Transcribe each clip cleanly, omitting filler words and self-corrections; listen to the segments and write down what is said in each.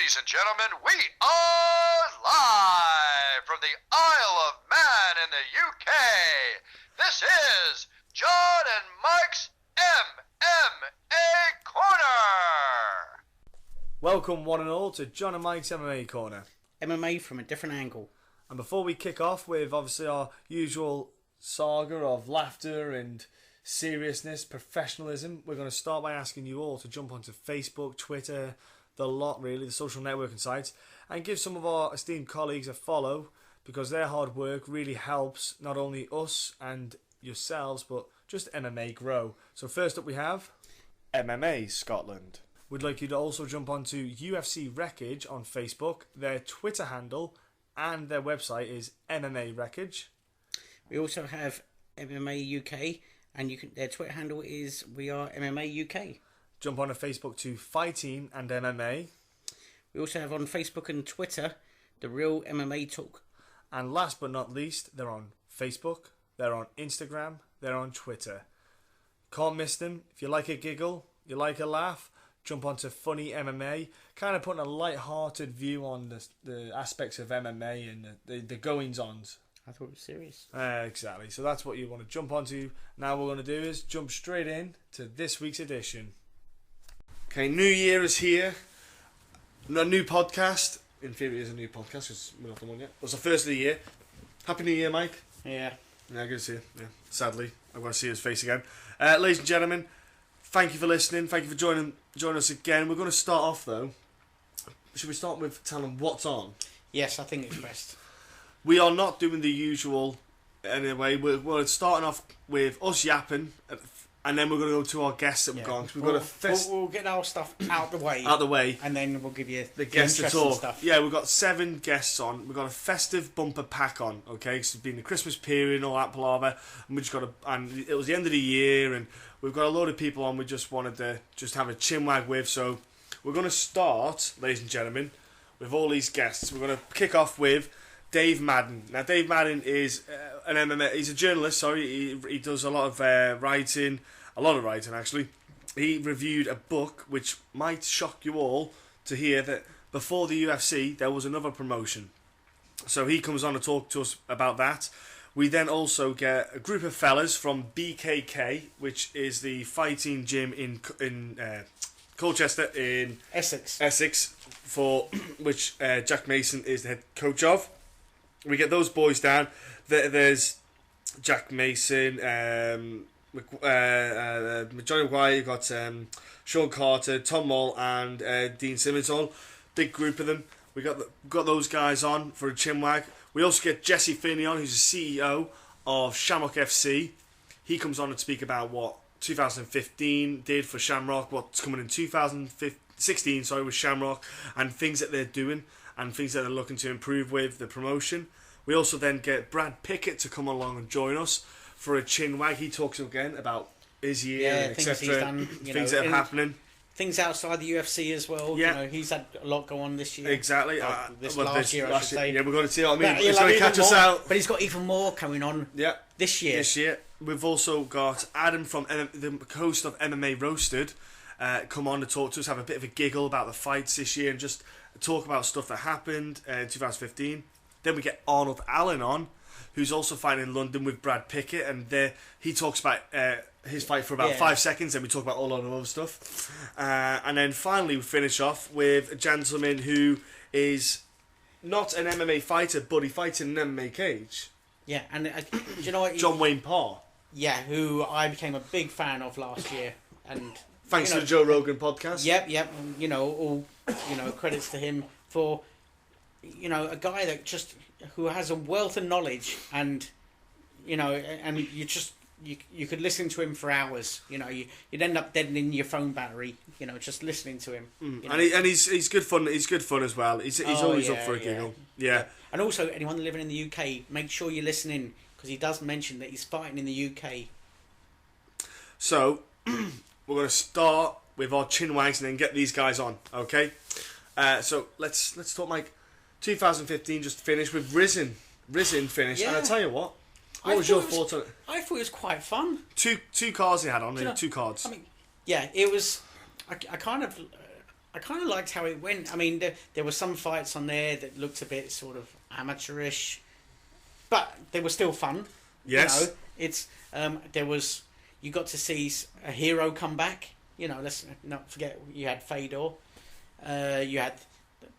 Ladies and gentlemen, we are live from the Isle of Man in the UK. This is John and Mike's MMA Corner. Welcome one and all to John and Mike's MMA Corner. MMA from a different angle. And before we kick off with obviously our usual saga of laughter and seriousness, professionalism, we're going to start by asking you all to jump onto Facebook, Twitter, the lot really, the social networking sites, and give some of our esteemed colleagues a follow, because their hard work really helps not only us and yourselves but just MMA grow. So first up we have MMA Scotland. We'd like you to also jump onto UFC Wreckage on Facebook. Their Twitter handle and their website is MMA Wreckage. We also have MMA UK, and their Twitter handle is We Are MMA UK. Jump on to Facebook to Fighting and MMA. We also have on Facebook and Twitter The Real MMA Talk. And last but not least, they're on Facebook, they're on Instagram, they're on Twitter. Can't miss them. If you like a giggle, you like a laugh, jump onto Funny MMA, kind of putting a light-hearted view on the aspects of MMA and the goings-ons. I thought it was serious. Exactly. So that's what you want to jump onto. Now what we're going to do is jump straight in to this week's edition. Okay, New Year is here. A new podcast. In theory, it is a new podcast because we're not the one yet. It's the first of the year. Happy New Year, Mike. Yeah. Yeah, good to see you. Yeah. Sadly, I want to see his face again. Ladies and gentlemen, thank you for listening. Thank you for joining us again. We're going to start off though. Should we start with telling what's on? Yes, I think it's best. We are not doing the usual. Anyway, we're starting off with us yapping, and then we're going to go to our guests that we've got. We'll get our stuff out the way. Out the way. And then we'll give you the guests to talk. Stuff. Yeah, we've got 7 guests on. We've got a festive bumper pack on, okay? Because it's been the Christmas period and all that palaver. And we just got and it was the end of the year, and we've got a load of people on we just wanted to just have a chinwag with. So we're going to start, ladies and gentlemen, with all these guests. We're going to kick off with Dave Madden. Now, Dave Madden is an MMA. He's a journalist. Sorry, he does a lot of writing, actually. He reviewed a book which might shock you all to hear that before the UFC there was another promotion. So he comes on to talk to us about that. We then also get a group of fellas from BKK, which is the fighting gym in Colchester in Essex, for which Jack Mason is the head coach of. We get those boys down. There's Jack Mason, Johnny McGuire, you've got Sean Carter, Tom Moll, and Dean Simmons. All big group of them. We got those guys on for a chinwag. We also get Jesse Finney on, who's the CEO of Shamrock FC. He comes on to speak about what 2015 did for Shamrock, what's coming in 2016, with Shamrock, and things that they're doing and things that they're looking to improve with the promotion. We also then get Brad Pickett to come along and join us for a chinwag. He talks again about his year, etc. Things that are happening. Things outside the UFC as well. Yeah. You know, he's had a lot go on this year. Exactly. Last year, I should say. Yeah, we're going to see what I mean. It's going to catch us out. But he's got even more coming on this year. We've also got Adam from the host of MMA Roasted come on to talk to us, have a bit of a giggle about the fights this year and just talk about stuff that happened in 2015. Then we get Arnold Allen on, who's also fighting in London with Brad Pickett, and he talks about his fight for about 5 seconds, then we talk about all of other stuff. And then finally we finish off with a gentleman who is not an MMA fighter, but he fights in an MMA cage. Yeah, and do you know what? John Wayne Parr. Yeah, who I became a big fan of last year, and thanks to the Joe Rogan podcast. Yep. All credits to him for a guy that who has a wealth of knowledge, and and you could listen to him for hours. You'd end up deadening your phone battery. Just listening to him. And he's good fun. He's good fun as well. He's always up for a giggle. Yeah. And also, anyone living in the UK, make sure you're listening, because he does mention that he's fighting in the UK. So we're going to start with our chinwags and then get these guys on. Okay. So let's talk, Mike. 2015 just finished with Rizin. Rizin finished, and I tell you what was your thoughts on it? I thought it was quite fun. Two cards he had on, 2 cards. I mean, yeah, it was. I kind of I kind of liked how it went. I mean, there were some fights on there that looked a bit sort of amateurish, but they were still fun. Yes. You know, it's there was, you got to see a hero come back. You know, let's not forget you had Fedor. You had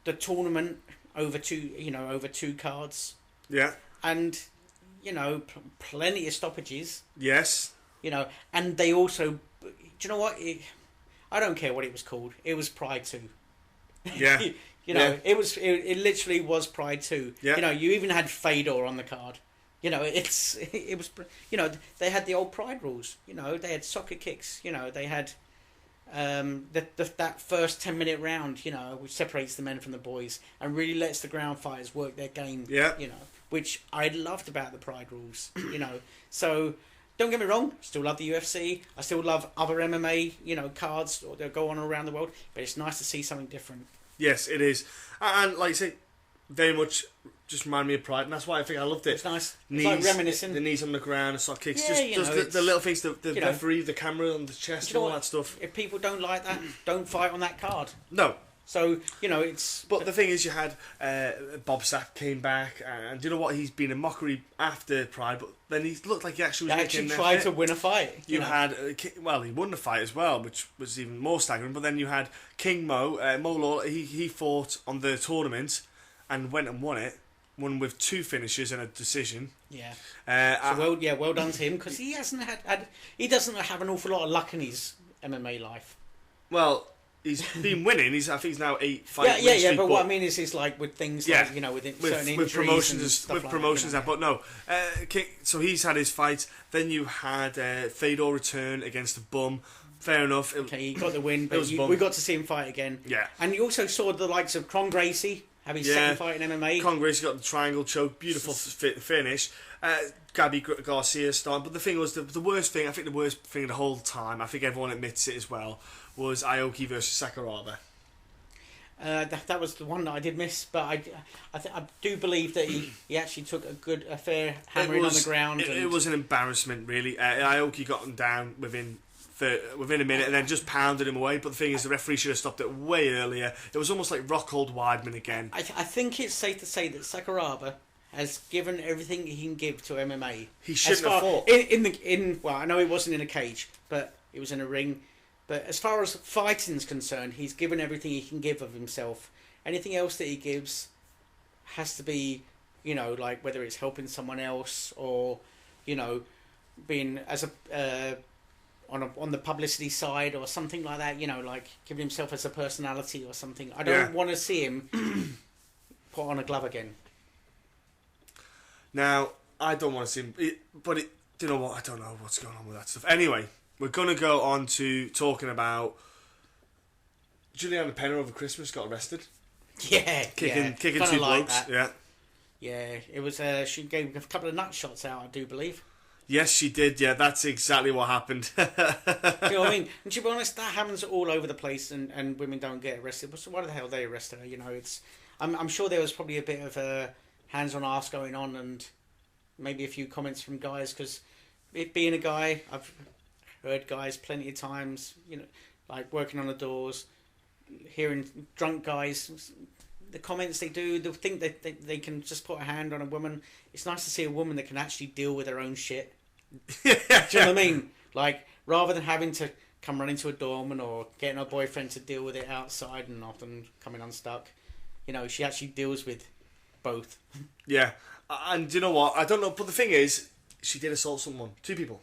the tournament over two cards. Yeah. And plenty of stoppages. Yes. And they also, do you know what? I don't care what it was called. It was Pride 2. Yeah. It literally was Pride 2. Yeah. You even had Fedor on the card. It was, they had the old Pride rules. They had soccer kicks. They had that first 10-minute round, which separates the men from the boys and really lets the ground fighters work their game. Yeah. Which I loved about the Pride rules. So don't get me wrong, still love the UFC. I still love other MMA, cards that go on around the world. But it's nice to see something different. Yes, it is. And like I say, very much just reminded me of Pride, and that's why I think I loved it. It's nice. Knees, it's like reminiscing. The knees on the ground, the sock kicks, Yeah, just the little things, the referee, the camera on the chest, and all that stuff. If people don't like that, don't fight on that card. No. So, it's... But the thing is, you had Bob Sapp came back, and you know what? He's been a mockery after Pride, but then he looked like he actually was actually tried to win a fight. You had... he won the fight as well, which was even more staggering. But then you had King Mo Lawlor. He fought on the tournament and went and won it. Won with 2 finishes and a decision. Yeah. Well done to him, because he hasn't he doesn't have an awful lot of luck in his MMA life. Well... He's been winning. I think he's now 8 fights. Yeah. But what I mean is like with things like with certain injuries promotions and stuff with like promotions. that, But no, so he's had his fight. Then you had Fedor return against the bum. Fair enough. Okay, he got the win, but we got to see him fight again. Yeah, and you also saw the likes of Kron Gracie have his second fight in MMA. Kron Gracie got the triangle choke, beautiful finish. Gabby Garcia started, but the thing was the worst thing. I think the worst thing the whole time. I think everyone admits it as well. Was Aoki versus Sakuraba. That was the one that I did miss, but I do believe that he actually took a fair hammering on the ground. It was an embarrassment, really. Aoki got him down within a minute and then just pounded him away. But the thing is, the referee should have stopped it way earlier. It was almost like Rockhold Weidman again. I think it's safe to say that Sakuraba has given everything he can give to MMA. He shouldn't have fought. Well, I know it wasn't in a cage, but it was in a ring. But as far as fighting's concerned, he's given everything he can give of himself. Anything else that he gives has to be, like whether it's helping someone else or, being as on the publicity side or something like that. Like giving himself as a personality or something. I don't want to see him put on a glove again. Now, I don't want to see him, but do you know what? I don't know what's going on with that stuff. Anyway. We're going to go on to talking about Juliana Penner over Christmas got arrested. Yeah, kicking 2 like blokes. That. Yeah, it was. She gave a couple of nut shots out, I do believe. Yes, she did. Yeah, that's exactly what happened. You know what I mean? And to be honest, that happens all over the place, and women don't get arrested. But so why the hell they arrested her? It's. I'm sure there was probably a bit of a hands on arse going on, and maybe a few comments from guys because it being a guy, I've heard guys plenty of times, like working on the doors, hearing drunk guys, the comments they do, they think that they can just put a hand on a woman. It's nice to see a woman that can actually deal with her own shit. Do you know what I mean? Like, rather than having to come run into a doorman or getting her boyfriend to deal with it outside and often coming unstuck, she actually deals with both. Yeah. And you know what? I don't know, but the thing is, she did assault someone. 2 people.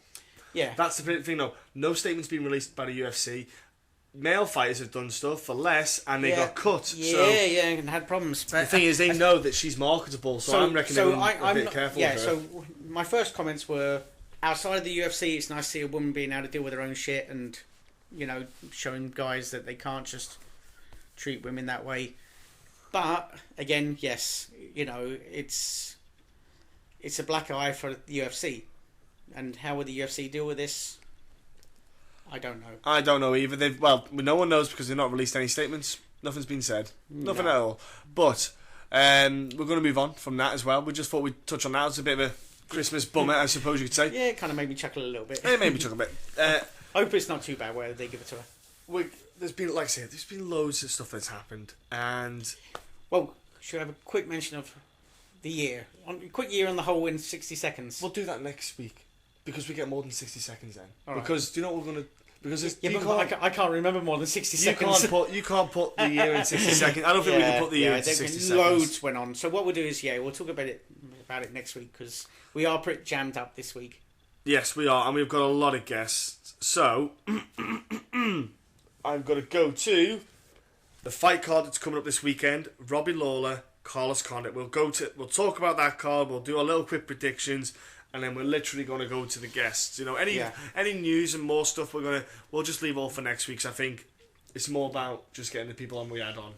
Yeah. That's the thing, though. No statement's been released by the UFC. Male fighters have done stuff for less, and they got cut. Yeah, and had problems. But the thing is, they know that she's marketable, so I'm reckoning a bit careful with her. So my first comments were, outside of the UFC, it's nice to see a woman being able to deal with her own shit and, showing guys that they can't just treat women that way. But, again, yes, it's a black eye for the UFC. And how would the UFC deal with this? I don't know. I don't know either. No one knows because they've not released any statements. Nothing's been said. Nothing at all. But we're going to move on from that as well. We just thought we'd touch on that. It's a bit of a Christmas bummer, I suppose you could say. Yeah, it kind of made me chuckle a little bit. It made me chuckle a bit. I hope it's not too bad where they give it to her. there's been, like I said, there's been loads of stuff that's happened, and Well, should I have a quick mention of the year? Quick year on the whole in 60 seconds. we'll do that next week because we get more than 60 seconds then. All right. Because do you know what we're gonna? Because it's, Yeah, you but can't, I can't remember more than 60 seconds. you can't put the year in 60 seconds. I don't think we can put the year into 60 seconds. Loads went on. So what we'll do is, we'll talk about it next week because we are pretty jammed up this week. Yes, we are, and we've got a lot of guests. So I'm going to go to the fight card that's coming up this weekend. Robbie Lawlor, Carlos Condit. We'll talk about that card. We'll do a little quick predictions, and then we're literally going to go to the guests. You know, any news and more stuff we'll just leave all for next week. 'Cause I think it's more about just getting the people on we add on.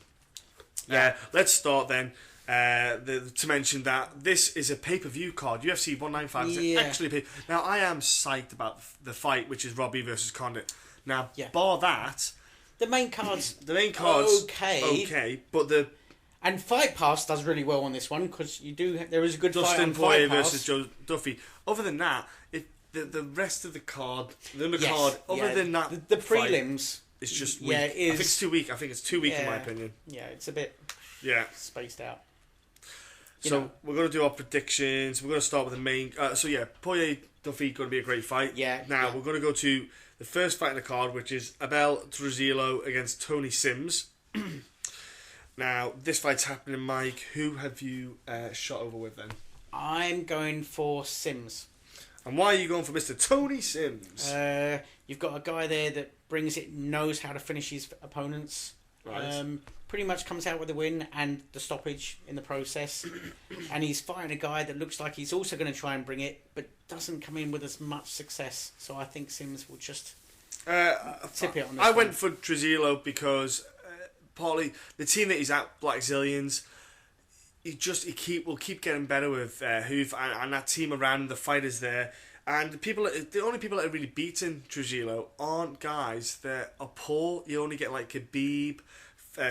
Let's start then. To mention that this is a pay-per-view card. UFC 195 is actually now I am psyched about the fight, which is Robbie versus Condit. Now, bar that, the main cards okay, but and Fight Pass does really well on this one because there is a good Dustin fight on Poirier Fight Pass versus Joe Duffy. Other than that, the rest of the card, the undercard, other than that, the prelims, it's just weak. it is. I think it's too weak. I think it's too weak in my opinion. Yeah, it's a bit spaced out. So we're going to do our predictions. We're going to start with the main. Poirier Duffy going to be a great fight. Now we're going to go to the first fight in the card, which is Abel Trujillo against Tony Sims. Now this fight's happening, Mike. Who have you shot over with then? I'm going for Sims. And why are you going for Mr. Tony Sims? You've got a guy there that brings it, knows how to finish his opponents. Right. Pretty much comes out with a win and the stoppage in the process. And he's fighting a guy that looks like he's also going to try and bring it, but doesn't come in with as much success. So I think Sims will just tip it on this I one. went for Trujillo because partly the team that he's at, Black Zillions, will keep getting better with Hoof and that team around the fighters there. And the only people that are really beating Trujillo aren't guys that are poor. You only get like Khabib,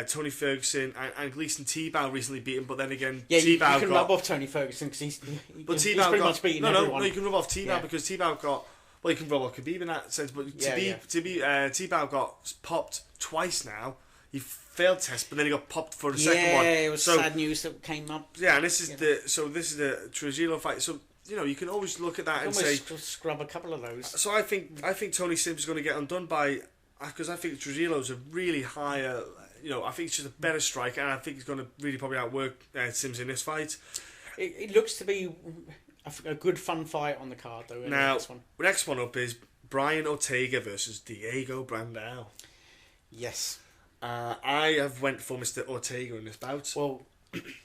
Tony Ferguson, and Gleason Tebow recently beaten. But then again, Tebow you can rub off Tony Ferguson because he's pretty much beaten No, everyone. you can rub off Tebow because Tebow got. Well, you can rub off Khabib in that sense, but Tebow got popped twice now. He failed test, but then he got popped for the second one. Yeah, it was sad news that came up. Yeah, and this is the Trujillo fight. So you can always look at that and say scrub a couple of those. So I think Tony Sims is going to get undone because I think Trujillo's a really higher. I think he's just a better striker, and I think he's going to really probably outwork Sims in this fight. It looks to be a good fun fight on the card, though. Now, the next one up is Brian Ortega versus Diego Brandao. Yes. I have went for Mr. Ortega in this bout. Well,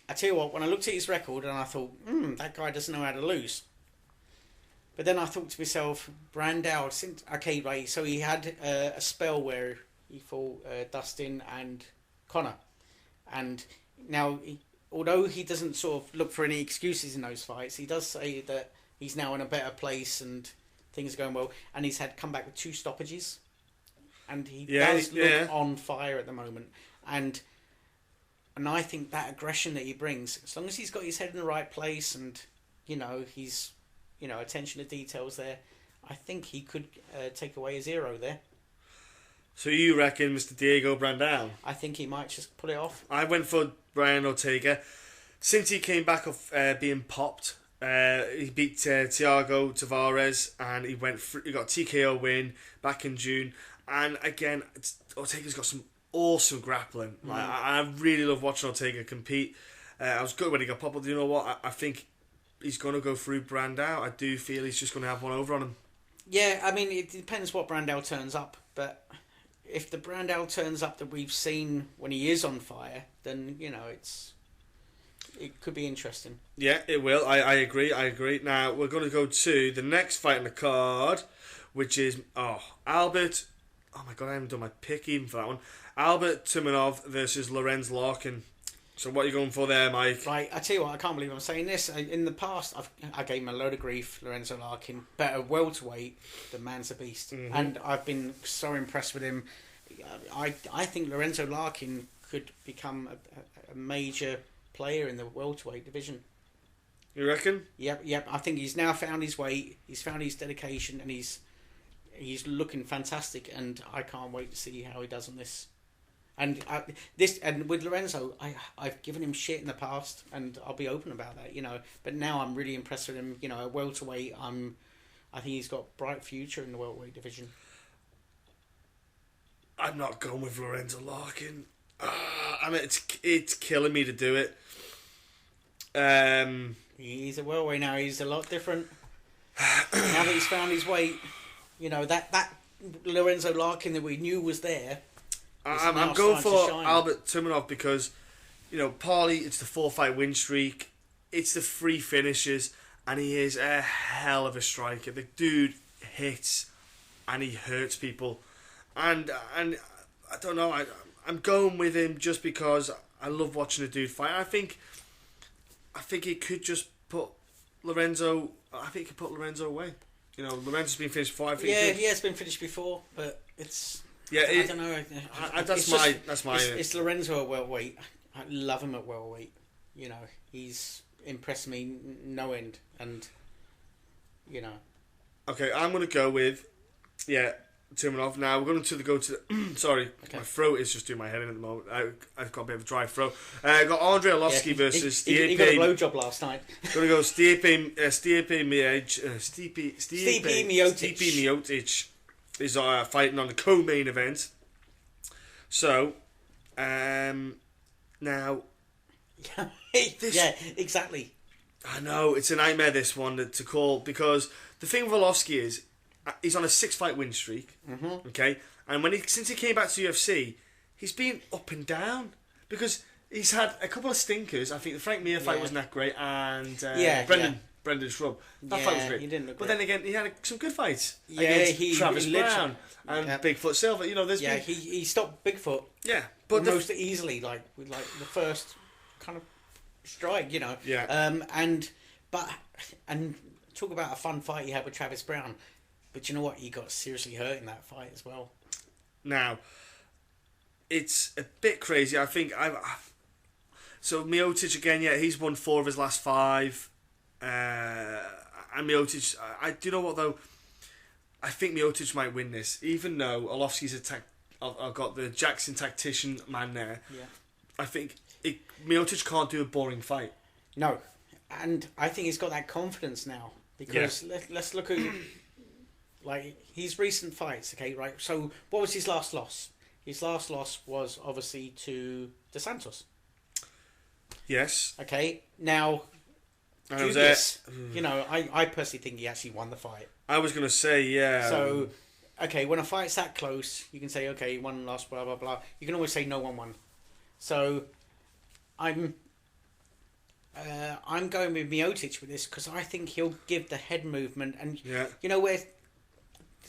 I tell you what, when I looked at his record and I thought, that guy doesn't know how to lose. But then I thought to myself, Brandao, so he had a spell where he fought Dustin and Connor. And now, although he doesn't sort of look for any excuses in those fights, he does say that he's now in a better place and things are going well. And he's come back with 2 stoppages. And he does look on fire at the moment. And I think that aggression that he brings, as long as he's got his head in the right place and, he's, attention to details there, I think he could take away a 0 there. So you reckon Mr. Diego Brandao? I think he might just pull it off. I went for Brian Ortega. Since he came back off being popped, he beat Thiago Tavares and he got a TKO win back in June. And again, Ortega's got some awesome grappling. Like, I really love watching Ortega compete. I was good when he got popped, but you know what? I think he's going to go through Brandao. I do feel he's just going to have one over on him. Yeah, I mean, it depends what Brandao turns up. But if the Brandao turns up that we've seen when he is on fire, then, it could be interesting. Yeah, it will. I agree. Now, we're going to go to the next fight in the card, which is Albert... Oh my god, I haven't done my pick even for that one. Albert Tumanov versus Lorenz Larkin. So what are you going for there, Mike? Right, I tell you what, I can't believe I'm saying this. In the past, I gave him a load of grief, Lorenzo Larkin. Better welterweight, the man's a beast. Mm-hmm. And I've been so impressed with him. I think Lorenzo Larkin could become a major player in the welterweight division. You reckon? Yep. I think he's now found his weight. He's found his dedication, and he's looking fantastic, and I can't wait to see how he does on this. And with Lorenzo, I've given him shit in the past, and I'll be open about that, But now I'm really impressed with him. At welterweight, I think he's got a bright future in the welterweight division. I'm not going with Lorenzo Larkin. It's killing me to do it. He's a welterweight now. He's a lot different. Now that he's found his weight, that Lorenzo Larkin that we knew was there. I'm going for Albert Tumanov because, partly it's the 4-fight win streak, it's the 3 finishes, and he is a hell of a striker. The dude hits and he hurts people, and I don't know. I'm going with him just because I love watching the dude fight. I think he could just put Lorenzo. I think he could put Lorenzo away. Lorenzo's been finished before. He has been finished before, but it's. Yeah, I don't know. That's my. It's Lorenzo at welterweight. I love him at welterweight. He's impressed me no end, and Okay, I'm gonna go with Tumanov. Now we're going to go to the. Sorry, okay. My throat is just doing my head in at the moment. I've got a bit of a dry throat. I got Andrei Arlovski versus Stipe. He got a blowjob last night. Gonna go Stipe Miocic is fighting on the co-main event. So, now. Yeah, exactly. I know it's a nightmare this one to call because the thing with Arlovski is. He's on a 6-fight win streak, okay? And since he came back to UFC, he's been up and down because he's had a couple of stinkers. I think the Frank Mir fight wasn't that great, and Brendan Shrub. That fight was great. He didn't look but great. then again, he had some good fights against Travis Brown and Bigfoot Silva. There's been... he stopped Bigfoot. Yeah, but most easily, with the first kind of strike, Yeah. And talk about a fun fight he had with Travis Brown. But you know what? He got seriously hurt in that fight as well. Now, it's a bit crazy. I think so Miocic again. Yeah, he's won 4 of his last 5. And Miocic, do you know what though? I think Miocic might win this, even though Arlovski's I've got the Jackson tactician man there. Yeah. I think Miocic can't do a boring fight. No, and I think he's got that confidence now because let's look at. His recent fights, okay, right? So, what was his last loss? His last loss was obviously to Dos Santos. Yes. Okay, now, Julius, I personally think he actually won the fight. I was going to say, yeah. So, okay, when a fight's that close, you can say, okay, one lost, blah, blah, blah. You can always say no one won. So, I'm going with Miocic with this because I think he'll give the head movement and, where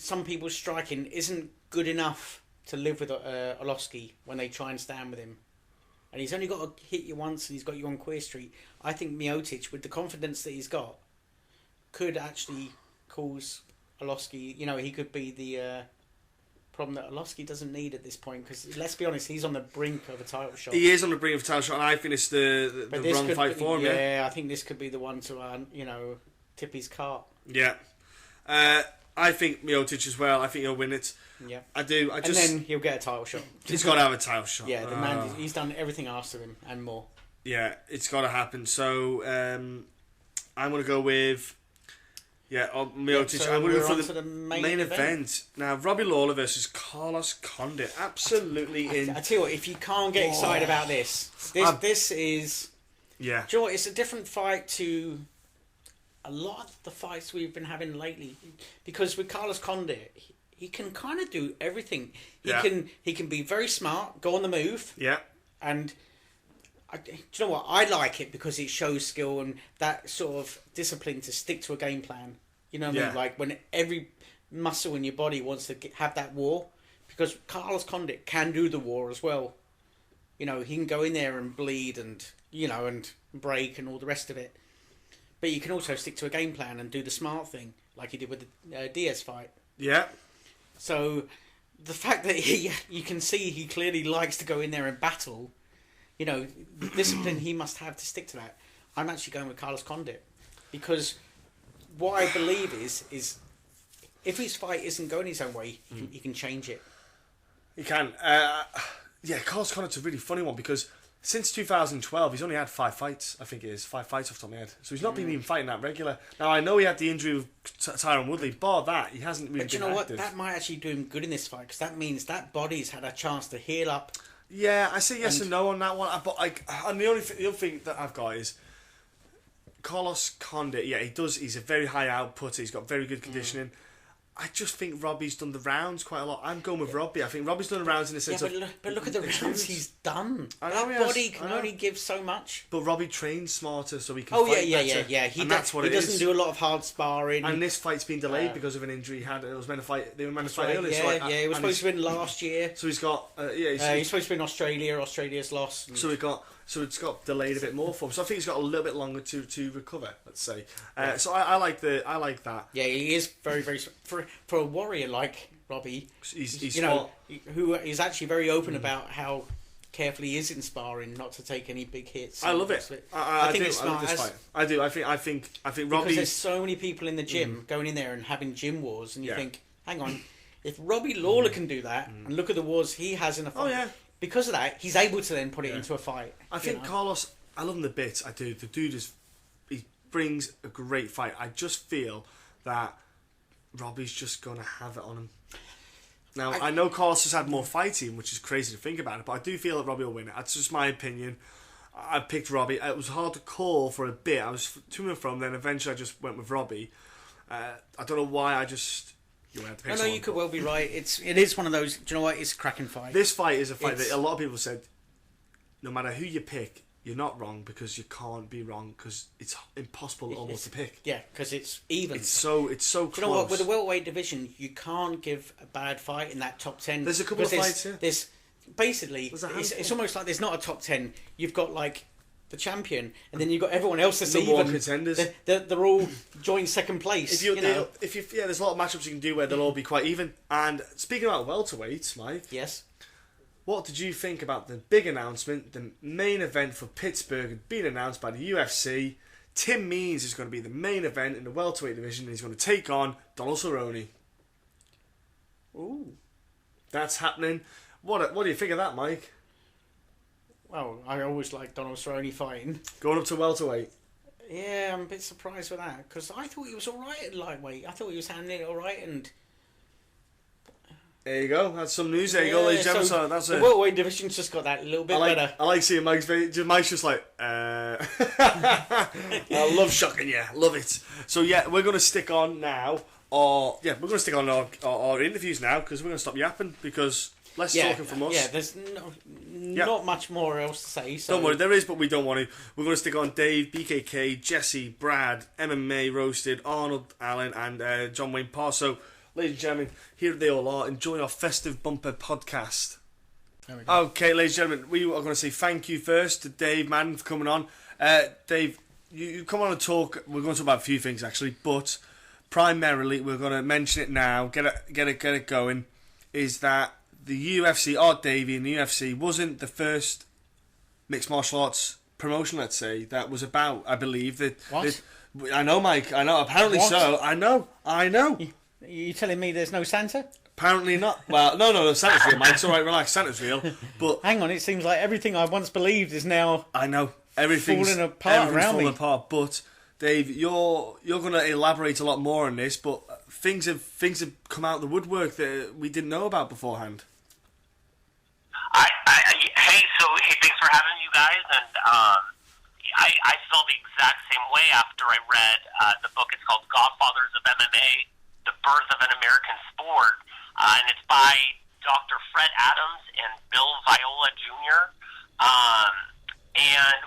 some people's striking isn't good enough to live with Arlovski when they try and stand with him. And he's only got to hit you once and he's got you on Queer Street. I think Miocic, with the confidence that he's got, could actually cause Arlovski... he could be the problem that Arlovski doesn't need at this point. Because, let's be honest, he's on the brink of a title shot. He is on the brink of a title shot, and I think it's the wrong fight for him. Yeah, I think this could be the one to, tip his cart. Yeah. I think Miocic as well. I think he'll win it. Yeah, I do. And then he'll get a title shot. He's got to have a title shot. Yeah, the man. He's done everything asked of him and more. Yeah, it's got to happen. So I'm going to go with Miocic. So I'm going to go for the main event. Now, Robbie Lawlor versus Carlos Condit. Absolutely I tell you what, if you can't get excited about this is. Yeah. Do you know what? It's a different fight to a lot of the fights we've been having lately, because with Carlos Condit, he can kind of do everything. He can be very smart, go on the move. Yeah. And do you know what? I like it because it shows skill and that sort of discipline to stick to a game plan. You know what I mean? Like when every muscle in your body wants to have that war, because Carlos Condit can do the war as well. He can go in there and bleed and and break and all the rest of it. But you can also stick to a game plan and do the smart thing, like he did with the Diaz fight. Yeah. So, the fact that you can see he clearly likes to go in there and battle, the discipline he must have to stick to that. I'm actually going with Carlos Condit. Because what I believe is if his fight isn't going his own way, he can change it. He can. Carlos Condit's a really funny one because since 2012, he's only had 5 fights. I think it is 5 fights off the top of my head. So he's not been even fighting that regular. Now I know he had the injury with Tyron Woodley. Bar that, he hasn't really. But you been know active. what? That might actually do him good in this fight because that means that body's had a chance to heal up. Yeah, I say yes and no on that one. But and the other thing that I've got is Carlos Condit. Yeah, he does. He's a very high output. He's got very good conditioning. I just think Robbie's done the rounds quite a lot. I'm going with Robbie. I think Robbie's done the rounds in the sense but look at the rounds he's done. I know, that body can only give so much. But Robbie trains smarter so he can fight better. That's what he doesn't do a lot of hard sparring. And this fight's been delayed because of an injury he had. It was meant to fight. They were meant to fight earlier. It was supposed to win last year. So he's got. he's supposed to win Australia. Australia's lost. So it's got delayed a bit more for him. So I think he's got a little bit longer to recover. Let's say. So I like that. Yeah, he is very very for a warrior like Robbie. He's who is actually very open about how careful he is in sparring, not to take any big hits. I love it. I think it's smart. I love this fight. I do. I think Robbie. Because there's so many people in the gym going in there and having gym wars, and you think, hang on, if Robbie Lawlor can do that, and look at the wars he has in a fight. Oh yeah. Because of that, he's able to then put it into a fight. I think Carlos, I love him the bits. I do. The dude he brings a great fight. I just feel that Robbie's just gonna have it on him. Now I know Carlos has had more fighting, which is crazy to think about it, but I do feel that Robbie will win it. That's just my opinion. I picked Robbie. It was hard to call for a bit. I was to and from. Then eventually I just went with Robbie. I don't know why. I just. No, you could well be right. It is one of those. Do you know what? It's a cracking fight. This fight is a fight that a lot of people said. No matter who you pick, you're not wrong because you can't be wrong because it's impossible almost to pick. Yeah, because it's even. It's so close. Do you know what? With the welterweight division, you can't give a bad fight in that top 10. There's a couple of fights here. It's almost like there's not a top 10. You've got like the champion, and then you've got everyone else that's even. More contenders. They're all joined second place. There's a lot of matchups you can do where they'll all be quite even. And speaking about welterweights, Mike. Yes. What did you think about the big announcement? The main event for Pittsburgh had been announced by the UFC. Tim Means is going to be the main event in the welterweight division, and he's going to take on Donald Cerrone. Ooh, that's happening. What do you think of that, Mike? Well, I always like Donald Cerrone fighting. Going up to welterweight. Yeah, I'm a bit surprised with that because I thought he was all right at lightweight. I thought he was handling it all right, and there you go. That's some news. There you go, ladies and gentlemen. That's the welterweight division's just got that little bit better. I like seeing Mike's face. Mike's just like, I love shocking you. Love it. So yeah, we're going to stick on now. We're going to stick on our interviews now because we're going to stop yapping because. Less talking from us. Yeah, there's not much more else to say. So. Don't worry, there is, but we don't want to. We're going to stick on Dave, BKK, Jesse, Brad, MMA Roasted, Arnold Allen, and John Wayne Parr. So, ladies and gentlemen, here they all are. Enjoy our festive bumper podcast. There we go. Okay, ladies and gentlemen, we are going to say thank you first to Dave Madden for coming on. Dave, you come on and talk. We're going to talk about a few things actually, but primarily we're going to mention it now. Get it going. Is that the UFC, Art Davey in the UFC, wasn't the first mixed martial arts promotion, let's say, that was about, I believe. What? I know, Mike, I know, apparently what? So. I know. You telling me there's no Santa? Apparently not. Well, no, Santa's real, Mike. It's alright, relax, Santa's real. But hang on, it seems like everything I once believed is now I know. Everything's falling apart. But, Dave, you're going to elaborate a lot more on this, but things have come out of the woodwork that we didn't know about beforehand. Hey, thanks for having you guys, and I felt the exact same way after I read the book. It's called Godfathers of MMA, The Birth of an American Sport, and it's by Dr. Fred Adams and Bill Viola Jr., and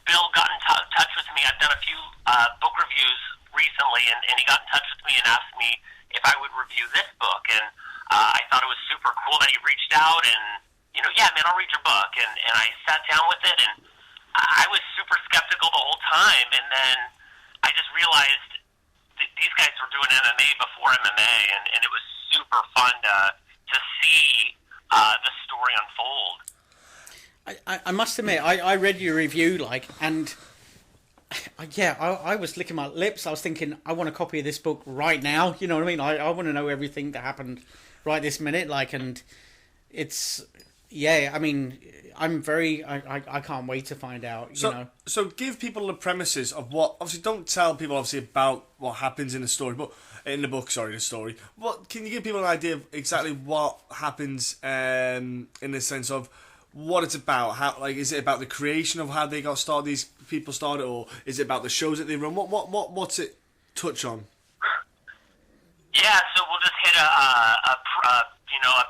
Bill got in touch with me. I've done a few book reviews recently, and he got in touch with me and asked me if I would review this book, and I thought it was super cool that he reached out and yeah, man, I'll read your book. And I sat down with it, and I was super skeptical the whole time. And then I just realized these guys were doing MMA before MMA, and it was super fun to see the story unfold. I must admit, I read your review, and I was licking my lips. I was thinking, I want a copy of this book right now. You know what I mean? I want to know everything that happened right this minute. Like, and it's, yeah, I mean, I can't wait to find out, you know. So give people the premises of what, obviously don't tell people obviously about what happens in the story, but in the book, sorry, the story. What can you give people an idea of exactly what happens in the sense of what it's about? How, like, is it about the creation of how they got started, these people started, or is it about the shows that they run? What's it touch on? Yeah, so we'll just hit a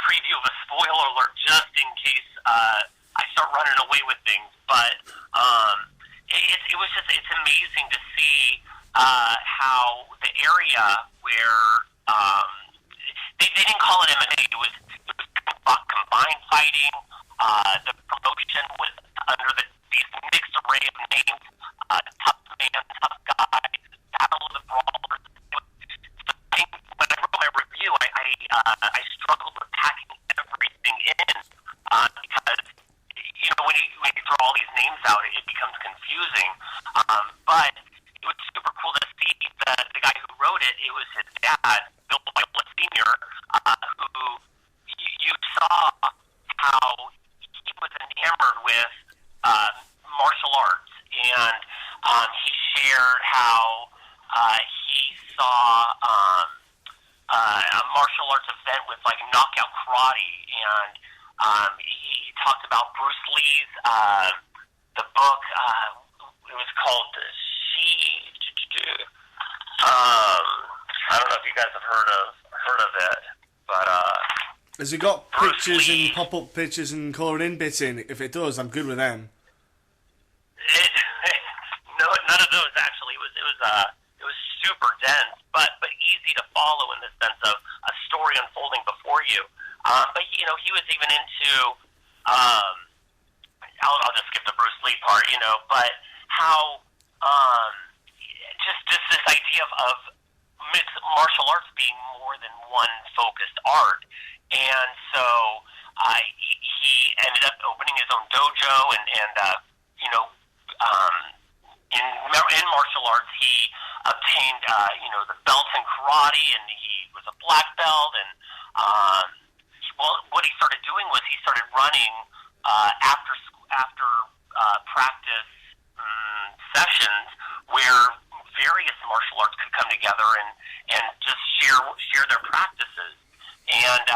preview of a spoiler alert just in case I start running away with things. But it's amazing to see how the area where they didn't call it MMA. It was combined fighting. The promotion was under these mixed array of names: tough man, tough guy, battle of the brawlers. When I wrote my review, I struggled with packing everything in because when you throw all these names out, it becomes confusing. But it was super cool to see the guy who wrote it. It was his dad, Bill Viola Sr., who you saw how he was enamored with martial arts, and he shared how he saw a martial arts event with like knockout karate, and he talked about Bruce Lee's the book. It was called I don't know if you guys have heard of it, but has it got Bruce pictures Lee. and pop-up pictures and coloured in bits in? If it does, I'm good with them. No, none of those actually. It was super dense, but easy to follow in the sense of a story unfolding before you. But he was even into. I'll just skip the Bruce Lee part, but how just this idea of mixed martial arts being more than one focused art, and so he ended up opening his own dojo, and in martial arts he obtained the belts in karate, and he was a black belt, and what he started doing was he started running after practice sessions where various martial arts could come together and just share their practices. And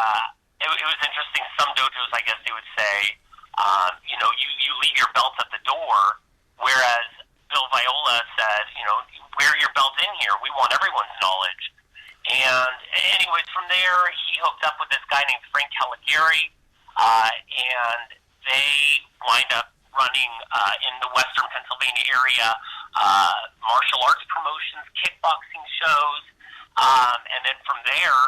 it was interesting. Some dojos, I guess they would say, you leave your belts at the door, whereas Bill Viola said, wear your belt in here. We want everyone's knowledge. And anyways, from there, he hooked up with this guy named Frank Caligari, and they wind up running in the Western Pennsylvania area martial arts promotions, kickboxing shows, and then from there,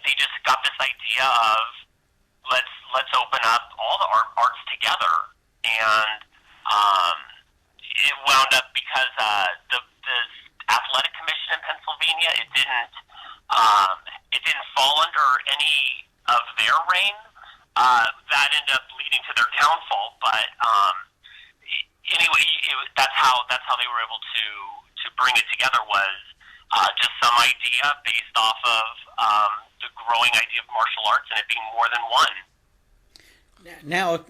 they just got this idea of let's open up all the arts together, and it wound up because the athletic commission in Pennsylvania, it didn't fall under any of their reign. That ended up leading to their downfall, but anyway, that's how they were able to bring it together, was just some idea based off of the growing idea of martial arts and it being more than one. Now,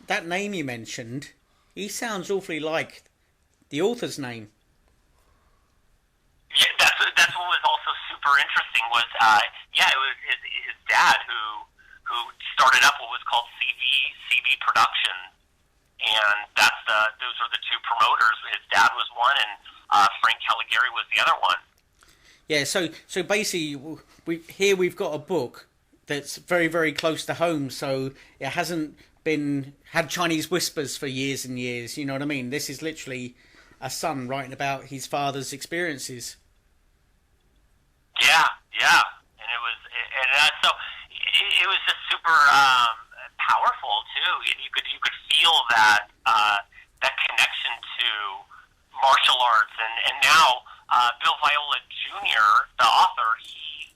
that name you mentioned, he sounds awfully like the author's name. Yeah, that's what was also super interesting was it was his dad who started up what was called CV Productions, and those are the two promoters. His dad was one, and Frank Caligari was the other one. Yeah, so basically, we've got a book that's very, very close to home, so it hasn't had Chinese whispers for years and years, you know what I mean? This is literally a son writing about his father's experiences. Yeah, and it was just super powerful too. You could feel that connection to martial arts, and now Bill Viola Jr., the author, he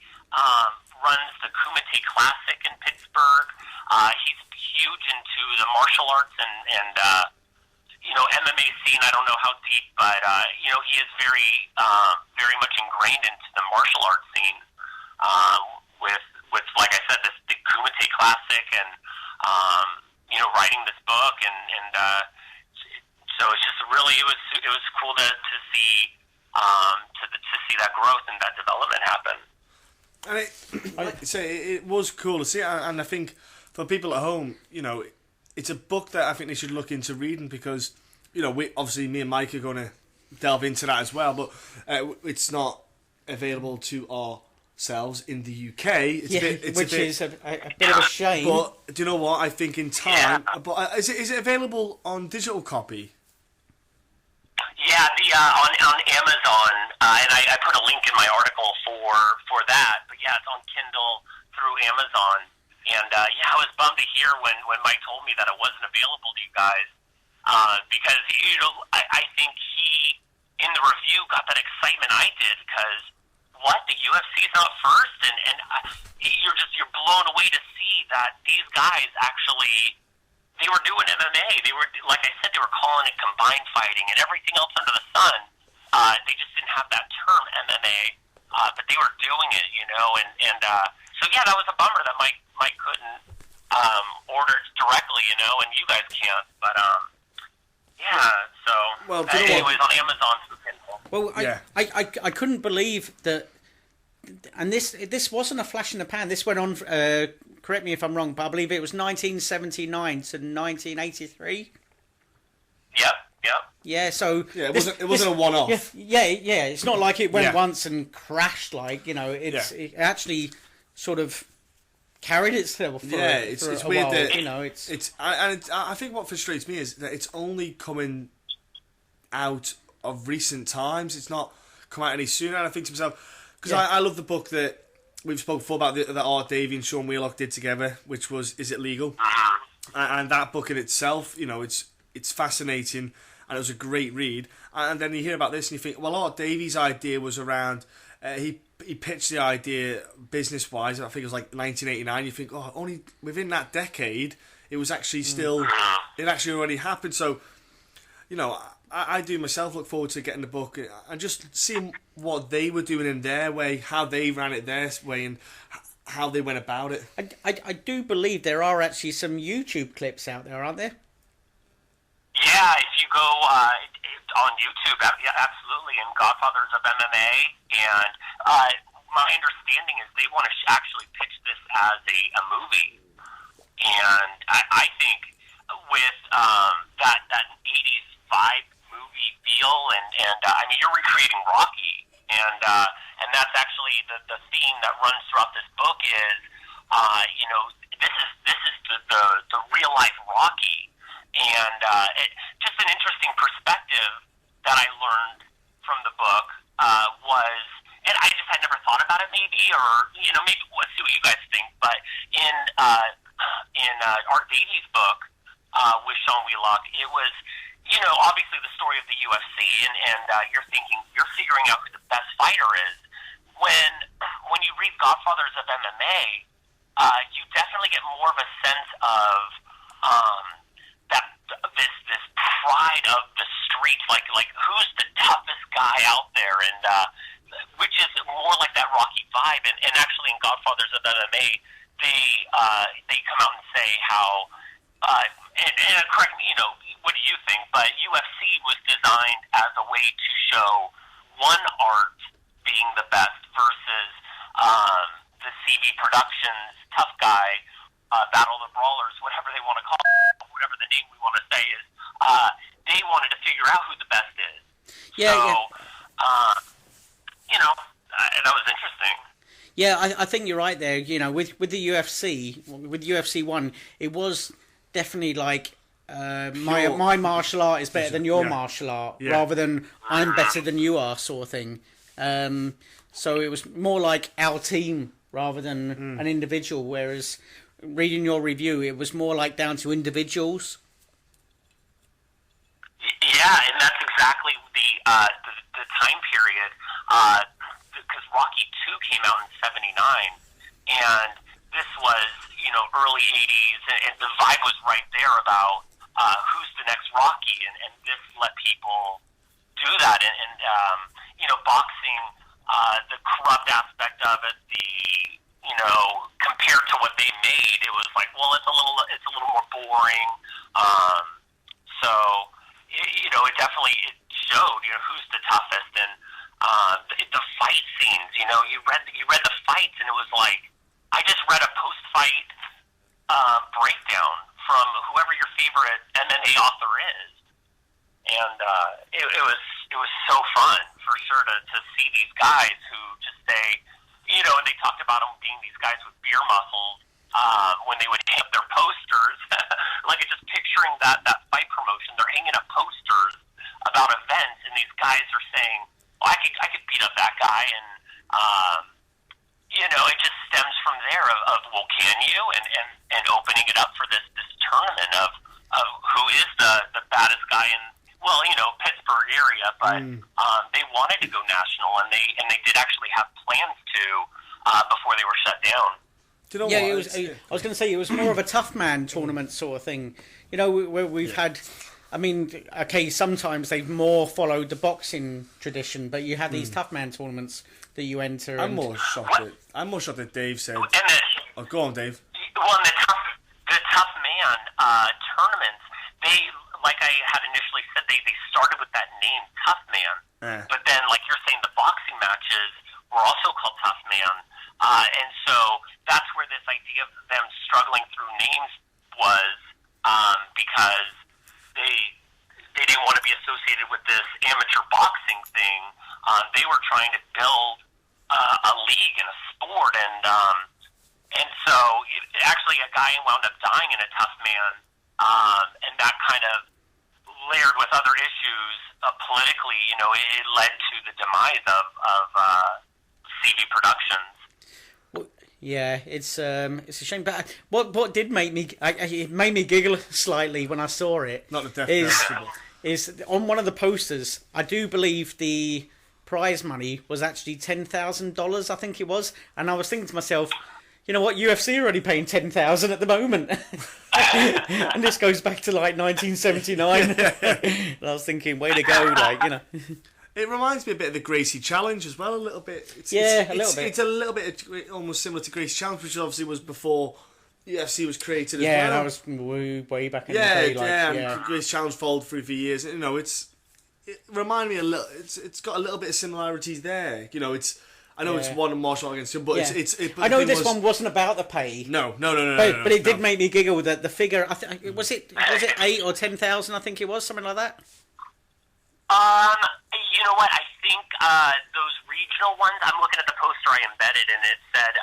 runs the Kumite Classic in Pittsburgh. He's huge into the martial arts and MMA scene. I don't know how deep, but he is very much ingrained into the martial arts scene. With like I said, the Kumite Classic, and writing this book, and so it's just really it was cool to see to see that growth and that development happen. And it was cool to see, and I think for people at home, it's a book that I think they should look into reading, because we obviously, me and Mike are going to delve into that as well, but it's not available to ourselves in the UK. Which is a bit of a shame. But do you know what? I think in time. Yeah. But is it available on digital copy? Yeah, on Amazon, and I put a link in my article for that. But yeah, it's on Kindle through Amazon. And I was bummed to hear when Mike told me that it wasn't available to you guys, because I think he in the review got that excitement I did, because the UFC is not first, and you're blown away to see that these guys actually, they were doing MMA. They were, like I said, they were calling it combined fighting and everything else under the sun. They just didn't have that term MMA, but they were doing it, and so yeah, that was a bummer that Mike couldn't order it directly, and you guys can't. But so anyways, on Amazon. Well, I couldn't believe that, and this wasn't a flash in the pan. This went on. Correct me if I'm wrong, but I believe it was 1979 to 1983. Yep. Yeah, so it wasn't a one-off. Yeah. It's not like it went once and crashed. It actually sort of carried itself. It's a weird while, that I think what frustrates me is that it's only coming out of recent times. It's not come out any sooner. And I think to myself, because I love the book that we've spoken before about that Art Davey and Sean Wheelock did together, which was Is It Legal? And that book in itself, it's fascinating, and it was a great read. And then you hear about this and you think, well, Art Davey's idea was around, he pitched the idea business-wise, I think it was like 1989. You think, only within that decade, it was actually still, it actually already happened. So, I do myself look forward to getting the book and just seeing what they were doing in their way, how they ran it their way, and how they went about it. I do believe there are actually some YouTube clips out there, aren't there? Yeah, if you go on YouTube, absolutely, and Godfathers of MMA, and my understanding is they want to actually pitch this as a movie, and I think with that 80s vibe movie feel, and I mean, you're recreating Rocky, and that's actually the theme that runs throughout this book is, this is the real life Rocky. And just an interesting perspective that I learned from the book was, and I just had never thought about it maybe, or, maybe let's see what you guys think, but in Art Davey's book with Sean Wheelock, it was, obviously the story of the UFC, and you're figuring out who the best fighter is. When you read Godfathers of MMA, you definitely get more of a sense of this pride of the streets, like who's the toughest guy out there, and which is more like that Rocky vibe. And actually, in Godfathers of MMA, they come out and say how, and correct me, what do you think? But UFC was designed as a way to show one art being the best versus the CB Productions tough guy. Battle of the Brawlers, whatever they want to call it, whatever the name we want to say is, they wanted to figure out who the best is. That was interesting. Yeah, I think you're right there. With the UFC, with UFC 1, it was definitely like my martial art is better than your martial art, rather than I'm better than you are, sort of thing. So it was more like our team rather than an individual, whereas reading your review, it was more like down to individuals. Yeah, and that's exactly the time period, because Rocky 2 came out in 79, and this was, early 80s, and the vibe was right there about who's the next Rocky, and this let people do that, and boxing, the corrupt aspect of it, compared to what they made, it was like, well, it's a little more boring. So it definitely showed, who's the toughest, and the fight scenes. You read the fights, and it was like, I just read a post-fight breakdown from whoever your favorite MMA author is, and it was so fun for sure to see these guys who just say, and they talked about them being these guys with beer muscles when they would hang up their posters. Like, just picturing that fight promotion, they're hanging up posters about events, and these guys are saying, well, I could beat up that guy, and it just stems from there of well, can you, and opening it up for this tournament of who is the baddest guy in, Pittsburgh area, but they wanted to go national, and they did actually have plans to before they were shut down. Do you know what? I was going to say, it was more of a tough man tournament sort of thing. Where we've had, sometimes they've more followed the boxing tradition, but you have these tough man tournaments that you enter. I'm more shocked that Dave said. Oh, go on, Dave. Well, in the tough man tournaments, they, like I had initially said, they started with that name, Tough Man. But then, like you're saying, the boxing matches were also called Tough Man. And so that's where this idea of them struggling through names was, because they didn't want to be associated with this amateur boxing thing. They were trying to build a league and a sport, and so actually a guy wound up dying in a Tough Man, and that kind of layered with other issues politically. It led to the demise of CV Productions. Yeah, it's a shame. But what did make me it made me giggle slightly when I saw it. Not the death is on one of the posters. I do believe the prize money was actually $10,000. I think it was, and I was thinking to myself, you know what? UFC are already paying $10,000 at the moment, and this goes back to like 1979. And I was thinking, way to go, It reminds me a bit of the Gracie Challenge as well, a little bit. It's a little bit almost similar to Gracie Challenge, which obviously was before UFC was created as well. Yeah, that was way back in the day. Gracie Challenge followed through for years. It reminded me a little. It's got a little bit of similarities there. I know it's one martial against him, but it's. I know this one wasn't about the pay. No. But it did make me giggle that the figure. Was it 8 or 10,000? I think it was something like that. You know what? I think those regional ones. I'm looking at the poster I embedded, and it said,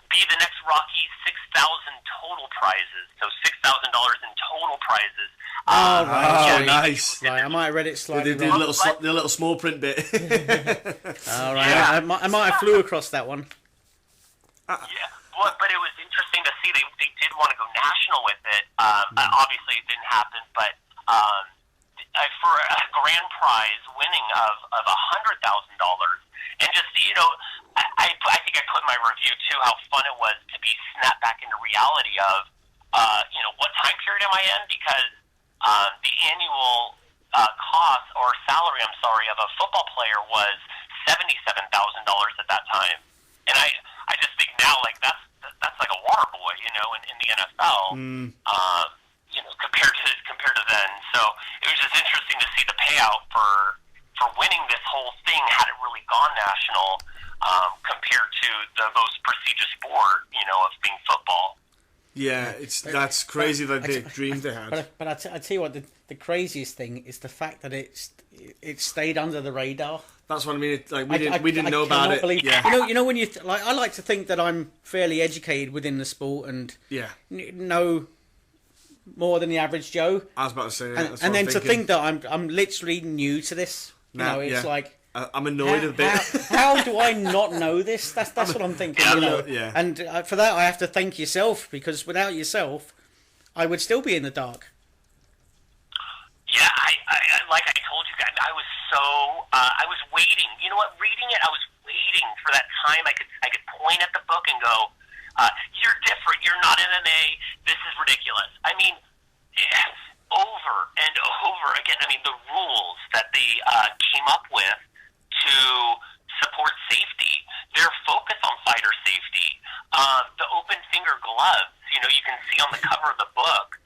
"Be the next Rocky, 6,000 total prizes." So $6,000 in total prizes. Nice. Right, I might have read it slightly They did wrong. the little small print bit. All right, yeah. I might have flew across that one. Yeah, but it was interesting to see they did want to go national with it. Obviously, it didn't happen, but. For a grand prize winning of $100,000, and just I think I put in my review too how fun it was to be snapped back into reality of what time period am I in, because the annual cost or salary of a football player was $77,000 at that time, and I just think now like that's like a water boy in the NFL. Compared to then. So it was just interesting to see the payout for winning this whole thing had it really gone national, compared to the most prestigious sport, of being football. Yeah, that's crazy that the dream they had. But I tell you what, the craziest thing is the fact that it stayed under the radar. That's what I mean. We didn't know about it. Yeah. When you I like to think that I'm fairly educated within the sport and know more than the average Joe. I was about to say, and then to think that I'm literally new to this. It's like I'm annoyed a bit. How do I not know this? That's what I'm thinking. Yeah. And for that, I have to thank yourself, because without yourself, I would still be in the dark. Yeah, I like I told you guys, I was waiting. You know what? Reading it, I was waiting for that time I could point at the book and go, "You're different. You're not MMA. This is ridiculous." I mean, over and over again. I mean, the rules that they came up with to support safety, their focus on fighter safety, the open finger gloves, you can see on the cover of the book,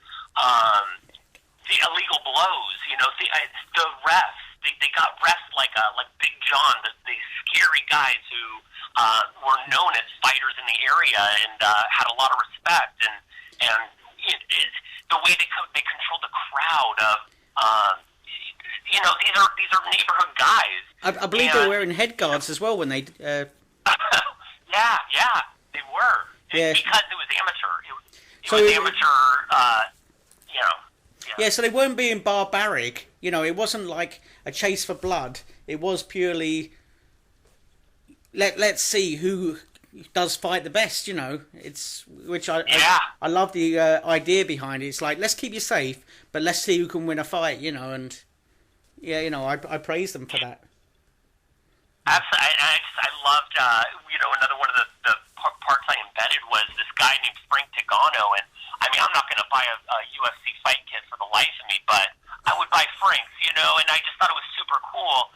the illegal blows, the refs, they got refs like Big John, the scary guys who were known as fighters in the area and had a lot of respect, and the way they control the crowd of, these are neighborhood guys. I believe they were wearing head guards as well when they. Yeah, they were. Yeah. Because it was amateur. It was amateur. Yeah, so they weren't being barbaric. It wasn't like a chase for blood. It was purely let's see who does fight the best. It's which I love the idea behind it. It's like, let's keep you safe, but let's see who can win a fight. And I praise them for that. Absolutely, I loved another one of the parts I embedded was this guy named Frank Tigano, and I mean, I'm not going to buy a UFC fight kit for the life of me, but I would buy Frank's, and I just thought it was super cool.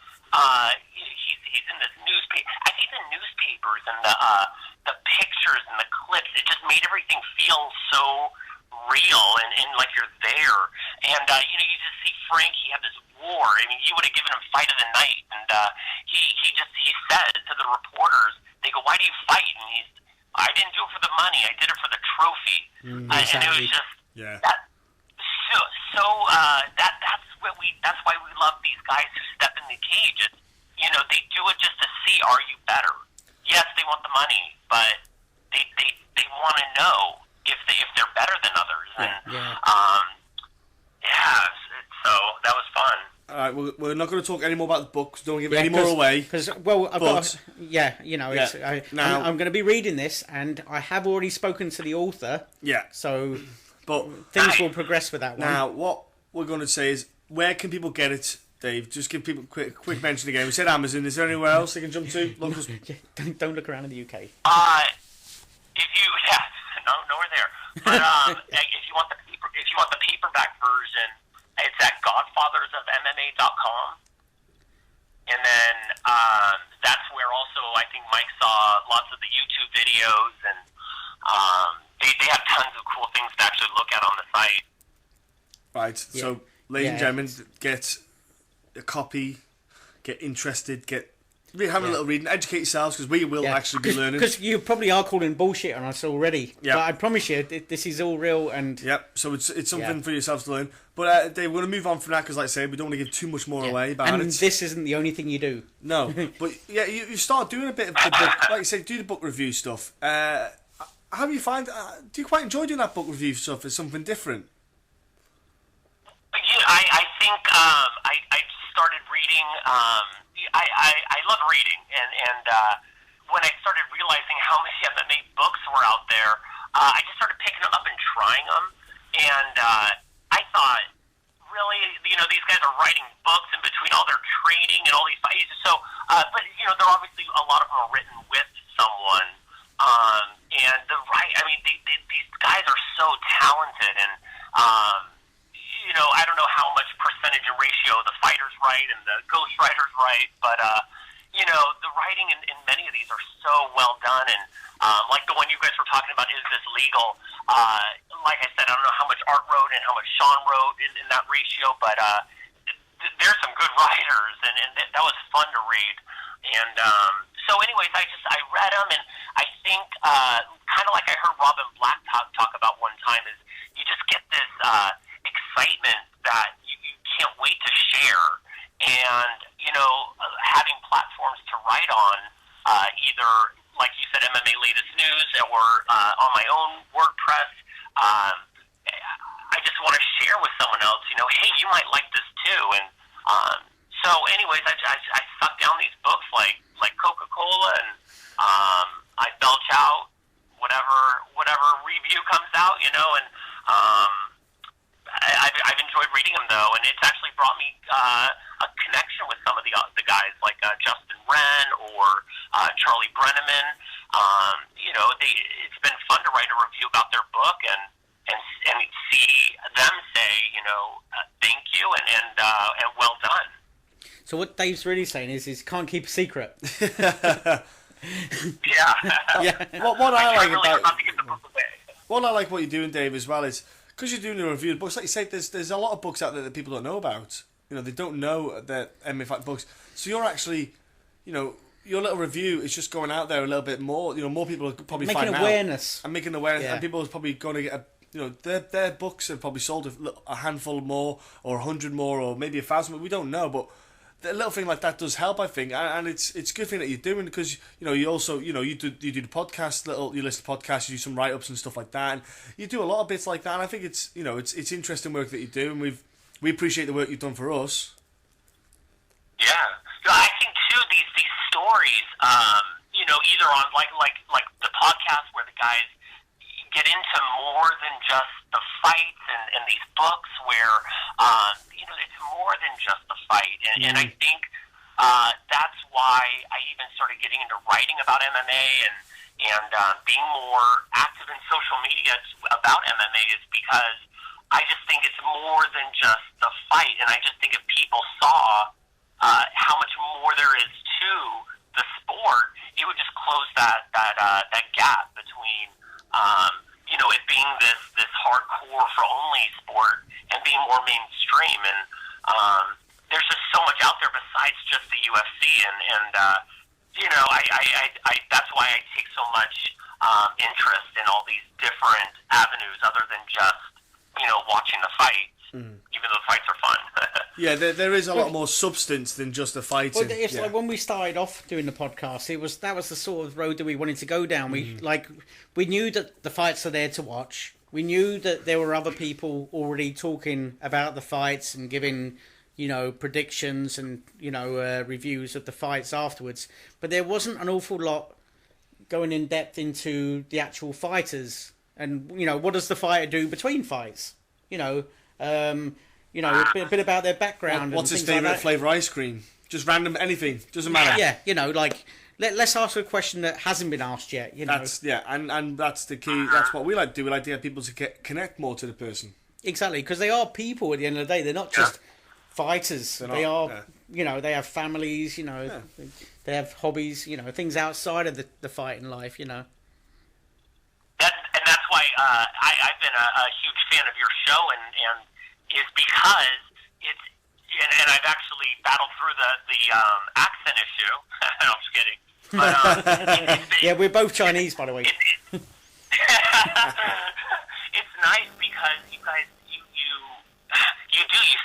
He's in this newspaper. I think the newspapers and the pictures and the clips, it just made everything feel so real and like you're there. And you just see Frank. He had this war. I mean, you would have given him fight of the night, and he said to the reporters, they go, "Why do you fight?" And I didn't do it for the money. I did it for the trophy. Exactly. And it was just Yeah. that's why we love these guys who step in the cage. It's, they do it just to see, are you better? Yes, they want the money, but they want to know if they're better than others. So that was fun. All right, we're not going to talk any more about the books. Don't give any more away. Because I've got. I'm going to be reading this, and I have already spoken to the author. Yeah. So, but things will progress with that one. Now, what we're going to say is, where can people get it, Dave? Just give people a quick mention again. We said Amazon. Is there anywhere else they can jump to? Don't look around in the UK. Nowhere there. But if you want the paperback version, it's at Godfathers of MMA.com. And then that's where also I think Mike saw lots of the YouTube videos, and they have tons of cool things to actually look at on the site. Right. Yeah. So, ladies and gentlemen, get a copy, get interested, have a little reading, educate yourselves, because we will actually be learning. Because you probably are calling bullshit on us already. Yeah. But I promise you, this is all real. And yep. So it's something for yourselves to learn. But Dave, we're going to move on from that because, like I say, we don't want to give too much more away about it. And this isn't the only thing you do. No. But yeah, you start doing a bit of the book, like you say, do the book review stuff. How do you find? Do you quite enjoy doing that book review stuff? It's something different. Yeah, I think I started reading. I love reading, and when I started realizing how many MMA books were out there, I just started picking them up and trying them. And I thought, really, these guys are writing books in between all their training and all these fights. So, but they're obviously, a lot of them are written with someone. And these guys are so talented, and I don't know how much percentage and ratio the fighters write and the ghostwriters write, but the writing in many of these are so well done, and like the one you guys were talking about, is this legal? Like I said, I don't know how much Art wrote and how much Sean wrote in that ratio, but there's some good writers, and that was fun to read. And so, anyways, I read them, and I think kind of like I heard Robin Black talk about one time, is you just get this excitement that you can't wait to share, and having platforms to write on, either like you said, MMA Latest News, or on my own WordPress. I just want to share with someone else, hey, you might like this too. And so anyways, I suck down these books like Coca-Cola, and I belch out whatever review comes out, and I've enjoyed reading them, though, and it's actually brought me a connection with some of the guys, like Justin Wren or Charlie Brenneman. It's been fun to write a review about their book and see them say, So what Dave's really saying is can't keep a secret. Yeah. Yeah. What I like really about not to give the book away. what I like what you're doing, Dave, as well is because you're doing the review of books. Like you say, there's a lot of books out there that people don't know about. You know, they don't know that MMA fight books. So you're actually, you know, your little review is just going out there a little bit more. You know, more people are probably Making finding awareness. out and making awareness, Yeah. and people are probably going to get you know, their books have probably sold a handful more, or 100 more, or maybe 1,000. We don't know, but a little thing like that does help, I think, and it's a good thing that you're doing because you know you also you do the podcast, you listen to podcasts, you do some write ups and stuff like that, and you do a lot of bits like that. And I think it's it's interesting work that you do, and we appreciate the work you've done for us. Yeah, I think too these stories, either on like the podcast where the guys get into more than just the fights, and these books where it's more than just the fight, and I think that's why I even started getting into writing about MMA and being more active in social media about MMA is because I just think it's more than just the fight, and I just think if people saw how much more there is to the sport, it would just close that gap between it being this hardcore for only sport and being more mainstream. And there's just so much out there besides just the UFC, and I that's why I take so much interest in all these different avenues other than just watching the fights. Even though the fights are fun. Yeah, there is a lot more substance than just the fighting. Well, it's like when we started off doing the podcast, that was the sort of road that we wanted to go down. We knew that the fights are there to watch. We knew that there were other people already talking about the fights and giving, predictions and reviews of the fights afterwards. But there wasn't an awful lot going in depth into the actual fighters and what does the fighter do between fights. A bit about their background. What's and his things favourite like that. flavour ice cream? Just random anything, doesn't matter. Yeah, let's ask a question that hasn't been asked yet. And that's the key. That's what we like to do. We like to get people to connect more to the person. Exactly, because they are people at the end of the day. They're not just fighters. They have families. They have hobbies. Things outside of the fighting life. That's why I've been a huge fan of your show, and is because it's and I've actually battled through the accent issue. No, I'm just kidding. But, yeah, we're both Chinese, by the way. It's nice because you guys you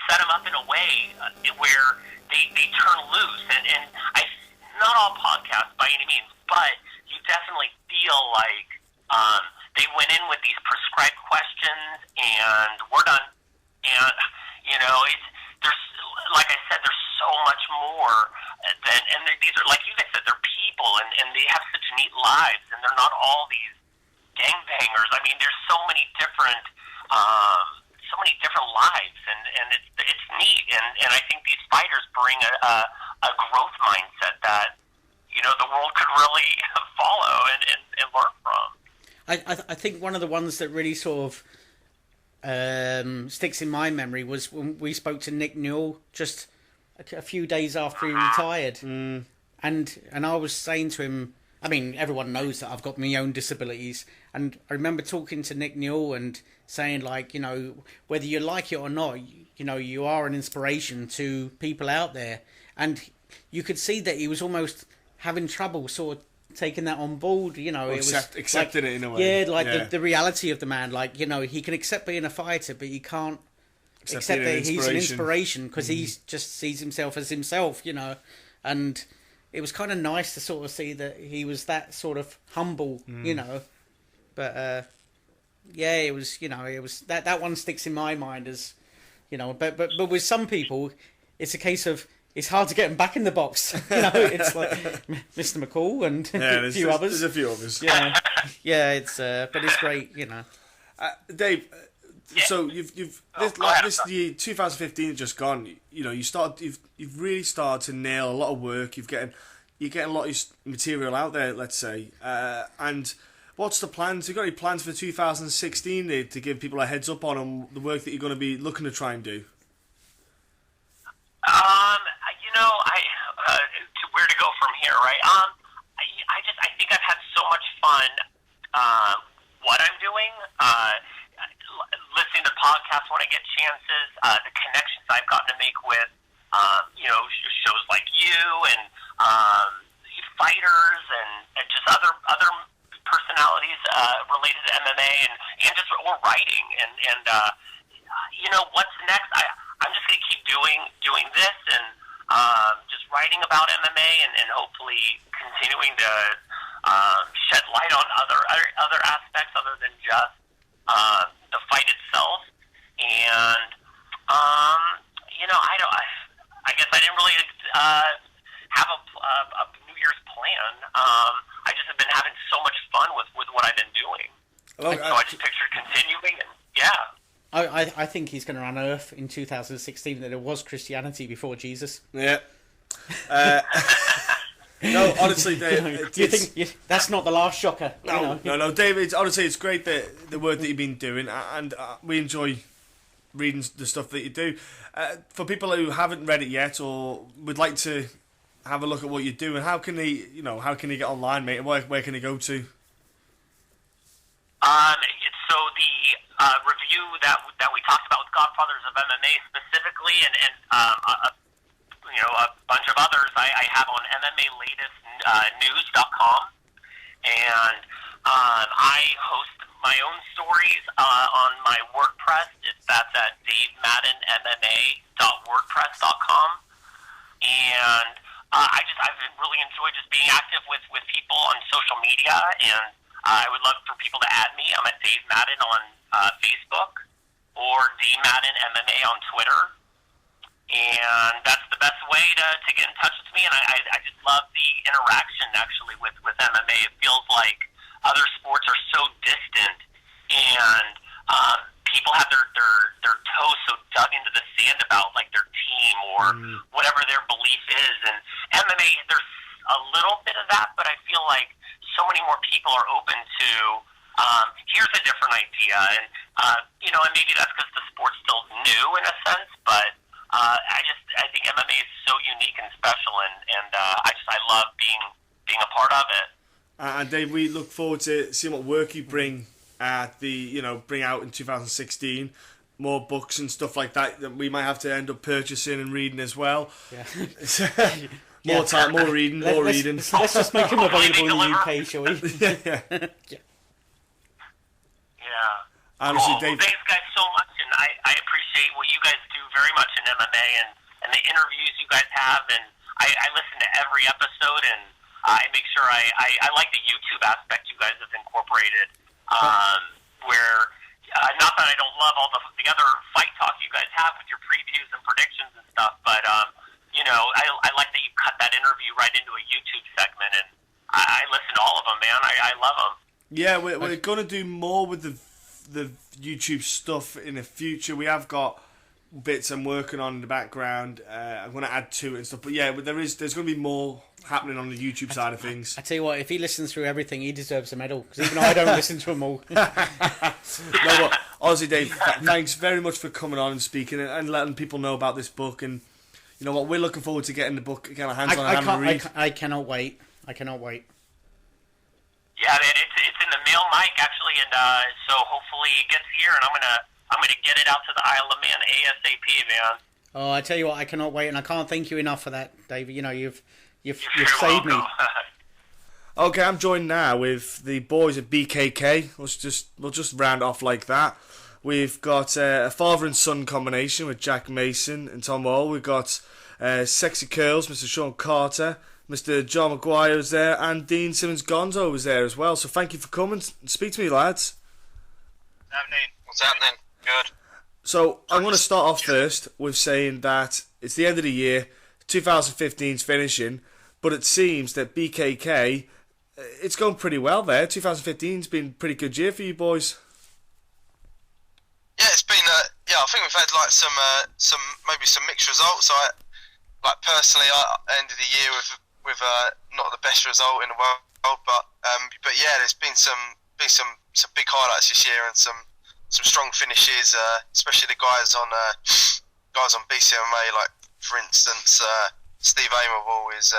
set them up in a way where they turn loose, and not all podcasts by any means, but you definitely feel like they went in with these prescribed questions and we're done. And there's, like I said, there's so much more and these are, like you guys said, they're people and they have such neat lives, and they're not all these gangbangers. I mean, there's so many different lives, and it's neat, and I think these fighters bring a growth mindset that the world could really follow and learn from. I think one of the ones that really sort of sticks in my memory was when we spoke to Nick Newell just a few days after he retired, and I was saying to him, I mean, everyone knows that I've got my own disabilities, and I remember talking to Nick Newell and saying, like, whether you like it or not, you are an inspiration to people out there, and you could see that he was almost having trouble sort of taking that on board, accepting it in a way. Yeah, the reality of the man, he can accept being a fighter, but he can't accept that he's an inspiration because he just sees himself as himself, and it was kind of nice to sort of see that he was that sort of humble, but it was that one sticks in my mind as, but with some people, it's a case of, it's hard to get them back in the box. It's like Mr. McCall and a few others. There's a few others. Yeah, but it's great, Dave, so you've this year 2015 just gone. You've really started to nail a lot of work. You're getting a lot of material out there, let's say. And what's the plans? Have you got any plans for 2016 to give people a heads up on the work that you're going to be looking to try and do? to where to go from here, right? I think I've had so much fun. What I'm doing, listening to podcasts when I get chances, the connections I've gotten to make with, shows like you and fighters and just other personalities related to MMA and just or writing and what's next? I'm just gonna keep doing this and just writing about MMA and hopefully continuing to shed light on other aspects other than just the fight itself. And I guess I didn't really have a New Year's plan. I just have been having so much fun with what I've been doing. Well, so I just pictured continuing, and yeah. I think he's going to unearth in 2016 that there was Christianity before Jesus. Yeah. No, honestly, Dave. Do you think that's not the last shocker? No, David. Honestly, it's great that the work that you've been doing, and we enjoy reading the stuff that you do. For people who haven't read it yet or would like to have a look at what you do, and how can they get online, mate? And where can they go to? So the review that we talked about with Godfathers of MMA specifically, and a bunch of others I have on MMALatestNews.com, and I host my own stories on my WordPress. That's at DaveMaddenMMA.wordpress.com, and I've really enjoyed just being active with people on social media, and I would love for people to add me. I'm at Dave Madden on Facebook or Madden MMA on Twitter. And that's the best way to get in touch with me. And I just love the interaction, actually, with MMA. It feels like other sports are so distant, and people have their toes so dug into the sand about, like, their team or whatever their belief is. And MMA, there's a little bit of that, but I feel like so many more people are open to, here's a different idea. And, and maybe that's because the sport's still new in a sense, but I think MMA is so unique and special, and I love being a part of it. And Dave, we look forward to seeing what work you bring bring out in 2016. More books and stuff like that we might have to end up purchasing and reading as well. Yeah. More time, more reading. Let's just make them available in the UK, shall we? Yeah. Honestly, Dave. Well, thanks, guys, so much, and I appreciate what you guys do very much in MMA and the interviews you guys have, and I listen to every episode, and I make sure I like the YouTube aspect you guys have incorporated, where not that I don't love all the other fight talk you guys have with your previews and predictions and stuff, but I like that you cut that interview right into a YouTube segment, and I listen to all of them, man. I love them. Yeah, we're going to do more with the YouTube stuff in the future. We have got bits I'm working on in the background. I'm going to add to it and stuff. But yeah, there's going to be more happening on the YouTube side of things. I tell you what, if he listens through everything, he deserves a medal, because even I don't listen to them all. No, but honestly, Dave, thanks very much for coming on and speaking and letting people know about this book. And you know what, we're looking forward to getting the book, getting our hands on it, having a read. I cannot wait. Yeah, man, it's in the mail, Mike, actually, and so hopefully it gets here, and I'm gonna get it out to the Isle of Man ASAP, man. Oh, I tell you what, I cannot wait, and I can't thank you enough for that, David. You've saved me. Okay, I'm joined now with the boys at BKK. We'll just round off like that. We've got a father and son combination with Jack Mason and Tom Wall. We've got Sexy Curls, Mr. Sean Carter. Mr. John Maguire was there, and Dean Simmons-Gonzo was there as well. So thank you for coming. Speak to me, lads. What's happening? Good. So I'm going to start off first with saying that it's the end of the year, 2015's finishing, but it seems that BKK, it's going pretty well there. 2015's been a pretty good year for you boys. Yeah, it's been. I think we've had like some mixed results. Personally, I ended the year with not the best result in the world, but yeah, there's been some big highlights this year and some strong finishes, especially the guys on BCMA, like for instance Steve Aimable is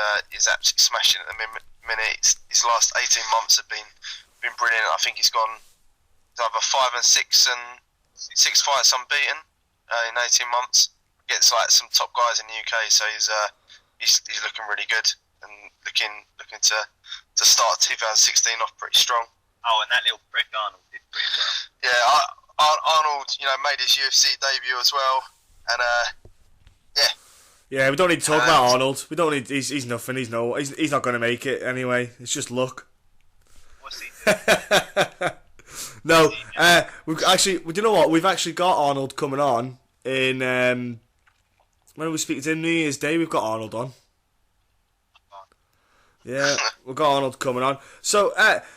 absolutely smashing at the minute. His last 18 months have been brilliant. I think he's gone either 5 and 6 and 6 fights unbeaten in 18 months. Gets like some top guys in the UK, so he's looking really good and looking to start 2016 off pretty strong. Oh, and that little prick Arnold did pretty well. Yeah, Arnold, made his UFC debut as well, and yeah. Yeah, we don't need to talk about Arnold. We don't need. He's nothing. He's not going to make it anyway. It's just luck. What's he? No, we've actually. Do you know what? We've actually got Arnold coming on in. When we speak to him New Year's Day, we've got Arnold on. Yeah, we've got Arnold coming on. So,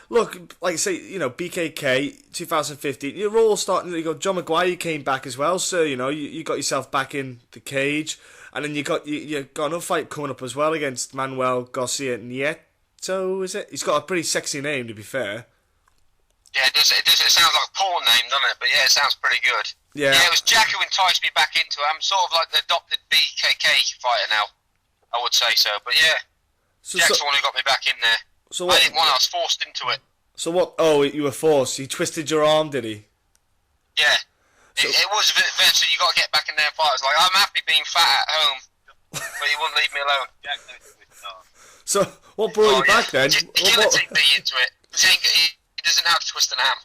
look, like I say, BKK 2015. You're all starting. You got John Maguire came back as well, so you got yourself back in the cage, and then you got another fight coming up as well against Manuel Garcia Nieto. Is it? He's got a pretty sexy name, to be fair. Yeah, it sounds like a porn name, doesn't it? But yeah, it sounds pretty good. Yeah. Yeah, it was Jack who enticed me back into it. I'm sort of like the adopted BKK fighter now, I would say so. But yeah, Jack's the one who got me back in there. So what, I didn't want. I was forced into it. So what? Oh, you were forced. He twisted your arm, did he? Yeah. So, it was eventually you got to get back in there and fight. I was like, I'm happy being fat at home, but he wouldn't leave me alone. Jack knows twist arm. So what brought you back then? He guillotined me into it. He doesn't have to twist an arm.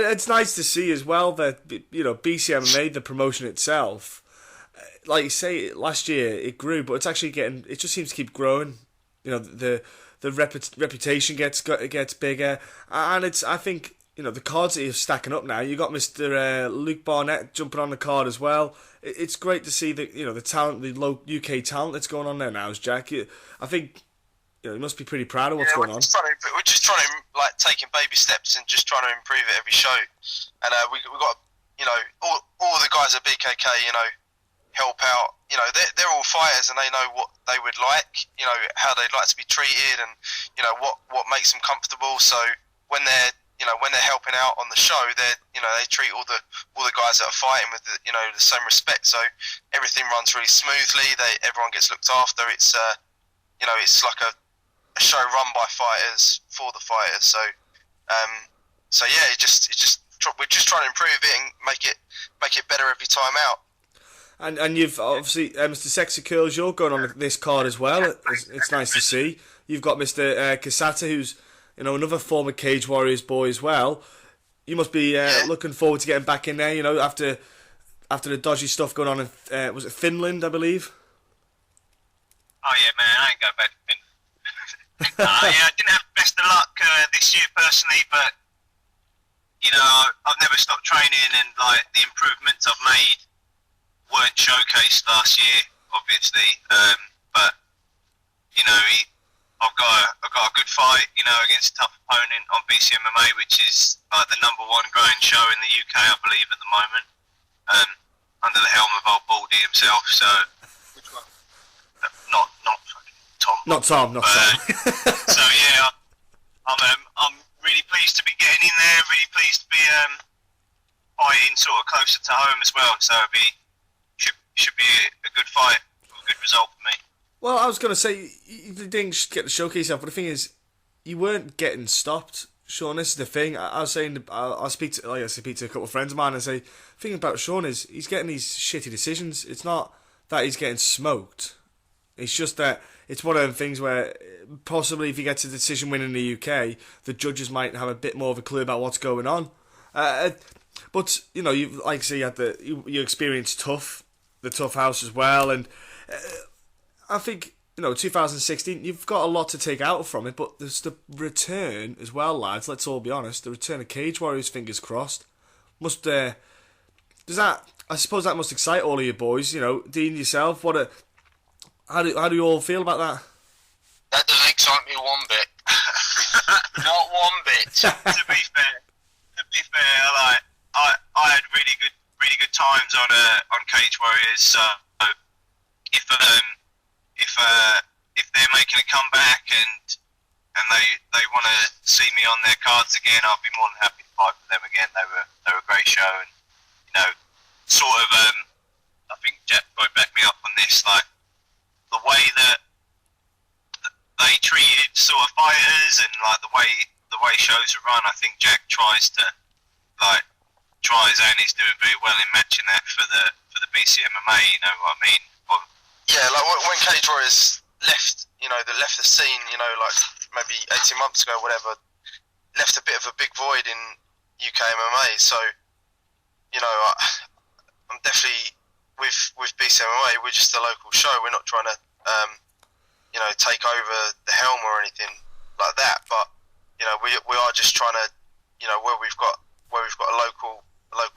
It's nice to see as well that BCMMA, the promotion itself, like you say, last year it grew, but it's actually it just seems to keep growing. The reputation gets bigger, and I think the cards that you're stacking up now. You got Mr. Luke Barnett jumping on the card as well. It's great to see that the talent, the low UK talent that's going on there now. Jack, I think. You must be pretty proud of what's going on. We're just trying to taking baby steps and just trying to improve it every show. And we got all the guys at BKK help out. They're all fighters and they know what they would like. How they'd like to be treated and what makes them comfortable. So when they're helping out on the show, they treat all the guys that are fighting with the same respect. So everything runs really smoothly. Everyone gets looked after. It's it's like a show run by fighters for the fighters. So yeah, we're just trying to improve it and make it better every time out. And you've obviously Mr. Sexy Curls, you're going on this card as well. It's nice to see. You've got Mr. Casata, who's another former Cage Warriors boy as well. You must be looking forward to getting back in there. After the dodgy stuff going on in was it Finland, I believe. Oh yeah, man, I ain't going back to Finland. I didn't have the best of luck this year personally, but I've never stopped training, and like the improvements I've made weren't showcased last year, obviously. But I've got a good fight, against a tough opponent on BCMMA, which is like the #1 growing show in the UK, I believe, at the moment, under the helm of old Baldy himself. So, which one? Not Tom. Not Tom. So yeah, I'm really pleased to be getting in there. Really pleased to be fighting sort of closer to home as well. So should be a good fight, a good result for me. Well, I was going to say you didn't get to showcase yourself, but the thing is, you weren't getting stopped. Sean, this is the thing. I was saying, I speak to a couple of friends of mine and say, the thing about Sean is he's getting these shitty decisions. It's not that he's getting smoked. It's just that it's one of them things where possibly if he gets a decision win in the UK, the judges might have a bit more of a clue about what's going on. But you like I say, you experienced the tough house as well, and I think 2016 you've got a lot to take out from it. But there's the return as well, lads. Let's all be honest. The return of Cage Warriors, fingers crossed. I suppose that must excite all of you boys. Dean, yourself, How do you all feel about that? That doesn't excite me one bit. Not one bit. To be fair, I had really good times on Cage Warriors. So if they're making a comeback and they want to see me on their cards again, I'll be more than happy to fight for them again. They were a great show, and I think Jack would back me honest, like the way that they treated sort of fighters and like the way shows are run, I think Jack tries and he's doing very well in matching that for the BC MMA. You know what I mean? Yeah, like when Cage Warriors left, left the scene, like maybe 18 months ago, whatever, left a bit of a big void in UK MMA. So, I'm definitely with BC MMA. We're just a local show. We're not trying to, take over the helm or anything like that. But we are just trying to, where we've got a local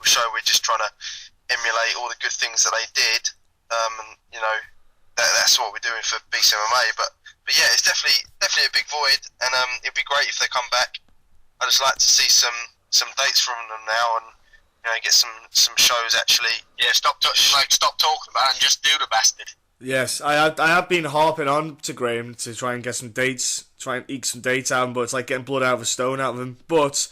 show, we're just trying to emulate all the good things that they did. That's what we're doing for BCMMA. But yeah, it's definitely a big void, and it'd be great if they come back. I just like to see some dates from them now, and get some shows actually. Yeah, stop talking about it and just do the bastard. Yes, I have been harping on to Graham to try and get some dates, try and eke some dates out of him, but it's like getting blood out of a stone out of him. But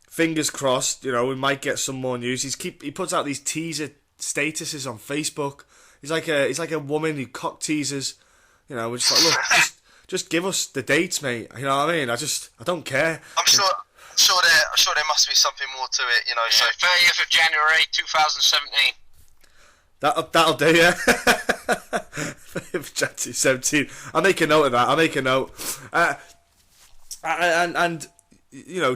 fingers crossed, we might get some more news. He puts out these teaser statuses on Facebook. He's like a woman who cock teases. We're just like, look, just give us the dates, mate. You know what I mean? I don't care. I'm sure there must be something more to it. So 30th of January 2017. That'll do, yeah. 2017. I'll make a note of that. I'll make a note. And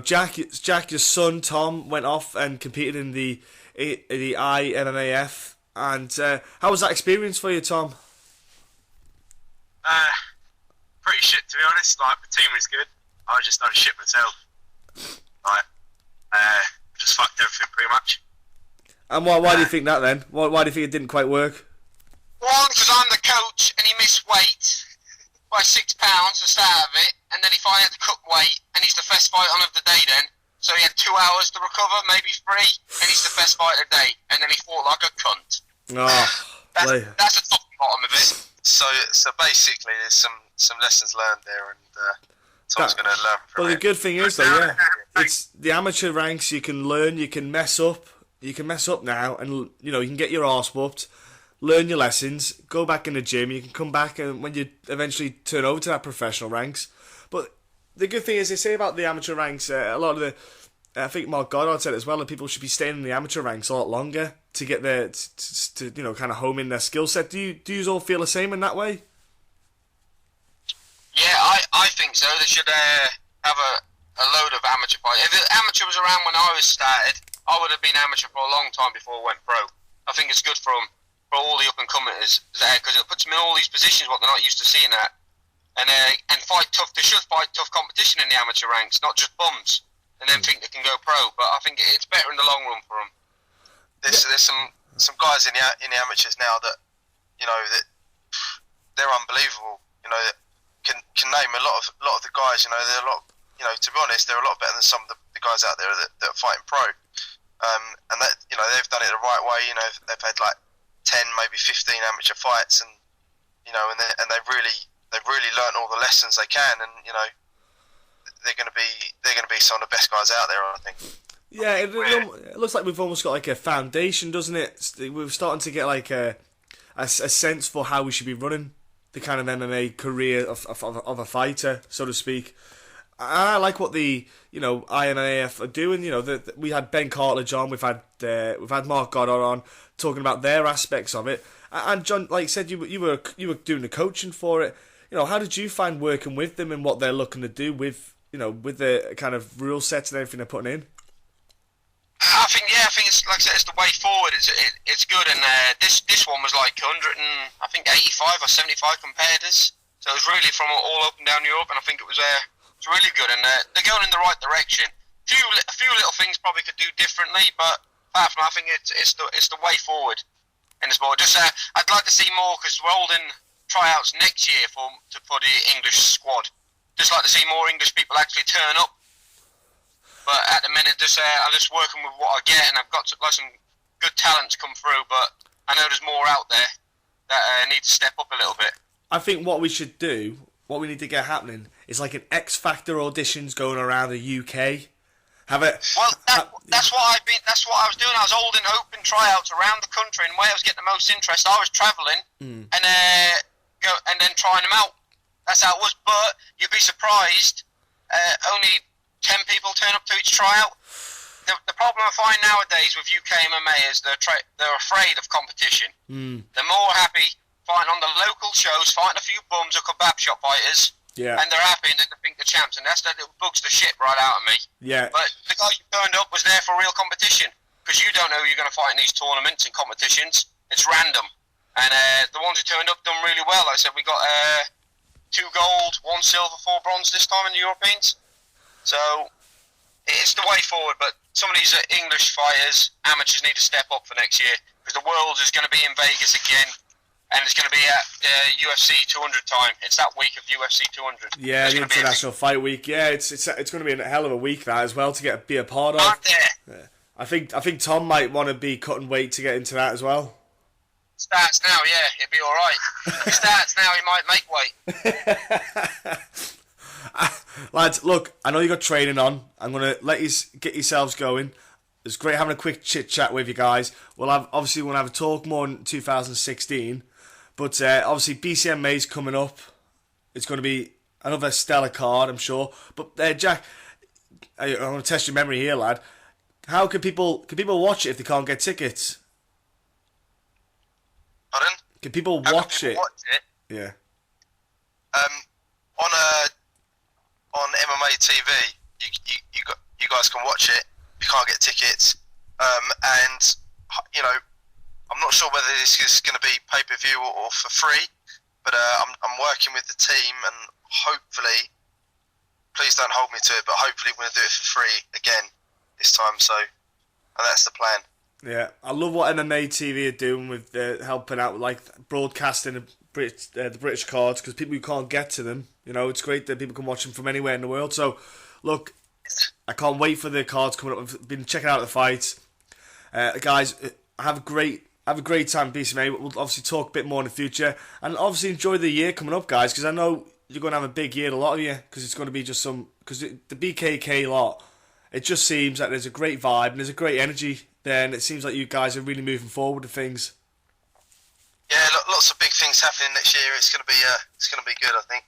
Jack, your son Tom, went off and competed in the IMMAF. And how was that experience for you, Tom? Pretty shit, to be honest. Like, the team was good. I was just done shit myself. Just fucked everything pretty much. And why do you think that then? Why do you think it didn't quite work? One, because I'm the coach and he missed weight by £6 to start of it, and then he finally had to cut weight, and he's the best fighter of the day then. So he had 2 hours to recover, maybe 3, and he's the best fighter of the day, and then he fought like a cunt. Oh, that's the top and bottom of it. So basically, there's some lessons learned there, and Tom's going to learn from it. Well, the good thing is, though, yeah, it's the amateur ranks. You can learn, you can mess up. You can mess up now, and you can get your arse whooped, learn your lessons, go back in the gym. You can come back, and when you eventually turn over to that professional ranks. But the good thing is, they say about the amateur ranks, a lot of I think Mark Goddard said as well, that people should be staying in the amateur ranks a lot longer to get their to kind of home in their skill set. Do you all feel the same in that way? Yeah, I think so. They should have a load of amateur fighters. If the amateur was around when I was started, I would have been amateur for a long time before I went pro. I think it's good for them, for all the up-and-comers there, because it puts them in all these positions what they're not used to seeing at. And fight tough. They should fight tough competition in the amateur ranks, not just bums, and then think they can go pro. But I think it's better in the long run for them. There's some guys in the amateurs now that that they're unbelievable. That can name a lot of the guys. They're a lot. To be honest, they're a lot better than some of the guys out there that are fighting pro. And that they've done it the right way. They've had like 10, maybe 15 amateur fights, and and they've really learnt all the lessons they can, and they're going to be some of the best guys out there, I think. Yeah, it looks like we've almost got like a foundation, doesn't it? We're starting to get like a sense for how we should be running the kind of MMA career of a fighter, so to speak. I like what the IMAF are doing. We had Ben Cartledge on, we've had Mark Goddard on talking about their aspects of it. And John, like you said, you were doing the coaching for it. How did you find working with them and what they're looking to do with the kind of rule sets and everything they're putting in? I think it's like I said, it's the way forward. It's good, and this one was like 185 or 75 competitors, so it was really from all up and down Europe, and I think it was it's really good, and they're going in the right direction. A few little things probably could do differently, but apart from that, I think it's the way forward in the sport. Just I'd like to see more, because we're holding tryouts next year for the English squad. Just like to see more English people actually turn up. But at the minute, I'm just working with what I get, and I've got some good talents come through. But I know there's more out there that need to step up a little bit. I think what we should do, what we need to get happening, is like an X Factor auditions going around the UK, Have it. Well, that's what I've been. That's what I was doing. I was holding open tryouts around the country, and where I was getting the most interest, I was travelling and then trying them out. That's how it was. But you'd be surprised. Only 10 people turn up to each tryout. The problem I find nowadays with UK MMA is they're afraid of competition. They're more happy fighting on the local shows, fighting a few bums or kebab shop fighters, and they're happy, and then they think they're champs, and that bugs the shit right out of me. Yeah. But the guy who turned up was there for real competition, because you don't know who you're going to fight in these tournaments and competitions. It's random. And the ones who turned up done really well. Like I said, we got 2 gold, 1 silver, 4 bronze this time in the Europeans. So it's the way forward, but some of these English fighters, amateurs, need to step up for next year, because the Worlds is going to be in Vegas again, and it's going to be at UFC 200 time. It's that week of UFC 200. Yeah, the International Fight Week. Yeah, it's going to be a hell of a week, that, as well, to be a part of. Yeah. I think Tom might want to be cutting weight to get into that as well. Starts now, yeah, he'll be all right. If he starts now, he might make weight. Lads, look, I know you got training on. I'm going to let you get yourselves going. It's great having a quick chit chat with you guys. We'll have a talk more in 2016, but obviously BCMA's coming up. It's going to be another stellar card, I'm sure. But Jack, I want to test your memory here, lad. How can people watch it if they can't get tickets? Pardon? Can people watch it? Yeah. On MMA TV, you guys can watch it. You can't get tickets, and you know, I'm not sure whether this is going to be pay-per-view or for free, but I'm working with the team, and hopefully, please don't hold me to it, but hopefully we're going to do it for free again this time. So that's the plan. Yeah, I love what MMA TV are doing with helping out with, like, broadcasting the British cards, because people who can't get to them, you know, it's great that people can watch them from anywhere in the world. So, look, I can't wait for the cards coming up. I've been checking out the fights. Guys, have a great time, BCMA. We'll obviously talk a bit more in the future, and obviously enjoy the year coming up, guys, because I know you're going to have a big year, a lot of you, because it's going to be just because the BKK lot, it just seems that there's a great vibe and there's a great energy there, and it seems like you guys are really moving forward with things. Yeah, lots of big things happening next year. It's going to be good, I think.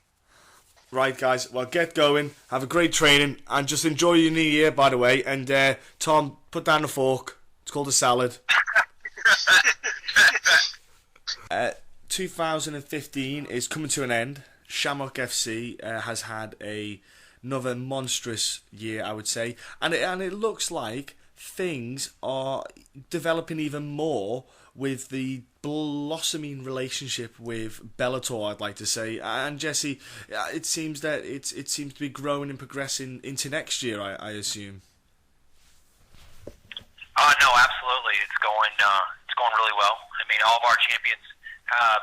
Right, guys. Well, get going. Have a great training, and just enjoy your new year, by the way. And Tom, put down the fork. It's called a salad. 2015 is coming to an end. Shamrock FC has had another monstrous year, I would say, and it looks like things are developing even more with the blossoming relationship with Bellator, I'd like to say. And Jesse, it seems that it seems to be growing and progressing into next year, I assume. No, absolutely. It's going really well. I mean, all of our champions,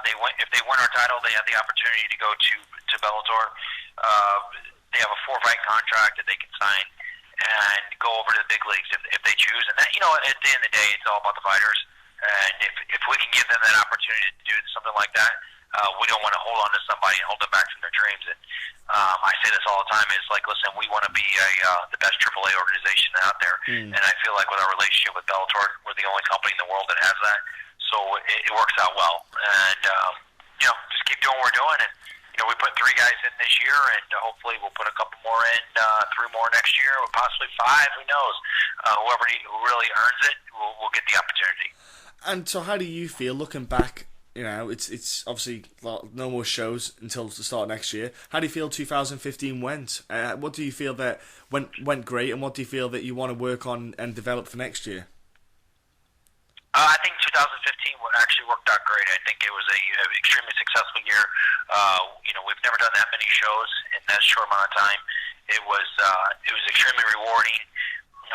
if they win our title, they have the opportunity to go to Bellator. They have a 4-fight contract that they can sign and go over to the big leagues if they choose. And that, you know, at the end of the day, it's all about the fighters. And if we can give them that opportunity to do something like that, we don't want to hold on to somebody and hold them back from their dreams. And I say this all the time: is like, listen, we want to be the best AAA organization out there. And I feel like with our relationship with Bellator, we're the only company in the world that has that. So it works out well. And you know, just keep doing what we're doing. And you know, we put 3 guys in this year, and hopefully we'll put a couple more in, 3 more next year, or possibly 5. Who knows? Who really earns it will get the opportunity. And so, how do you feel looking back? You know, it's obviously no more shows until the start of next year. How do you feel 2015 went? What do you feel that went great, and what do you feel that you want to work on and develop for next year? I think 2015 actually worked out great. I think it was an extremely successful year. You know, we've never done that many shows in that short amount of time. It was extremely rewarding.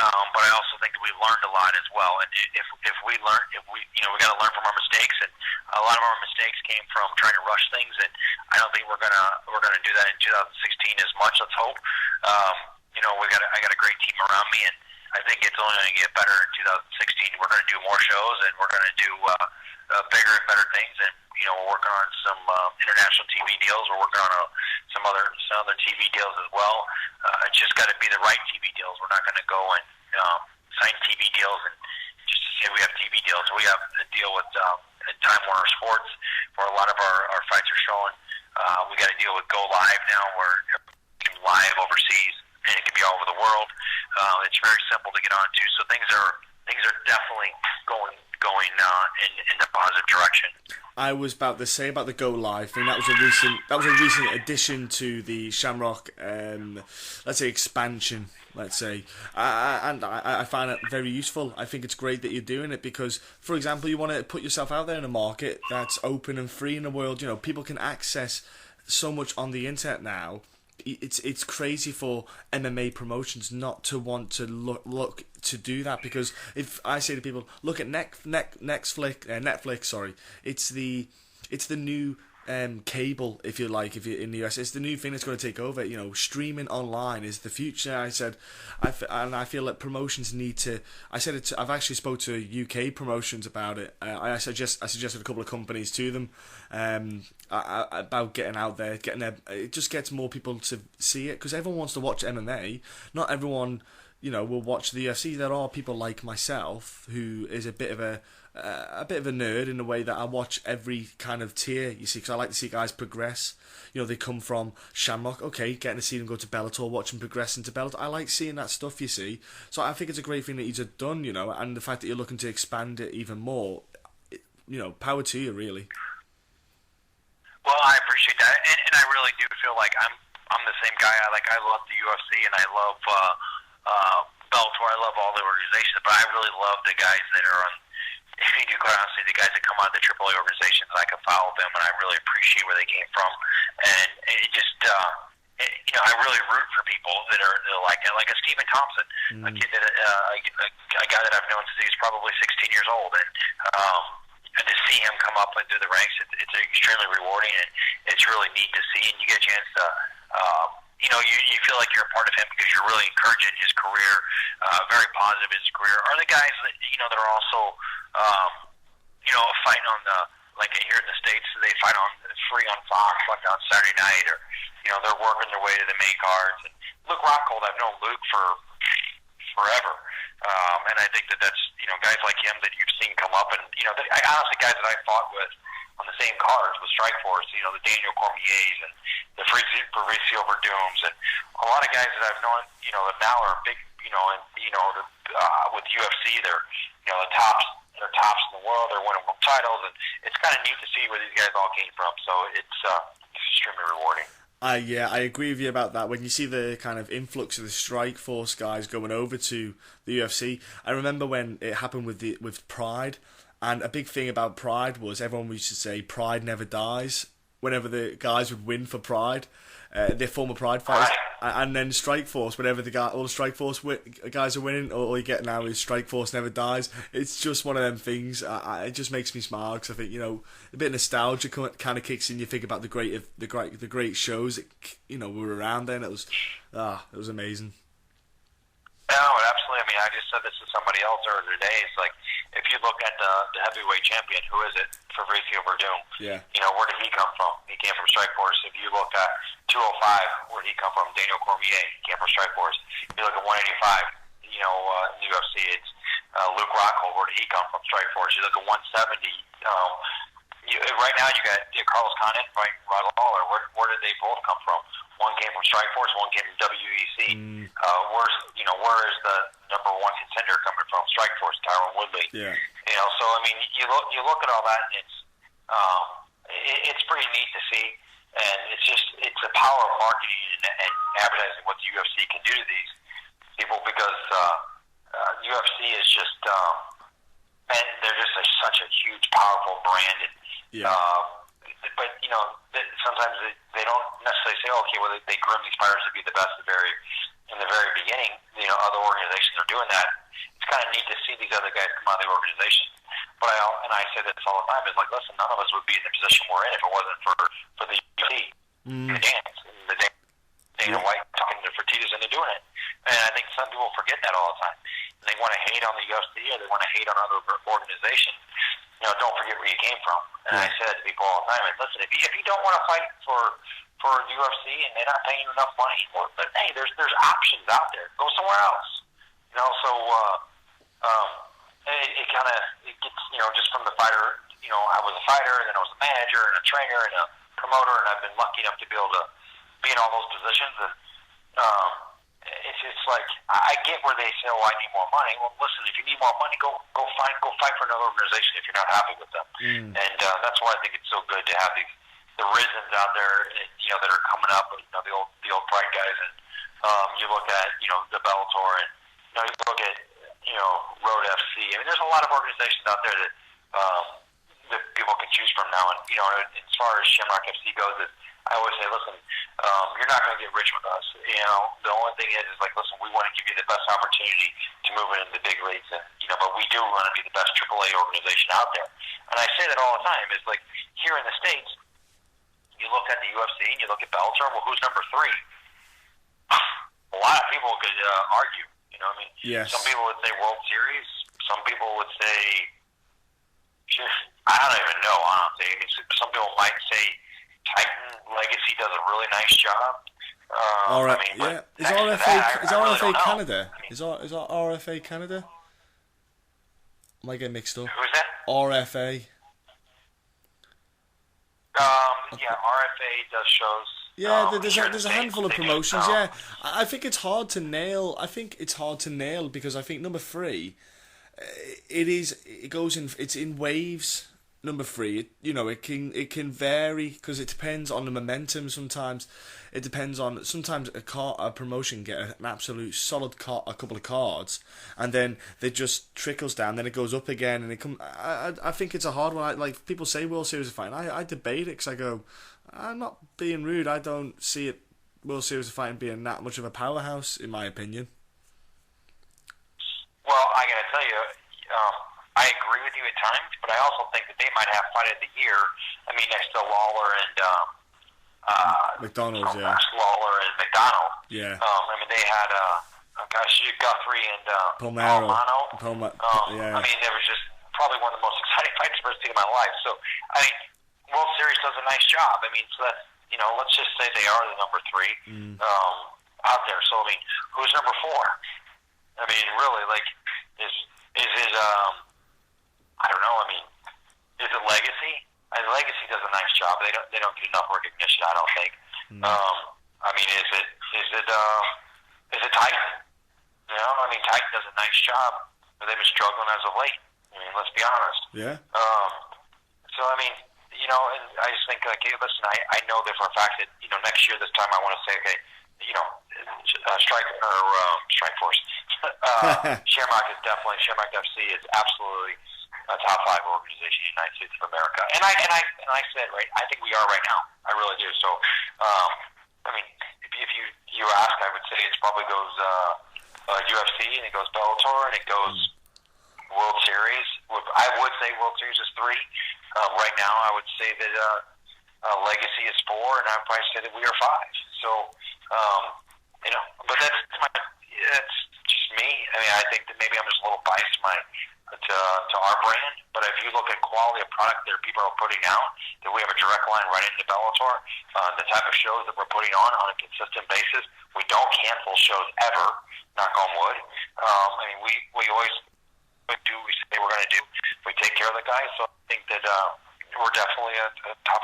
But I also think that we learned a lot as well. And if we learn, you know, we got to learn from our mistakes. And a lot of our mistakes came from trying to rush things. And I don't think we're gonna do that in 2016 as much. Let's hope. You know, I got a great team around me, and I think it's only going to get better in 2016. We're going to do more shows, and we're going to do bigger and better things. And we're working on some international TV deals. We're working on some other TV deals as well. It's just got to be the right TV deals. We're not going to go and sign TV deals and just to say we have TV deals. We have a deal with Time Warner Sports where a lot of our fights are showing. We got a deal with Go Live now where it's live overseas and it can be all over the world. It's very simple to get onto. So things are definitely going in the positive direction. I was about to say about the Go Live thing. That was a recent addition to the Shamrock, let's say, expansion. Let's say, and I find it very useful. I think it's great that you're doing it because, for example, you want to put yourself out there in a market that's open and free in the world. People can access so much on the internet now. It's crazy for MMA promotions not to want to look to do that, because if I say to people, look at Netflix, sorry, it's the new cable, if you like, if you're in the US, it's the new thing that's going to take over. Streaming online is the future. I said, and I feel that promotions need to. I said it. I've actually spoke to UK promotions about it. I suggested a couple of companies to them about getting out there, it just gets more people to see it, because everyone wants to watch MMA. Not everyone, will watch the UFC. There are people like myself who is a bit of a nerd in the way that I watch every kind of tier, you see, because I like to see guys progress. They come from Shamrock, okay, getting to see them go to Bellator, watch them progress into Bellator. I like seeing that stuff, you see. So I think it's a great thing that you've done, and the fact that you're looking to expand it even more, power to you, really. Well, I appreciate that, and I really do feel like I'm the same guy. I love the UFC and I love Bellator. I love all the organizations, but I really love the guys that are on. Quite honestly, the guys that come out of the AAA organizations, I can follow them, and I really appreciate where they came from. And it just, I really root for people that are like a Stephen Thompson, a kid that a guy that I've known since he was probably 16 years old, and to see him come up through the ranks, it's extremely rewarding, and it's really neat to see. And you get a chance to, you feel like you're a part of him because you're really encouraging his career, very positive in his career. Are the guys that that are also fighting on like here in the States, they fight on free on Fox like on Saturday night, or they're working their way to the main cards. And Luke Rockhold, I've known Luke for forever, and I think that's guys like him that you've seen come up, and I honestly, guys that I fought with on the same cards with Strikeforce, the Daniel Cormiers and the Fabricio Verdums, and a lot of guys that I've known, that now are big, with UFC, they're the tops. They're tops in the world. They're winning world titles, and it's kind of neat to see where these guys all came from. So it's extremely rewarding. Yeah, I agree with you about that. When you see the kind of influx of the Strikeforce guys going over to the UFC, I remember when it happened with Pride, and a big thing about Pride was everyone used to say Pride never dies whenever the guys would win for Pride. Their former Pride fighters, and then Strikeforce, whenever all the Strikeforce guys are winning, all you get now is Strikeforce never dies. It's just one of them things. It just makes me smile, because I think a bit of nostalgia kind of kicks in. You think about the great shows that were around then. It was amazing. No, absolutely. I mean, I just said this to somebody else earlier today. It's like, if you look at the heavyweight champion, who is it? Fabricio Verdum. Yeah. Where did he come from? He came from Strikeforce. If you look at 205, where did he come from? Daniel Cormier. He came from Strikeforce. If you look at 185, in the UFC, it's Luke Rockhold. Where did he come from? Strikeforce. You look at 170. Right now, you got Carlos Condit, right? Lawlor. Where did they both come from? One came from Strikeforce. One came from WEC. Where is the number one contender coming from? Strikeforce, Tyron Woodley. Yeah. So I mean, you look at all that, and it's pretty neat to see, and it's the power of marketing and advertising what the UFC can do to these people, because UFC is just and they're just such a huge, powerful brand, and but sometimes they don't necessarily say, okay, well they groom these fighters to be the best in the very beginning. Other organizations are doing that. It's kind of neat to see these other guys come out of the organization. But I say this all the time, is like, listen, none of us would be in the position we're in if it wasn't for the UFC, the Dana White talking to Fertitas into doing it. And I think some people forget that all the time. and they want to hate on the UFC or they want to hate on other organizations, don't forget where you came from. And I say that to people all the time. And listen, if you don't want to fight for the UFC and they're not paying you enough money, but hey, there's options out there. Go somewhere else. So it kind of gets just from the fighter. I was a fighter, and then I was a manager and a trainer and a promoter, and I've been lucky enough to be able to be in all those positions. And it's like I get where they say, "Oh, I need more money." Well, listen, if you need more money, go fight for another organization if you're not happy with them. And that's why I think it's so good to have the Rizins out there, that are coming up. The old Pride guys, and you look at the Bellator, and you look at Road FC. I mean, there's a lot of organizations out there that people can choose from now. And as far as Shamrock FC goes, I always say, listen, you're not going to get rich with us. The only thing is like, listen, we want to give you the best opportunity to move into the big leagues, and but we do want to be the best AAA organization out there. And I say that all the time. Is like here in the States, you look at the UFC and you look at Bellator. Well, who's number 3? A lot of people could argue. Yes. Some people would say World Series. Some people would say, I don't even know, honestly. Some people might say Titan Legacy does a really nice job. Is RFA Canada? Is RFA Canada? Am I getting mixed up? Who's that? RFA. RFA does shows. Yeah, there's a handful of promotions. Yeah, I think it's hard to nail. Because I think number 3, it's in waves. Number 3, it can vary because it depends on the momentum. Sometimes it depends on a promotion get an absolute solid a couple of cards, and then it just trickles down. Then it goes up again, and it come. I think it's a hard one. Like people say, World Series of Fighting. I debate it because I go, I'm not being rude. I don't see it World Series of Fighting being that much of a powerhouse, in my opinion. Well, I gotta tell you. I agree with you at times, but I also think that they might have Fight of the Year. I mean, next to Lawlor and McDonald's, Lawlor and McDonald. Yeah. I mean, they had Guthrie and Palmero. I mean, there was just probably one of the most exciting fights I've ever seen in my life. So, I mean, World Series does a nice job. I mean, so that's let's just say they are the number 3 out there. So, I mean, who's number 4? I mean, really, like, is it? I don't know. I mean, is it Legacy? Legacy does a nice job. They don't get enough recognition, I don't think. I mean, is it Titan? I mean, Titan does a nice job, but they've been struggling as of late. I mean, let's be honest. Yeah. So I mean, and I just think like, hey, listen, I know that for a fact that next year this time I want to say, okay, Strike Force. Shamrock FC is absolutely a top 5 organization in the United States of America, and I said, right, I think we are right now. I really do. So, I mean, if you ask, I would say it probably goes UFC, and it goes Bellator, and it goes World Series. I would say World Series is 3. Right now, I would say that Legacy is 4, and I'd probably say that we are 5. So, but that's just me. I mean, I think that maybe I'm just a little biased to our brand, but if you look at quality of product that people are putting out, that we have a direct line right into Bellator, the type of shows that we're putting on a consistent basis, we don't cancel shows ever, knock on wood. I mean, we always do we say we're going to do. We take care of the guys, so I think that we're definitely a top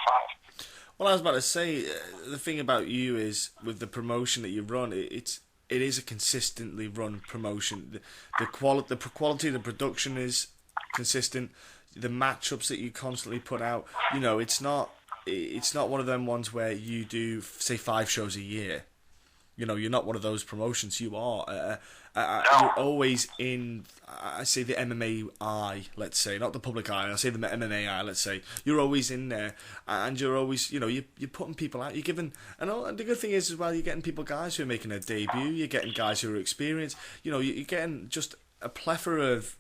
5. Well, I was about to say, the thing about you is, with the promotion that you run, it is a consistently run promotion. The quality of the production is consistent. The matchups that you constantly put out, it's not one of them ones where you do, say, 5 shows a year. You're not one of those promotions. You are. You're always in, I say, the MMA eye, let's say, not the public eye. I say the MMA eye, let's say. You're always in there, and you're always, you're putting people out. You're giving, and the good thing is as well, you're getting guys who are making their debut. You're getting guys who are experienced. You're getting just a plethora of,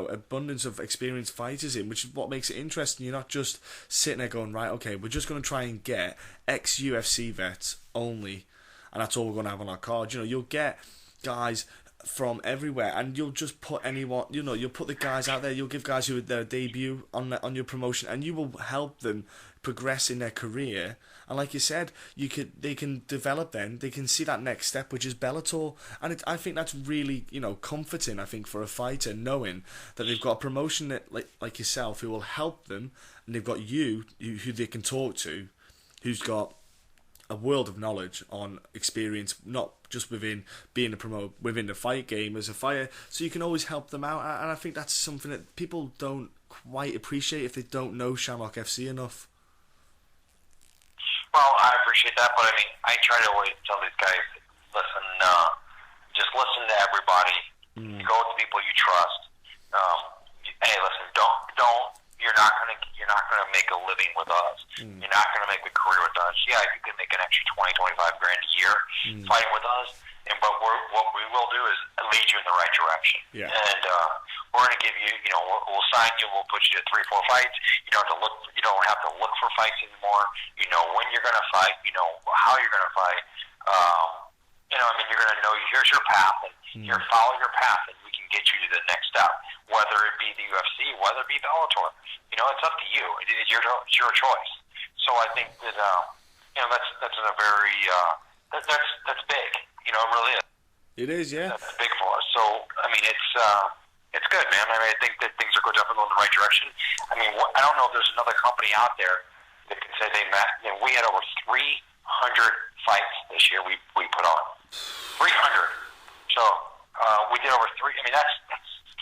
abundance of experienced fighters in, which is what makes it interesting. You're not just sitting there going, right, okay, we're just going to try and get ex-UFC vets only, and that's all we're going to have on our card. You'll get guys from everywhere, and you'll just put anyone, you'll put the guys out there, you'll give guys who are their debut on your promotion, and you will help them progress in their career. And like you said, they can develop, then they can see that next step, which is Bellator. And I think that's really, comforting, I think, for a fighter, knowing that they've got a promotion that, like yourself, who will help them, and they've got you who they can talk to, who's got a world of knowledge on experience, not just within being a promoter, within the fight game as a fighter, so you can always help them out. And I think that's something that people don't quite appreciate if they don't know Shamrock FC enough. Well, I appreciate that, but I mean, I try to always tell these guys, listen, just listen to everybody, go with the people you trust. Hey, listen, don't. You're not gonna make a living with us. You're not gonna make a career with us. Yeah, you can make an extra 20-25 grand a year fighting with us, but what we will do is lead you in the right direction. Yeah. And we're gonna give you, we'll sign you. We'll put you to 3-4 fights. You don't have to look. You don't have to look for fights anymore. You know when you're gonna fight. You know how you're gonna fight. You're gonna know. Here's your path, and you follow your path, and we can get you to the next step. Whether it be the UFC, whether it be Bellator, it's up to you. It's your choice. So I think that that's a very that's big. It really is. It is, yeah. That's big for us. So I mean, it's good, man. I mean, I think that things are definitely going in the right direction. I mean, I don't know if there's another company out there that can say they met. We had over 300 fights this year. We put on 300. So we did over 3. I mean, that's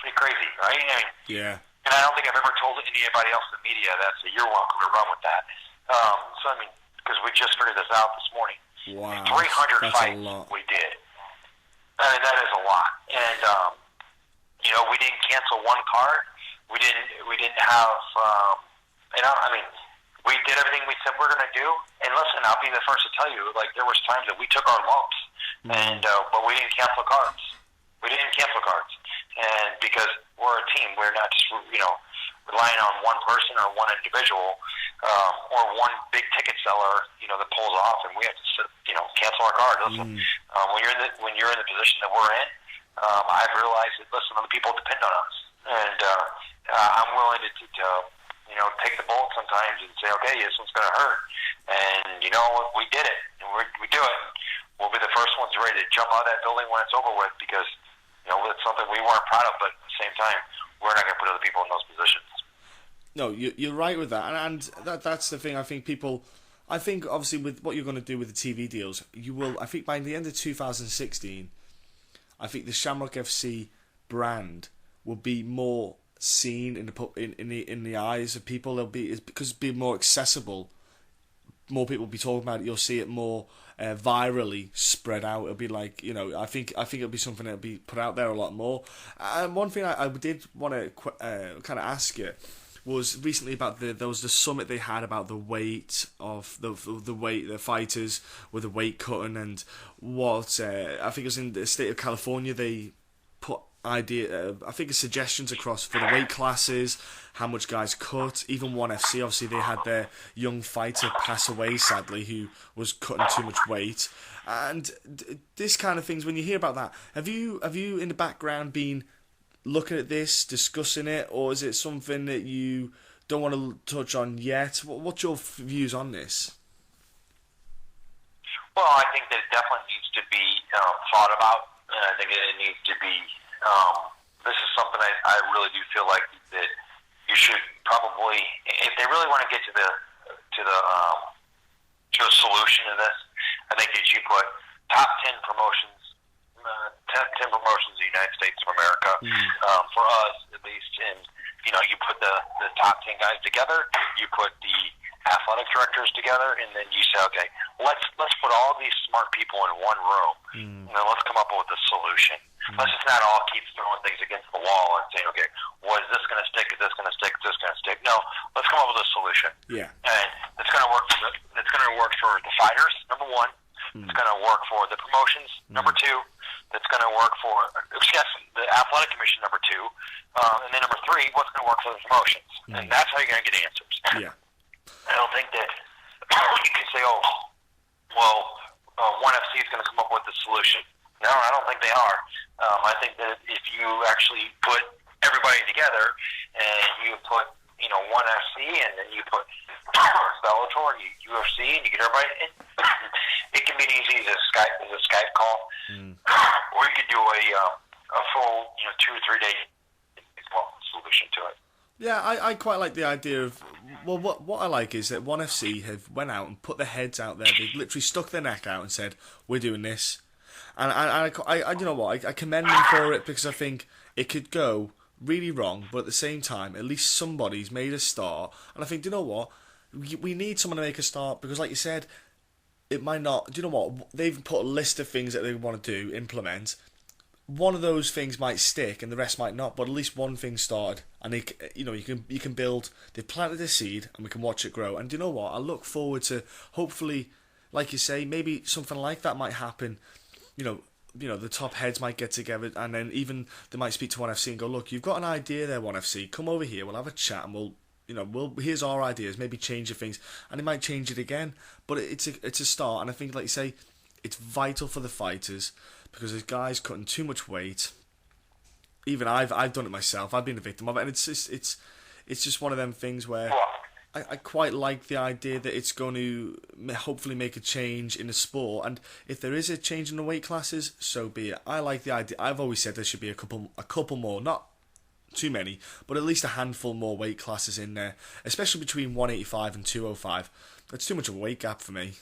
pretty crazy, right? I mean, yeah. And I don't think I've ever told anybody else in the media that, so you're welcome to run with that. So I mean, because we just figured this out this morning. Wow. 300 fights we did. I mean, that is a lot. And we didn't cancel one card. We didn't have. We did everything we said we're going to do. And listen, I'll be the first to tell you, like, there was times that we took our lumps, and but we didn't cancel cards. And because we're a team, we're not just relying on one person or one individual or one big ticket seller, that pulls off, and we have to cancel our card. Listen, when you're in the position that we're in, I've realized that other people depend on us, and I'm willing to take the bullet sometimes and say, okay, this one's going to hurt, and we did it, and we do it. And we'll be the first ones ready to jump out of that building when it's over with, because it's something we weren't proud of, but at the same time, we're not going to put other people in those positions. No, you're right with that, and that's the thing. I think obviously with what you're going to do with the TV deals, you will. I think by the end of 2016, I think the Shamrock FC brand will be more seen in the eyes of people. Because it'll be more accessible. More people will be talking about it. You'll see it more virally spread out. It'll be like, I think it'll be something that'll be put out there a lot more. And one thing I did want to kind of ask you was recently about there was the summit they had about the weight of the fighters with the weight cutting, and what I think it was in the state of California, they put suggestions across for the weight classes, how much guys cut. Even ONE FC, obviously they had their young fighter pass away sadly, who was cutting too much weight. And this kind of things, when you hear about that, have you in the background been looking at this, discussing it, or is it something that you don't want to touch on yet? What's your views on this? Well, I think that it definitely needs to be thought about, and I think it needs to be. This is something I really do feel like that you should probably, if they really want to get to a solution to this, I think that you put top 10 promotions. 10 promotions in the United States of America, for us at least, and you put the top 10 guys together, you put the athletic directors together, and then you say, okay, let's put all these smart people in one room, and then let's come up with a solution. Let's just not all keep throwing things against the wall and saying, okay, well, is this going to stick? Is this going to stick? Is this going to stick? No, let's come up with a solution. Yeah, and it's going to work for the fighters. Number one, it's going to work for the promotions. Number two, that's going to work for the athletic commission. Number two, and then number three, what's going to work for the promotions, and that's how you're going to get answers. Yeah, I don't think that you can say, ONE FC is going to come up with the solution. No, I don't think they are. I think that if you actually put everybody together and you put, one FC and then you put Lawlor and UFC and you get everybody, it can be easy as a Skype call, or you could do a full, 2 or 3 day solution to it. Yeah, I quite like the idea of, well, what I like is that ONE FC have went out and put their heads out there. They literally stuck their neck out and said, we're doing this. And I you know what, I commend them for it, because I think it could go really wrong, but at the same time, at least somebody's made a start. And I think, do you know what, we need someone to make a start, because like you said, it might not, do you know what, they've put a list of things that they want to do, implement. One of those things might stick and the rest might not, but at least one thing started, and they, you can build. They've planted a seed, and we can watch it grow. And do you know what? I look forward to, hopefully, like you say, maybe something like that might happen. The top heads might get together, and then even they might speak to ONE FC and go, look, you've got an idea there, ONE FC. Come over here. We'll have a chat, and here's our ideas. Maybe change the things, and they might change it again. But it's a start, and I think, like you say, it's vital for the fighters. Because there's guys cutting too much weight. Even I've done it myself. I've been a victim of it, and it's just one of them things where I quite like the idea that it's going to hopefully make a change in the sport. And if there is a change in the weight classes, so be it. I like the idea. I've always said there should be a couple more, not too many, but at least a handful more weight classes in there, especially between 185 and 205. That's too much of a weight gap for me.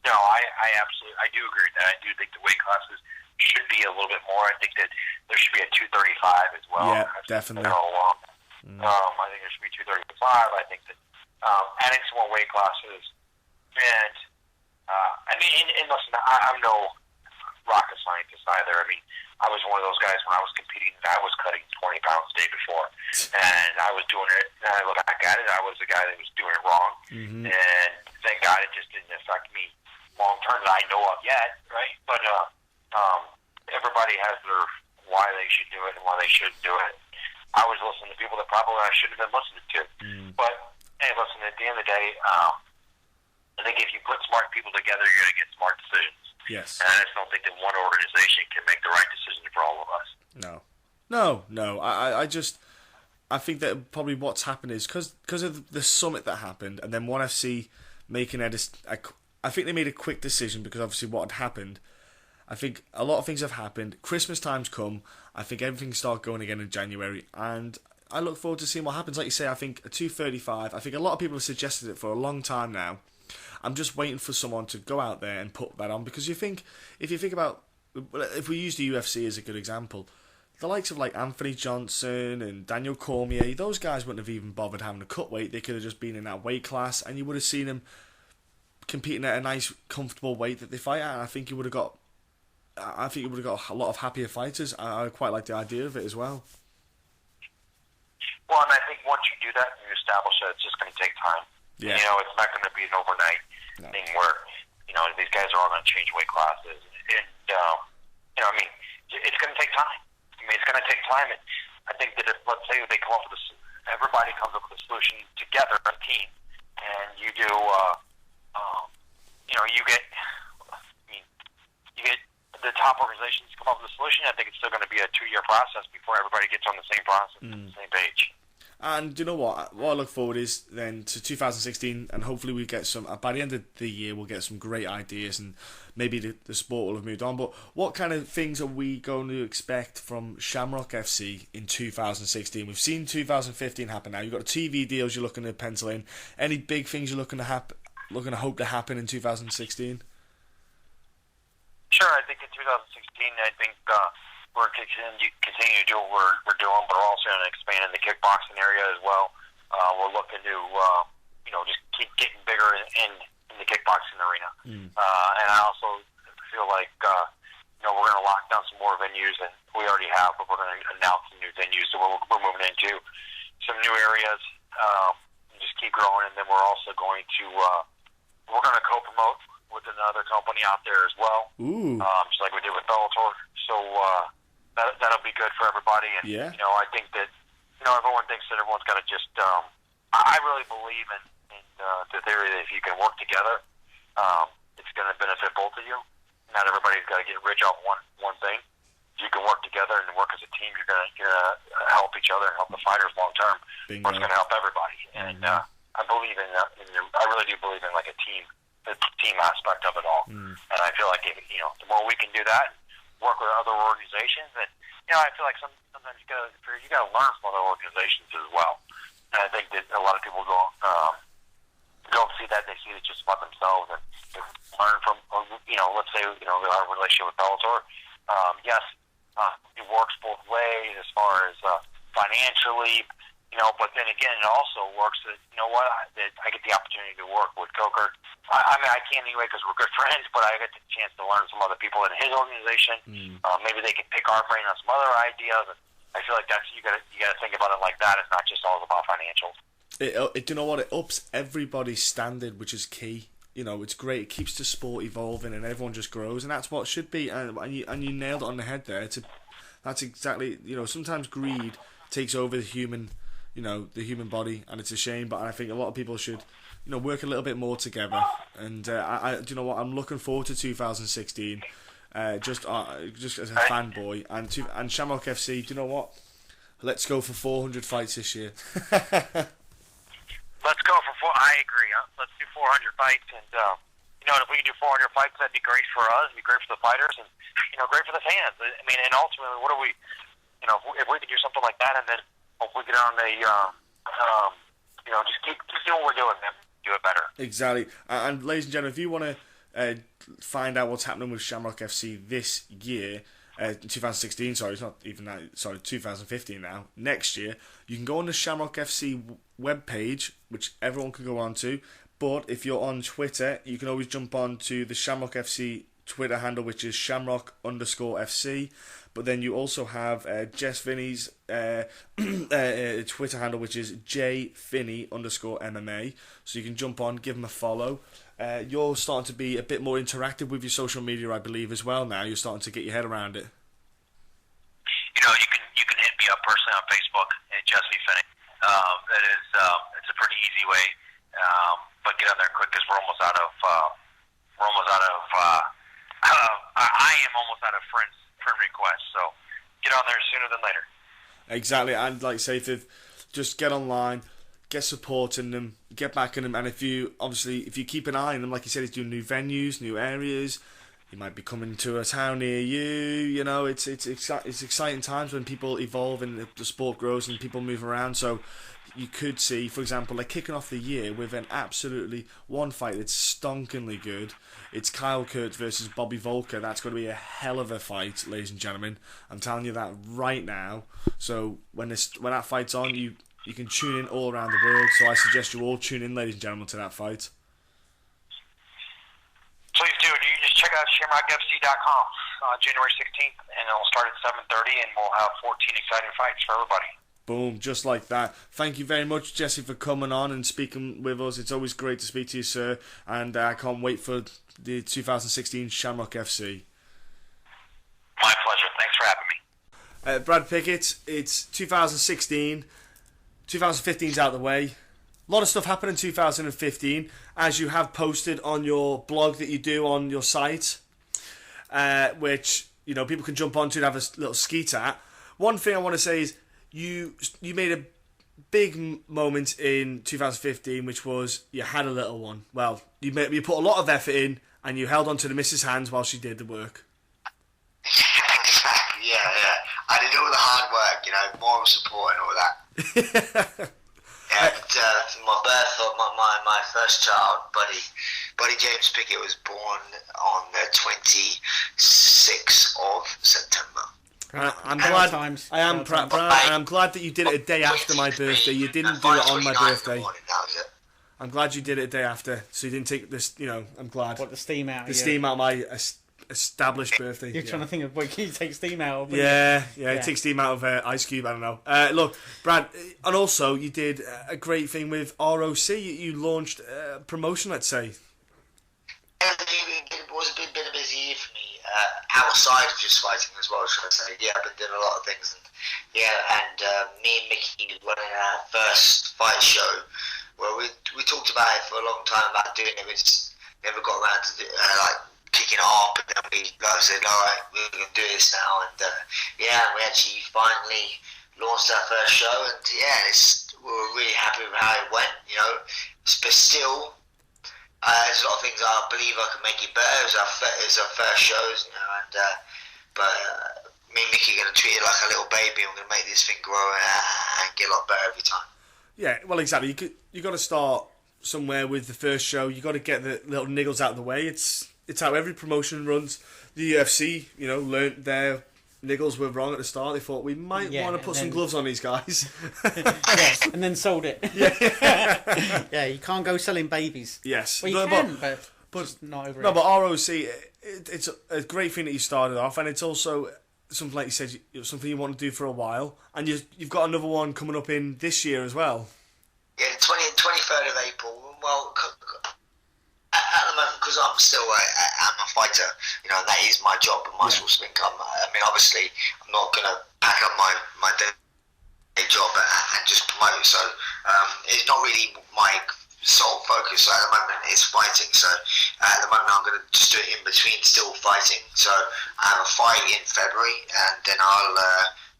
No, I absolutely, I do agree with that. I do think the weight classes should be a little bit more. I think that there should be a 235 as well. Yeah, definitely. I think there should be 235. I think that adding some more weight classes, and and listen, I'm no rocket scientist either. I mean, I was one of those guys when I was competing, I was cutting 20 pounds the day before, and I was doing it, and I look back at it, I was the guy that was doing it wrong, and thank God it just didn't affect me long term that I know of yet, right? But everybody has their why they should do it and why they shouldn't do it. I was listening to people that probably I shouldn't have been listening to. But hey, listen, at the end of the day, I think if you put smart people together, you're going to get smart decisions. Yes. And I just don't think that one organization can make the right decision for all of us. No. I think that probably what's happened is because of the summit that happened, and then ONE FC making I think they made a quick decision, because obviously what had happened, I think a lot of things have happened. Christmas time's come. I think everything started going again in January, and I look forward to seeing what happens. Like you say, I think a 235, I think a lot of people have suggested it for a long time now. I'm just waiting for someone to go out there and put that on, because if you think about, if we use the UFC as a good example, the likes of like Anthony Johnson and Daniel Cormier, those guys wouldn't have even bothered having a cut weight. They could have just been in that weight class, and you would have seen them competing at a nice, comfortable weight that they fight at. And I think you would have got a lot of happier fighters. I quite like the idea of it as well. Well, and I think once you do that and you establish that, it's just going to take time. Yeah. It's not going to be an overnight thing where, these guys are all going to change weight classes. And, it's going to take time. It's going to take time. And I think that if, let's say, they come up with everybody comes up with a solution together, a team, and you do, you get the top organizations come up with a solution. I think it's still going to be a 2-year process before everybody gets on the same process, the same page. And do you know what I look forward is then to 2016, and hopefully we get some, by the end of the year we'll get some great ideas, and maybe the sport will have moved on. But what kind of things are we going to expect from Shamrock FC in 2016? We've seen 2015 happen now. You've got the TV deals you're looking to pencil in. Any big things you're looking to hope to happen in 2016? Sure, I think in 2016, we're continue to do what we're doing, but we're also going to expand in the kickboxing area as well. We're looking to, just keep getting bigger in the kickboxing arena. And I also feel like, we're going to lock down some more venues, and we already have, but we're going to announce some new venues. So we're moving into some new areas, and just keep growing. And then we're also going to, we're going to co-promote with another company out there as well. Just like we did with Bellator. So, that'll be good for everybody. And, I think that, everyone thinks that everyone's got to just, I really believe in the theory that if you can work together, it's going to benefit both of you. not everybody's got to get rich off one thing. You can work together and work as a team. You're gonna help each other and help the fighters long term. Or it's gonna help everybody. And I believe in I really do believe in like a team, the team aspect of it all. And I feel like if, the more we can do that, work with other organizations, and I feel like sometimes you gotta learn from other organizations as well. And I think that a lot of people don't see that. They see it just about themselves and learn from let's say our relationship with Lawlor. Yes, it works both ways as far as financially, but then again, it also works that, I get the opportunity to work with Coker. I mean, I can't anyway because we're good friends, but I get the chance to learn from other people in his organization. Maybe they can pick our brain on some other ideas. And I feel like you got to think about it like that. It's not just all about financials. You know what? It ups everybody's standard, which is key. It's great. It keeps the sport evolving, and everyone just grows, and that's what it should be. And you nailed it on the head there. That's exactly. Sometimes greed takes over the human body, and it's a shame. But I think a lot of people should, work a little bit more together. And do you know what? I'm looking forward to 2016. Just as a fanboy, and Shamrock FC. Do you know what? Let's go for 400 fights this year. Let's go for 4. I agree. Let's do 400 fights, and if we can do 400 fights, that'd be great for us. It'd be great for the fighters, and great for the fans. I mean, and ultimately, what do we? If we could do something like that, and then hopefully get on the, just keep doing what we're doing, man. Do it better. Exactly. And ladies and gentlemen, if you want to find out what's happening with Shamrock FC this year. 2016, sorry, it's not even that, sorry, 2015 now, next year, you can go on the Shamrock FC webpage, which everyone can go on to, but if you're on Twitter, you can always jump on to the Shamrock FC Twitter handle, which is Shamrock_FC, but then you also have Jess Finney's Twitter handle, which is JFinney_MMA, so you can jump on, give him a follow. You're starting to be a bit more interactive with your social media, I believe, as well now. You're starting to get your head around it. You can hit me up personally on Facebook at Jesse Finney. It's a pretty easy way, but get on there quick because we're almost out of. I am almost out of friend requests, so get on there sooner than later. Exactly, and like I say, just get online. Get supporting them, get back in them, and if you keep an eye on them, like you said, he's doing new venues, new areas. He might be coming to a town near you. It's exciting times when people evolve and the sport grows and people move around. So you could see, for example, they're kicking off the year with an absolutely one fight that's stonkingly good. It's Kyle Kurtz versus Bobby Volker. That's going to be a hell of a fight, ladies and gentlemen. I'm telling you that right now. So when that fight's on, you can tune in all around the world, so I suggest you all tune in, ladies and gentlemen, to that fight. Please do. You just check out ShamrockFC.com January 16th, and it'll start at 7:30, and we'll have 14 exciting fights for everybody. Boom, just like that. Thank you very much, Jesse, for coming on and speaking with us. It's always great to speak to you, sir, and I can't wait for the 2016 Shamrock FC. My pleasure. Thanks for having me. Brad Pickett, it's 2016. 2015's out of the way. A lot of stuff happened in 2015, as you have posted on your blog that you do on your site, which people can jump onto and have a little skeet at. One thing I want to say is you made a big moment in 2015, which was you had a little one. Well, you put a lot of effort in, and you held onto the missus' hands while she did the work. Exactly. Yeah. I did all the hard work, moral support and all that. And my birth of my first child, Buddy James Pickett, was born on the 26th of September. I'm glad that you did it a day after my birthday. You didn't do it on my birthday. I'm glad you did it a day after, so you didn't take this. I'm glad. What, the steam out? Steam out of my established birthday. You're trying to think of what can you take steam out of? Yeah. Take steam out of Ice Cube. I don't know. Look, Brad, and also you did a great thing with ROC. You launched a promotion, let's say. It was a bit of a busy year for me. Outside of just fighting as well, should I say? Yeah, I've been doing a lot of things, and me and Mickey running our first fight show. Well, we talked about it for a long time about doing it. We just never got around to kick picking it up, and then we said, all right, we're going to do this now, and we actually finally launched our first show, and we were really happy with how it went, but still, there's a lot of things I believe I can make it better. It was our first shows, but me and Mickey are going to treat it like a little baby, and we're going to make this thing grow and get a lot better every time. Yeah, well, exactly. You got to start somewhere with the first show. You got to get the little niggles out of the way. It's how every promotion runs. The UFC, learnt their niggles were wrong at the start. They thought we might want to put some gloves on these guys. And then sold it. Yeah, you can't go selling babies. Yes. Well, you can, but just not over it. No, but ROC, it's a great thing that you started off, and it's also something, like you said, something you want to do for a while, and you've got another one coming up in this year as well. Yeah, the 23rd of April. Well, at the moment, because I'm still I'm a fighter, that is my job and my source of income. I mean, obviously, I'm not going to pack up my day job and just promote. So it's not really my sole focus at the moment. It's fighting. So at the moment, I'm going to just do it in between still fighting. So I have a fight in February, and then I'll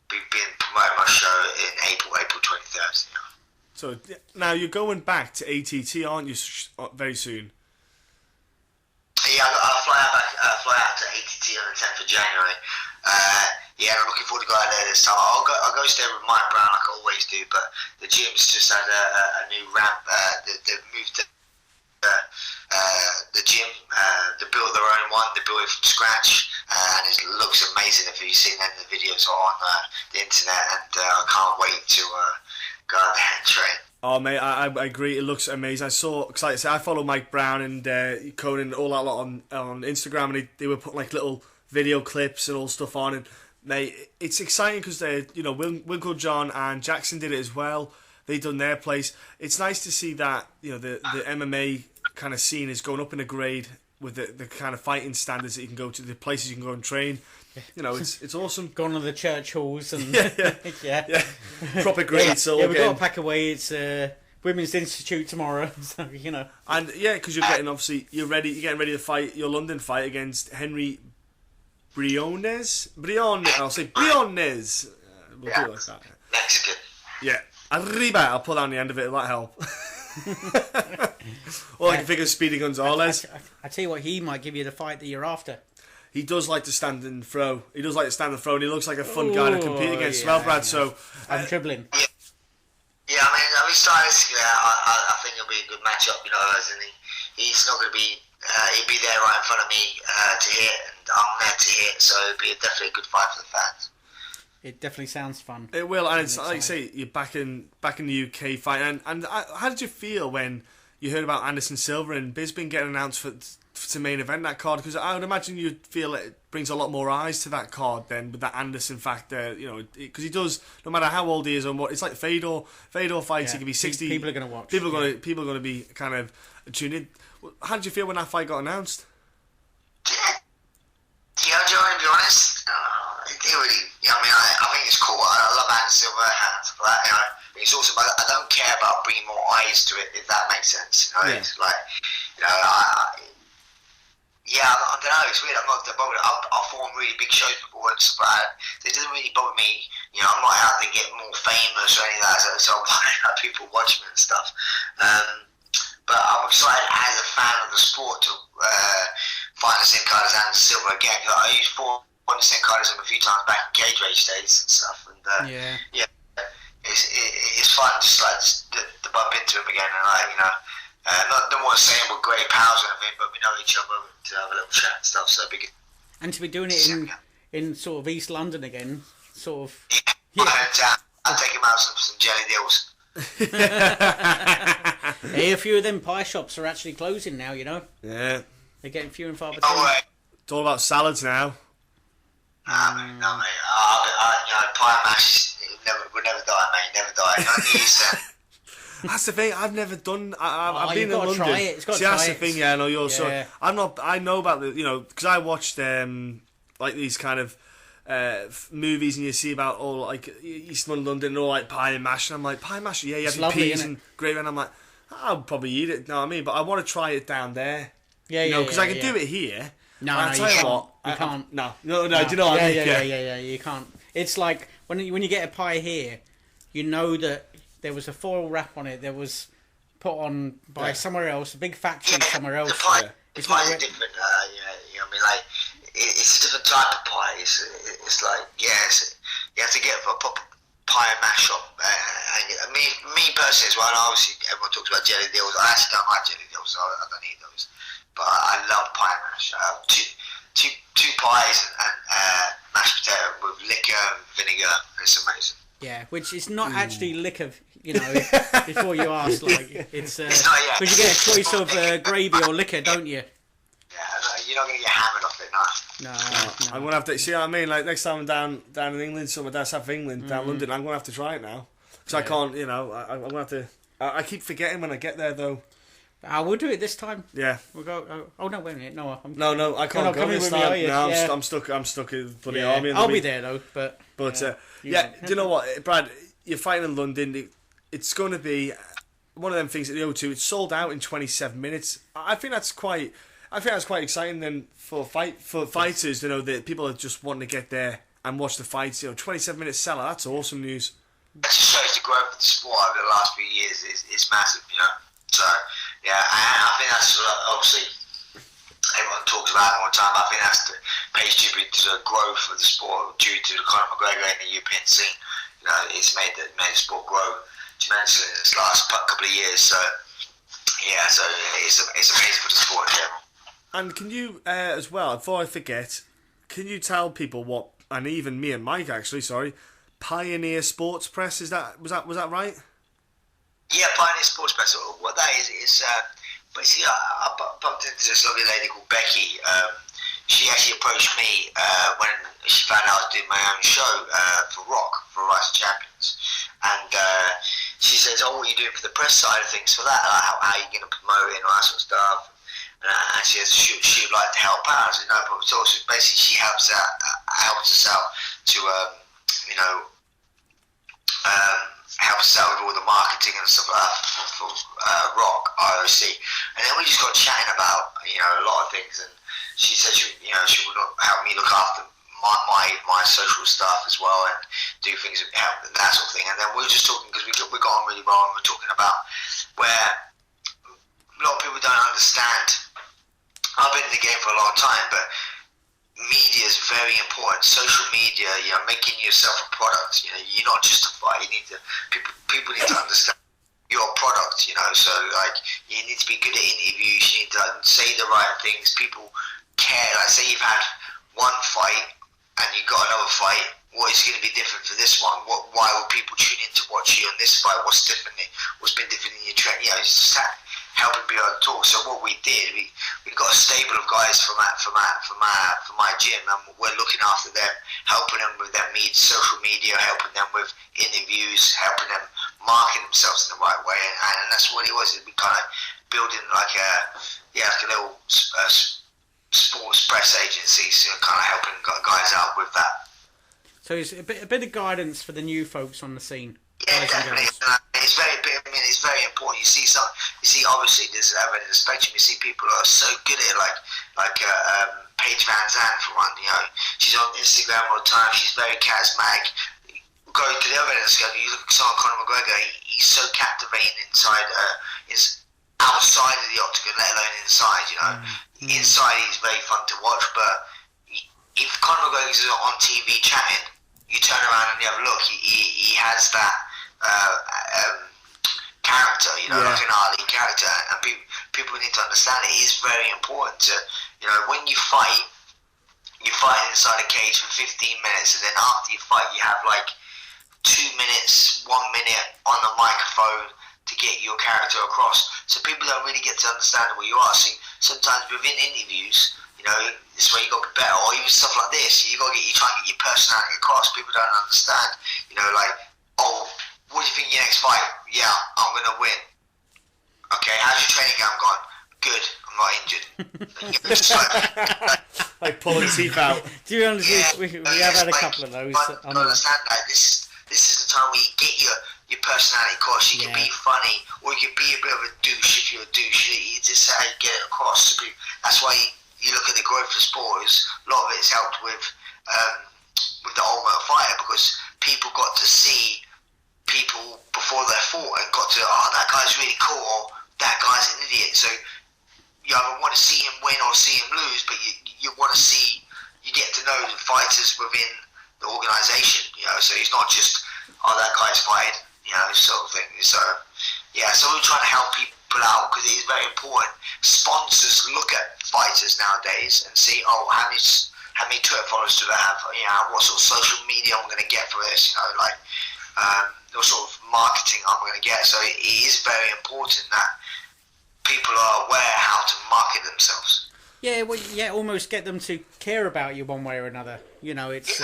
be promoting my show in April 23rd. So now you're going back to ATT, aren't you? Very soon. Yeah, I'll fly out to ATT on the 10th of January. I'm looking forward to going there this time. I'll go stay with Mike Brown like I always do, but the gym's just had a new ramp. They've moved the gym. They built their own one. They built it from scratch, and it looks amazing. If you've seen any of the videos on the internet, and I can't wait to go out there and train. Oh mate, I agree. It looks amazing. I saw, cause like I said, I follow Mike Brown and Conan all that lot on Instagram, and they were putting like little video clips and all stuff on. And mate, it's exciting because they, Winklejohn and Jackson did it as well. They done their place. It's nice to see that the MMA kind of scene is going up in a grade with the kind of fighting standards that you can go to, the places you can go and train. It's awesome. Gone to the church halls and yeah. Proper grades. So we've got to pack away. It's Women's Institute tomorrow, so And because you're getting you're getting ready to fight your London fight against Henry Briones. I'll say Briones. We'll do it like that. Mexican. Yeah, Arriba. I'll put that on the end of it. That'll help. Or I can think of Speedy Gonzalez. I tell you what, he might give you the fight that you're after. He does like to stand and throw. And he looks like a fun guy to compete against as well, Brad. So I'm dribbling. Yeah, I mean, stylistically, I think it'll be a good matchup. As in he's not going to be. He'll be there right in front of me to hit, and I'm there to hit. So it'll be definitely a good fight for the fans. It definitely sounds fun. It will, and it's like you say, you're back in the UK fight. And how did you feel when you heard about Anderson Silva and Bisbee getting announced to main event that card? Because I would imagine you'd feel it brings a lot more eyes to that card then with that Anderson factor. Because he does, no matter how old he is or what. It's like Fedor fights. He can be 60. People are going to watch. People are going to be kind of tuned in. How did you feel when that fight got announced? Yeah, Joe, to be honest, it really. I think it's cool. I love Anderson Silva and stuff like that. It's also, I don't care about bringing more eyes to it, if that makes sense. It's like, I don't know. It's weird. I'm not that bothered. I'll form really big shows before and stuff like that. So it doesn't really bother me. I'm not out to get more famous or anything like that. So I'm like, people watch me and stuff. But I'm excited as a fan of the sport to fight the same card as Anderson Silva again. I used the same card as him a few times back in cage rage days and stuff. And it's fun just to bump into him again. And don't want to say we're great pals or anything, but we know each other to have a little chat and stuff. So it'd be good. And to be doing it in sort of East London again, sort of. I'll take him out some jelly deals. Hey, a few of them pie shops are actually closing now. Yeah. They're getting few and far between. It's all about salads now. No, mate. Pie mash would never die, mate. Never die. That's the thing. I've never done. I've been in London. Try it. It's got to See, try that's it. the thing. Yeah, I know you're. Yeah. So I'm not. I know about the. Because I watched like these kind of movies, and you see about all like East London and all like pie and mash, and I'm like, pie and mash. Yeah, you have your peas and gravy, and I'm like, I'll probably eat it. You know what I mean? But I want to try it down there. Yeah, Because I can do it here. No, I'll no, tell you you can't. what. You can't. No. Do you know what I mean? Yeah. You can't. It's like when you get a pie here, you know that there was a foil wrap on it. That was put on by somewhere else, a big factory somewhere else. The pie, It's the pie not is different. You know what I mean? Like, it's a different type of pie. It's like, you have to get a proper pie and mash shop. And me personally as well, and obviously everyone talks about jelly deals. I actually don't like jelly deals, so I don't eat those. But I love pie and mash. Two pies and mashed potato with liquor and vinegar. It's amazing. Yeah, which is not actually liquor, you know, before you ask, like, it's, not yet. because you get a choice of gravy or liquor, don't you? Yeah, you're not going to get hammered off it, no. No. I'm gonna have to see what I mean. Like next time I'm down in England, somewhere down south of England, down London, I'm gonna have to try it now because I can't. You know, I'm gonna have to. I keep forgetting when I get there though. I will do it this time. Yeah. We'll go. Oh no, wait a minute. No, I can't go coming this with me, time. are you? No, Yeah. I'm stuck in the bloody Yeah, army. I'll be there though, but do you know what, Brad? You're fighting in London. It's going to be one of them things at the O2. It's sold out in 27 minutes. I think that's quite exciting then for fighters. You know, that people are just wanting to get there and watch the fights. You know, 27-minute sellout. That's awesome news. That just shows the growth of the sport over the last few years is massive, you know. So, yeah, I think that's obviously everyone talks about it all the time. I think that's pays tribute to the growth of the sport due to Conor McGregor in the European scene. You know, it's made the sport grow tremendously in this last couple of years. So, yeah, so it's amazing for the sport in general. And can you, as well, before I forget, can you tell people what, and even me and Mike actually, Pioneer Sports Press, was that right? Yeah, Pioneer Sports Press. What that is basically I bumped into this lovely lady called Becky. She actually approached me when she found out I was doing my own show for Rise of Champions, and she says, "Oh, what are you doing for the press side of things for that? How are you going to promote it and all that sort of stuff?" And she says she would like to help out. I said, "No problem at all." So basically, she helps us out to help us out with all the marketing and stuff like that for Rock IOC. And then we just got chatting about a lot of things, and she said she would help me look after my social stuff as well and do things help that sort of thing. And then we were just talking because we got on really well, and we were talking about where a lot of people don't understand. I've been in the game for a long time, but media is very important. Social media, making yourself a product. You're not just a fight. You need to people need to understand your product. So like you need to be good at interviews. You need to say the right things. People care. Like say you've had one fight and you got another fight. What is going to be different for this one? Why will people tune in to watch you on this fight? What's been different in your training? It's just helping me able to talk. So what we did, we got a stable of guys from my gym, and we're looking after them, helping them with their social media, helping them with interviews, helping them market themselves in the right way, and that's what it was. We kind of building like a little sports press agency, so kind of helping guys out with that. So it's a bit of guidance for the new folks on the scene. Yeah, definitely. It's very important. You see obviously there's in the spectrum. You see people who are so good at it, like Paige Van Zandt for one. She's on Instagram all the time. She's very charismatic. Go to the other end of the scale. You look at someone Conor McGregor. He's so captivating inside. Outside of the octagon, let alone inside. Inside he's very fun to watch. But if Conor McGregor is on TV chatting, you turn around and you have a look. He has that character, like an Ali character, and people need to understand it. It is very important to, when you fight inside a cage for 15 minutes, and then after you fight, you have like 2 minutes, 1 minute on the microphone to get your character across. So people don't really get to understand where you are. So sometimes within interviews, this is where you got to be better, or even stuff like this. You try and get your personality across. People don't understand. Oh, what do you think your next fight? Yeah, I'm gonna win. Okay, how's your training camp gone? Good. I'm not injured. Like pulling teeth out. Do you understand? We have had a couple of those. I understand that. This is the time where you get your personality across. You can be funny, or you can be a bit of a douche if you're a douche. It's just how you get it across. That's why you look at the growth of the sport, a lot of it's helped with the Ultimate Fighter, because people got to see people before they fought and got to, that guy's really cool, or that guy's an idiot. So you either want to see him win or see him lose, but you want to see, you get to know the fighters within the organisation, so he's not just, that guy's fighting, sort of thing. So so we're trying to help people out, because it is very important. Sponsors look at fighters nowadays and see, how many Twitter followers do they have, what sort of social media I'm going to get for this, what sort of marketing I'm going to get. So it is very important that people are aware how to market themselves. Yeah, well, almost get them to care about you one way or another. It's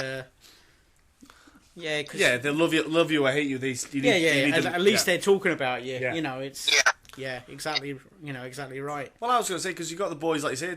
they love you or hate you. At least they're talking about you. Yeah. Exactly. Exactly right. Well, I was going to say, because you got the boys like you say,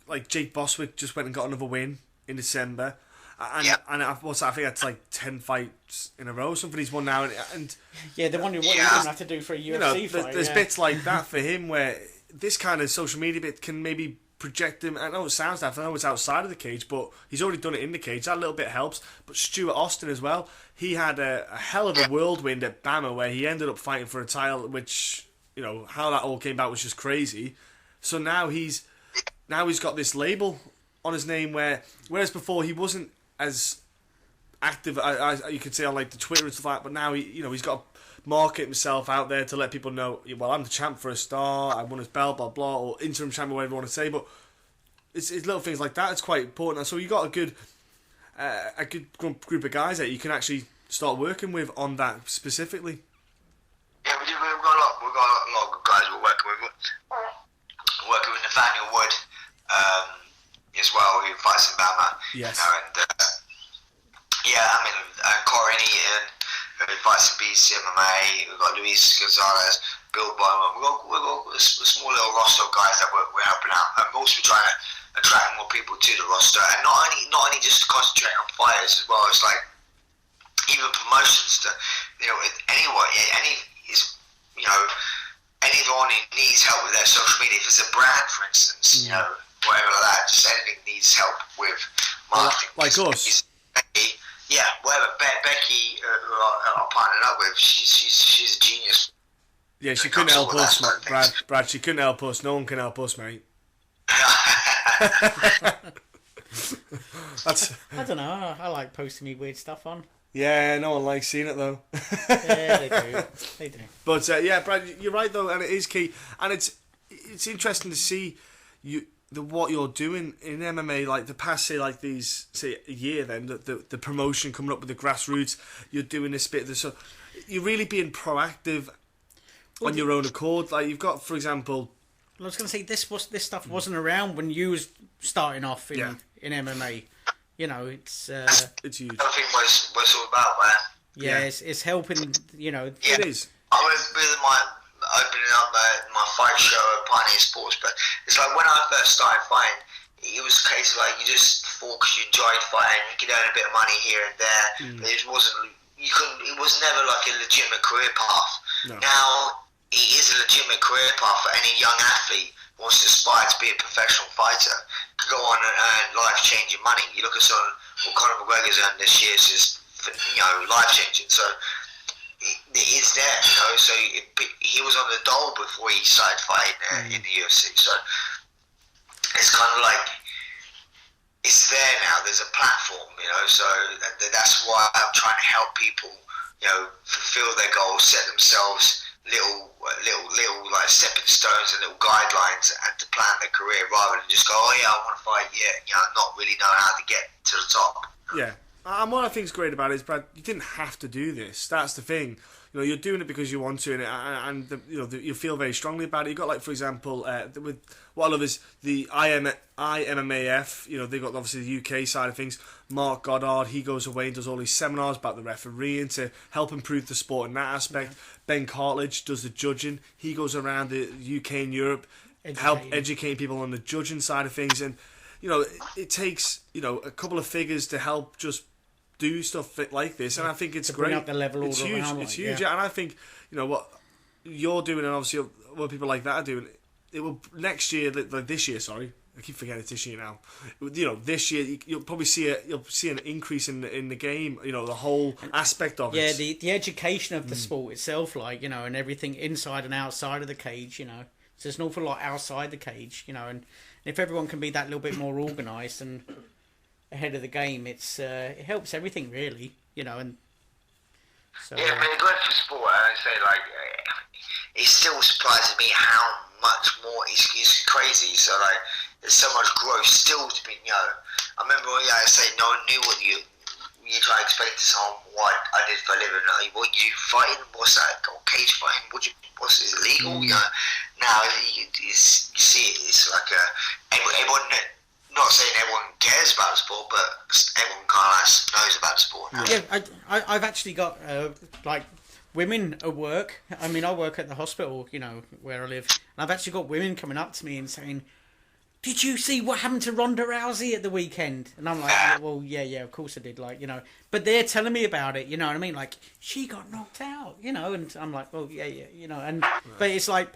like Jake Boswick just went and got another win in December, and I think that's like 10 fights in a row. Something he's won now, and they're wondering what he's going to have to do for a UFC fight. There's bits like that for him where this kind of social media bit can maybe project him. I know it sounds daft, I know it's outside of the cage, but he's already done it in the cage. That little bit helps. But Stuart Austin as well, he had a hell of a whirlwind at Bama where he ended up fighting for a title, which, how that all came about was just crazy. So now he's got this label on his name, whereas before he wasn't as active, you could say, on like the Twitter and stuff like that, but now he's got to market himself out there to let people know, well, I'm the champ for a star, I won his belt, blah blah, or interim champion, whatever you want to say. But it's little things like that. It's quite important. So you got a good group of guys that you can actually start working with on that specifically. Yeah, we've got a lot of good guys we're working with. We're working with Nathaniel Wood as well, who fights in Bama. Yes. And Corin Eaton, who fights in BC MMA. We've got Luis Gonzalez, Bill Bowman. We've got a small little roster of guys that we're helping out. And we're also trying to attract more people to the roster, and not only just concentrating on fighters as well. It's like even promotions to anyone who needs help with their social media. If it's a brand, for instance, whatever like that, just anything needs help with marketing. Like us. Becky, who I'm partnered up with, she's a genius. Yeah, she couldn't help us, Brad. She couldn't help us. No one can help us, mate. I don't know. I like posting me weird stuff on. Yeah, no one likes seeing it though. Yeah, they do. But Brad, you're right though, and it is key, and it's interesting to see what you're doing in MMA, like the past, say a year. Then the promotion coming up with the grassroots, you're doing this bit. So you're really being proactive on your own accord. Like you've got, for example. I was going to say this stuff wasn't around when you was starting off in MMA. It's huge. I think what it's all about, man. Yeah, it's helping. It is. I was with my opening up my fight show at Pioneer Sports, but it's like when I first started fighting, it was a case of like you just fought because you enjoyed fighting, you could earn a bit of money here and there. But it wasn't. It was never like a legitimate career path. No. Now it is a legitimate career path for any young athlete who wants to aspire to be a professional fighter, to go on and earn life-changing money. You look at what Conor McGregor's earned this year, is just life-changing. So it is there, So he was on the dole before he started fighting in the UFC. So it's kind of like it's there now. There's a platform, So that's why I'm trying to help people, fulfill their goals, set themselves little like stepping stones and little guidelines and to plan their career, rather than just go, I want to fight, not really know how to get to the top. Yeah. And what I think is great about it is, Brad, you didn't have to do this. That's the thing. You're doing it because you want to, and you feel very strongly about it. You got, like, for example, with what I love is the IMMAF. They got obviously the UK side of things. Mark Goddard, he goes away and does all these seminars about the refereeing to help improve the sport in that aspect. Yeah. Ben Cartledge does the judging. He goes around the UK and Europe, help educating people on the judging side of things. And it takes a couple of figures to help just do stuff like this, and I think it's great. Bring up the level it's all huge. Around, it's huge, and I think what you're doing, and obviously what people like that are doing. It will next year, like this year, sorry, I keep forgetting it's this year now. You know, this year you'll probably see an increase in the game. You know, the whole aspect of it. Yeah, the education of the sport itself, like, you know, and everything inside and outside of the cage. You know, so there's an awful lot outside the cage. You know, and if everyone can be that little bit more organised and ahead of the game, it helps everything really. You know, and so yeah, but going for sport, I say like it still surprises me how much more it's crazy. So like, there's so much growth still to be. You know, I remember when I say no one knew what you try to explain to someone what I did for a living. Like, what you fighting? What's that? Cage fighting? What's is it legal? You know, now you see it. It's like everyone. Not saying everyone cares about the sport, but everyone kind of knows about the sport now. Yeah, I've actually got like women at work. I mean, I work at the hospital, you know, where I live, and I've actually got women coming up to me and saying, "Did you see what happened to Ronda Rousey at the weekend?" And I'm like, "Well, yeah, of course I did." Like, you know, but they're telling me about it. You know what I mean? Like, she got knocked out, you know, and I'm like, "Well, yeah, you know," and but it's like,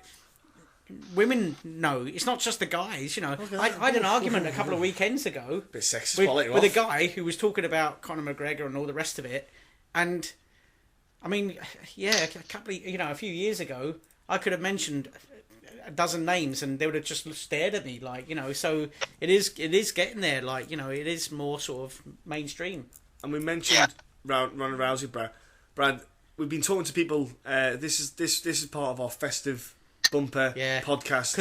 women know. It's not just the guys, you know. I had an argument a couple of weekends ago Bit sexist with a guy who was talking about Conor McGregor and all the rest of it. And I mean, yeah, a few years ago, I could have mentioned a dozen names and they would have just stared at me, like, you know. So it is getting there, like, you know, it is more sort of mainstream. And we mentioned Ronda Rousey, Brad. We've been talking to people. This is part of our festive bumper podcast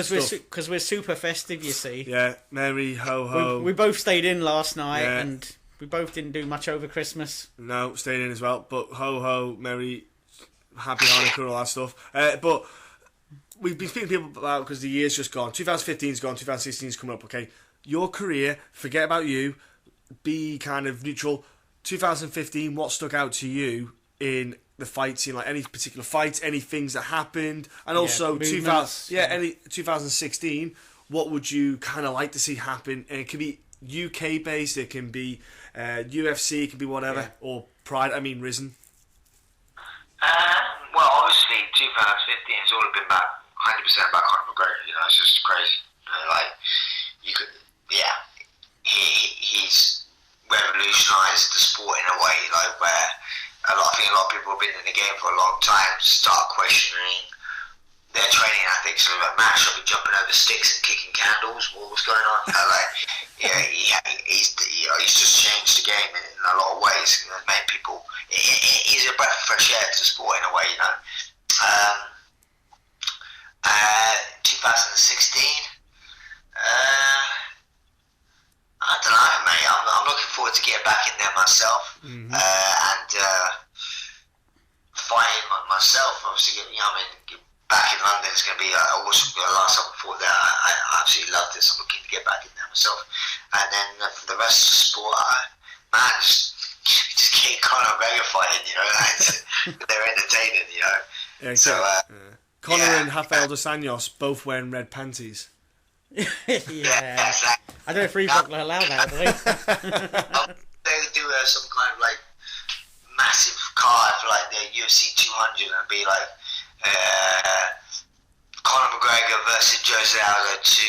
because we're super festive, you see. Yeah, merry ho ho. We both stayed in last night and we both didn't do much over Christmas. No, stayed in as well, but ho ho, merry, happy Hanukkah, all that stuff. But we've been speaking to people about, because the year's just gone, 2015's gone, 2016's coming up. Okay, your career, forget about you, be kind of neutral. 2015, what stuck out to you in the fight scene, like any particular fights, any things that happened, and also 2016, what would you kind of like to see happen? And it can be UK based, it can be UFC, it can be whatever, or Pride. I mean, Rizin. Well, obviously, 2015 has all been about 100% about Conor McGregor. You know, it's just crazy. You know, like, you could, he's revolutionised the sport in a way, like, where I think a lot of people have been in the game for a long time, start questioning their training ethics. So like, man, should be jumping over sticks and kicking candles? What's going on? He's just changed the game in a lot of ways. You know, made people. He's a breath of fresh air to the sport in a way. You know. 2016. I don't know, mate. I'm looking forward to getting back in there myself and fighting myself. Obviously, you know, I mean, back in London is going to be awesome. The last time I fought there, I absolutely loved it. So I'm looking to get back in there myself. And then for the rest of the sport, just keep Conor McGregor fighting. You know, they're entertaining. You know. Yeah, so Conor and Rafael dos Anjos both wearing red panties. Yeah, exactly. I don't know if Reebok will allow that, do they? They do some kind of like massive card for like the UFC 200 and be like Conor McGregor versus Jose Aldo 2,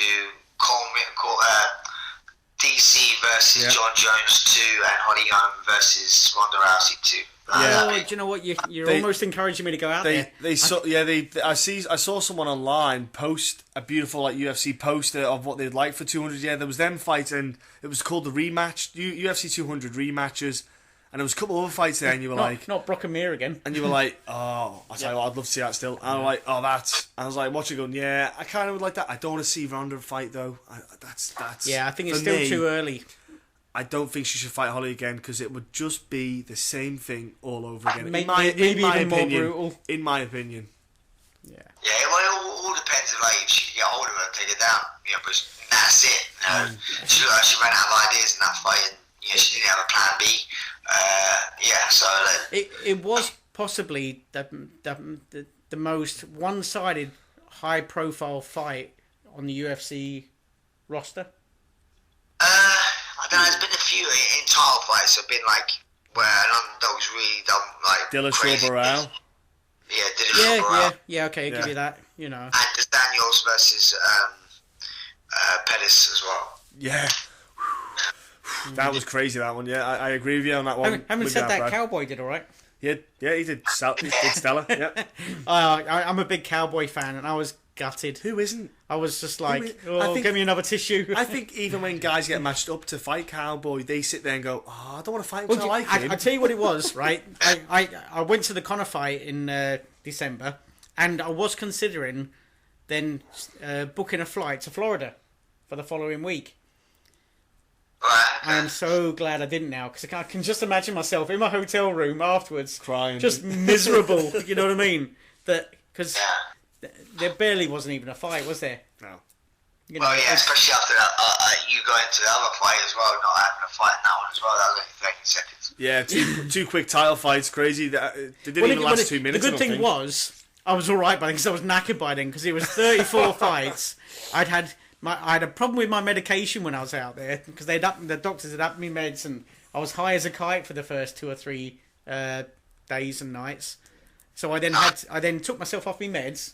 DC versus John Jones 2, and Holly Holm versus Ronda Rousey 2. Do you know what? You're almost encouraging me to go out there. I saw someone online post a beautiful like UFC poster of what they'd like for 200. Yeah, there was them fights, and it was called the rematch, UFC 200 rematches, and there was a couple of other fights there, and you were not Brock and Mir again, and you were like, oh, I tell you what, I'd love to see that still. And I'm like, oh, that's. And I was like, watching, going, yeah, I kind of would like that. I don't want to see Ronda fight though. That's. Yeah, I think it's still too early. I don't think she should fight Holly again because it would just be the same thing all over again. Maybe even more brutal. In my opinion. Yeah. Yeah, well, it all depends. Like, if she can get hold of her and take her down, you know, but that's it. You know, she ran out of ideas in that fight, and you know, she didn't have a plan B. So it was possibly the most one-sided, high-profile fight on the UFC roster. I don't know, there's been a few in title fights have been like where an underdog's really done like Dillashaw Barrel. Yeah, Dillashaw Barrel. Yeah, okay, I'll give you that, you know. And Daniels versus Pettis as well. Yeah. That was crazy, that one. Yeah, I agree with you on that one. Having with said that, Brad. Cowboy did all right. Yeah, he did stellar. Yeah. I'm a big Cowboy fan, and I was gutted. Who isn't? I was just like, I think- give me another tissue. I think even when guys get matched up to fight Cowboy, they sit there and go, "Oh, I don't want to fight him 'cause I like him." I tell you what it was, right? I went to the Connor fight in December, and I was considering then booking a flight to Florida for the following week. I am so glad I didn't now, because I can just imagine myself in my hotel room afterwards, Crying. just miserable. You know what I mean? Because there barely wasn't even a fight, was there? No. You know, Well, yeah, especially after that, you going to the other fight as well, not having a fight in that one as well. That was only 30 seconds. Yeah, two quick title fights, crazy. They didn't even last 2 minutes. The good thing was, I was all right by then because I was knackered by then because it was 34 fights. I had a problem with my medication when I was out there because the doctors had upped me meds and I was high as a kite for the first 2 or 3 days and nights. So I then took myself off my meds.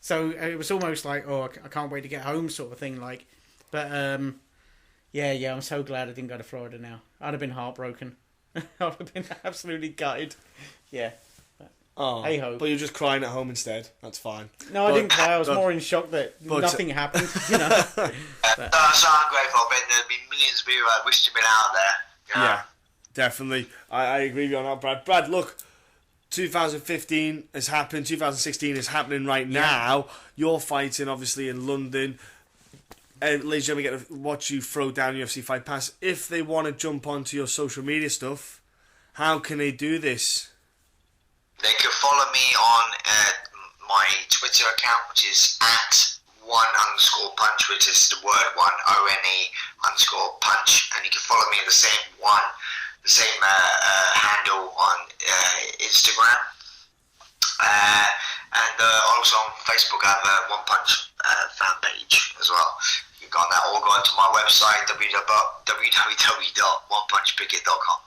So it was almost like, I can't wait to get home sort of thing. Like, but yeah, I'm so glad I didn't go to Florida now. I'd have been heartbroken. I'd have been absolutely gutted. Yeah. Oh, Hey-ho. but you're just crying at home instead. That's fine. No, I didn't cry. I was more in shock that nothing happened. You know. So I'm grateful. There's been millions of people that wished to be out there. You know? Yeah, definitely. I agree with you on that, Brad. Brad, look, 2015 has happened. 2016 is happening right now. You're fighting, obviously, in London. Ladies and gentlemen, get to watch you throw down UFC Fight Pass. If they want to jump onto your social media stuff, how can they do this? They can follow me on my Twitter account, which is @1_punch, which is the word one, ONE_punch, and you can follow me at the same handle on Instagram, and also on Facebook. I have a One Punch fan page as well. You can go on that, or go onto my website www.onepunchpickett.com.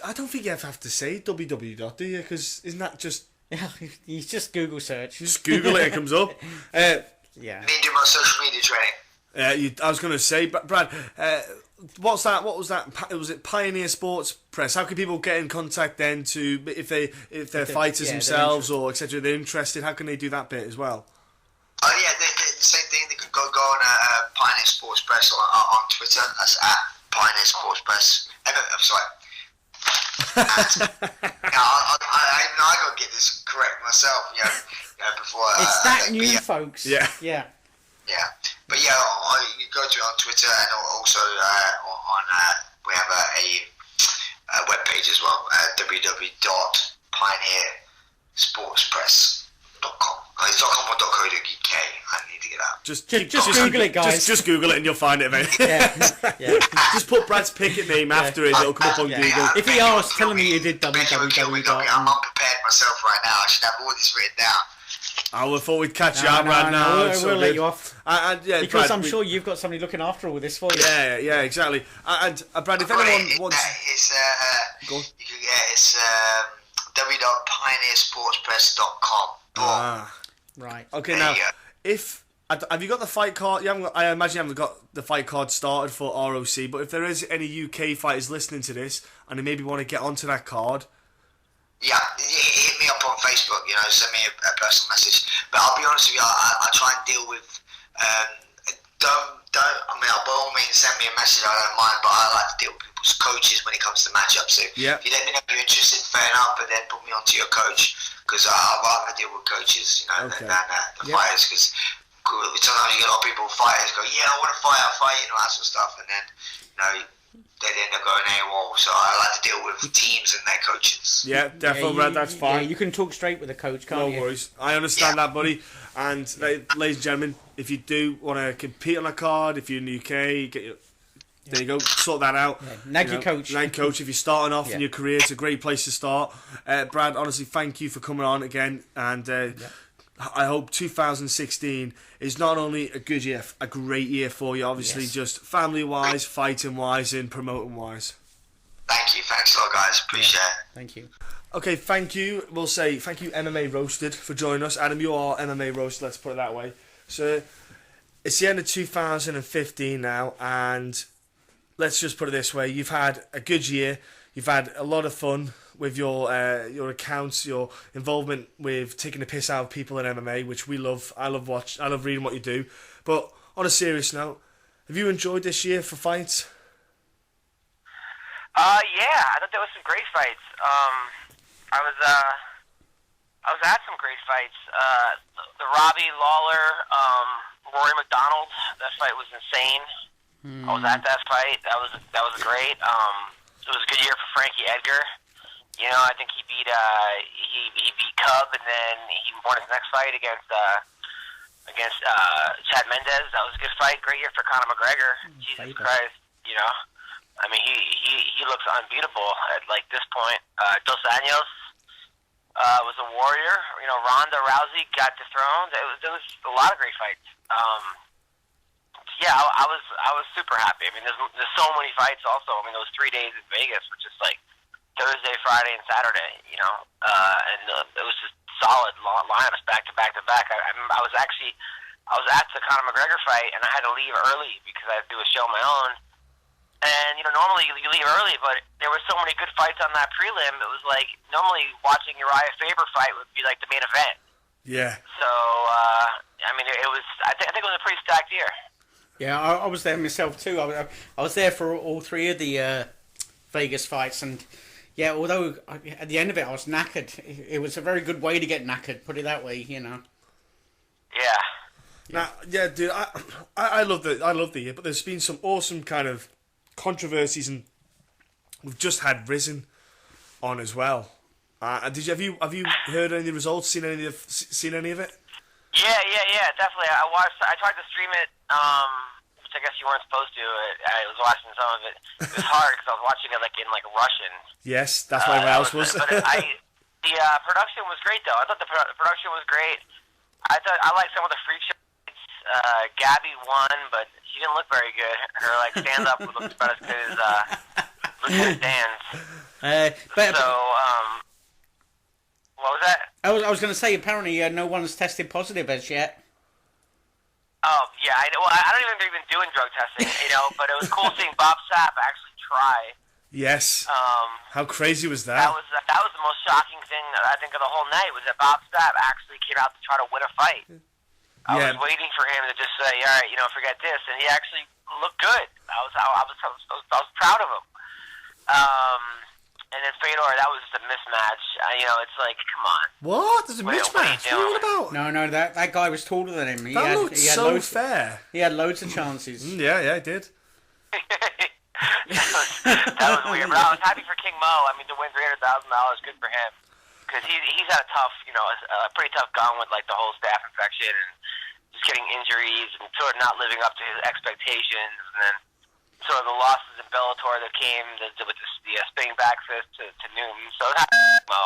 I don't think you have to say www, do you? Because isn't that just... Yeah, you just Google search. Just Google it, it comes up. Yeah. Me do my social media training. I was going to say, Brad, what's that? What was that? Was it Pioneer Sports Press? How can people get in contact then to if they're fighters themselves or etc. They're interested? How can they do that bit as well? Oh yeah, the same thing. They could go on Pioneer Sports Press on Twitter. That's @Pioneer Sports Press. I'm sorry. I gotta get this correct myself, before. It's that new, folks. Yeah. Yeah. Yeah, but yeah, you go to it on Twitter and also on we have a webpage as well, www.pioneersportspress.com. It's .com or .co.uk. I need to get out. Just Google it, guys. Just Google it and you'll find it, mate. Yeah. Just put Brad's Pickett name after it. It'll come up on Google. If he asks, tell him that you did www. I'm unprepared myself right now. I should have all this written down. I would thought we'd catch you out, Brad. Now we'll let you off. Yeah, because Brad, I'm sure you've got somebody looking after all this for you. Yeah, exactly. And Brad, if anyone wants, it's www.pioneersportspress.com. Right. Okay, now have you got the fight card? I imagine you haven't got the fight card started for ROC. But if there is any UK fighters listening to this and they maybe want to get onto that card. Yeah, hit me up on Facebook, send me a personal message. But I'll be honest with you, I try and deal with, by all means send me a message, I don't mind, but I like to deal with people's coaches when it comes to matchups. So if you let me know you're interested, fair enough, but then put me onto your coach, because I'd rather deal with coaches, than the fighters, because sometimes you get a lot of people, fighters go, yeah, I want to fight, that sort of stuff, and then, they end up going AWOL, so I like to deal with teams and their coaches. Yeah, definitely, Brad, that's fine. Yeah, you can talk straight with a coach, can't you? No worries. I understand that, buddy. And ladies and gentlemen, if you do want to compete on a card, if you're in the UK, there you go, sort that out. Yeah. Nag your coach. Nag coach. If you're starting off in your career, it's a great place to start. Brad, honestly, thank you for coming on again, and I hope 2016 is not only a good year, a great year for you, obviously, just family-wise, fighting-wise, and promoting-wise. Thank you. Thanks a lot, guys. Appreciate it. Thank you. Okay, thank you. We'll say thank you, MMA Roasted, for joining us. Adam, you are MMA Roasted, let's put it that way. So, it's the end of 2015 now, and let's just put it this way: you've had a good year. You've had a lot of fun with your accounts, your involvement with taking the piss out of people in MMA, which we love. I love reading what you do. But on a serious note, have you enjoyed this year for fights? Yeah, I thought there was some great fights. I was at some great fights. The Robbie Lawlor, Rory McDonald. That fight was insane. I was at that fight. That was great. It was a good year for Frankie Edgar. You know, I think he beat Cub, and then he won his next fight against Chad Mendez. That was a good fight. Great year for Conor McGregor. Jesus Christ, you know. I mean, he looks unbeatable at like this point. Dos Anjos was a warrior. You know, Ronda Rousey got dethroned. There was a lot of great fights. Yeah, I was super happy. I mean, there's so many fights. Also, I mean, those 3 days in Vegas were just like Thursday, Friday, and Saturday. You know, and it was just solid lineups back to back to back. I was at the Conor McGregor fight, and I had to leave early because I had to do a show of my own. And, you know, normally you leave early, but there were so many good fights on that prelim. It was like, normally watching Uriah Faber fight would be like the main event. Yeah. So, I mean, it was, I think it was a pretty stacked year. Yeah, I was there myself too. I was there for all three of the Vegas fights, and yeah, although at the end of it I was knackered, it was a very good way to get knackered, put it that way, you know. Yeah. Now, yeah, dude, I love the year, but there's been some awesome kind of controversies, and we've just had Rizin on as well. Have you heard any of the results? Seen any of it? Yeah, definitely. I tried to stream it, which I guess you weren't supposed to. I was watching some of it. It was hard because I was watching it in Russian. Yes, that's why my house was. But the production was great, though. I thought the production was great. I liked some of the freak shows. Gabby won, but she didn't look very good. Her stand up looked about as good as Dan's. What was that? I was going to say, apparently no one's tested positive as yet. Oh yeah, I don't even believe in doing drug testing, you know. But it was cool seeing Bob Sapp actually try. Yes. How crazy was that? That was the most shocking thing that I think of the whole night, was that Bob Sapp actually came out to try to win a fight. I was waiting for him to just say, all right, you know, forget this, and he actually looked good. I was proud of him. And then Fedor, that was just a mismatch. You know, it's like, come on. What? There's a mismatch? What are you about? No, that guy was taller than him. He had so loads, fair. He had loads of chances. Yeah, he did. that was weird, but I was happy for King Mo. I mean, to win $300,000, good for him, because he's had a tough, you know, a pretty tough gone with the whole staph infection and just getting injuries and sort of not living up to his expectations, and then sort of the losses in Bellator that came with the spinning back fist to Newton. So that Mo.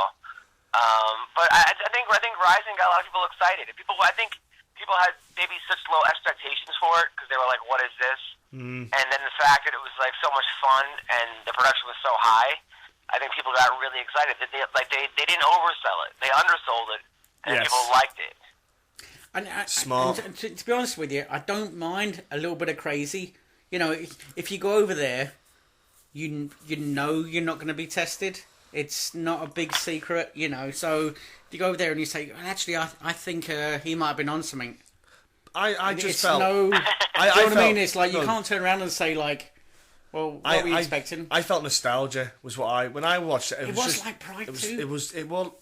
But I think Rizin got a lot of people excited. I think people had maybe such low expectations for it because they were like, "What is this?" And then the fact that it was so much fun and the production was so high, I think people got really excited. They didn't oversell it; they undersold it, and people liked it. Smart. And to be honest with you, I don't mind a little bit of crazy. You know, if you go over there, you know you're not going to be tested. It's not a big secret, you know. So if you go over there and you say, actually, I think he might have been on something. I just felt... you know what I mean? It's like, you can't turn around and say, well, what were you expecting? I felt nostalgia was what when I watched it. It was just like Pride 2. It was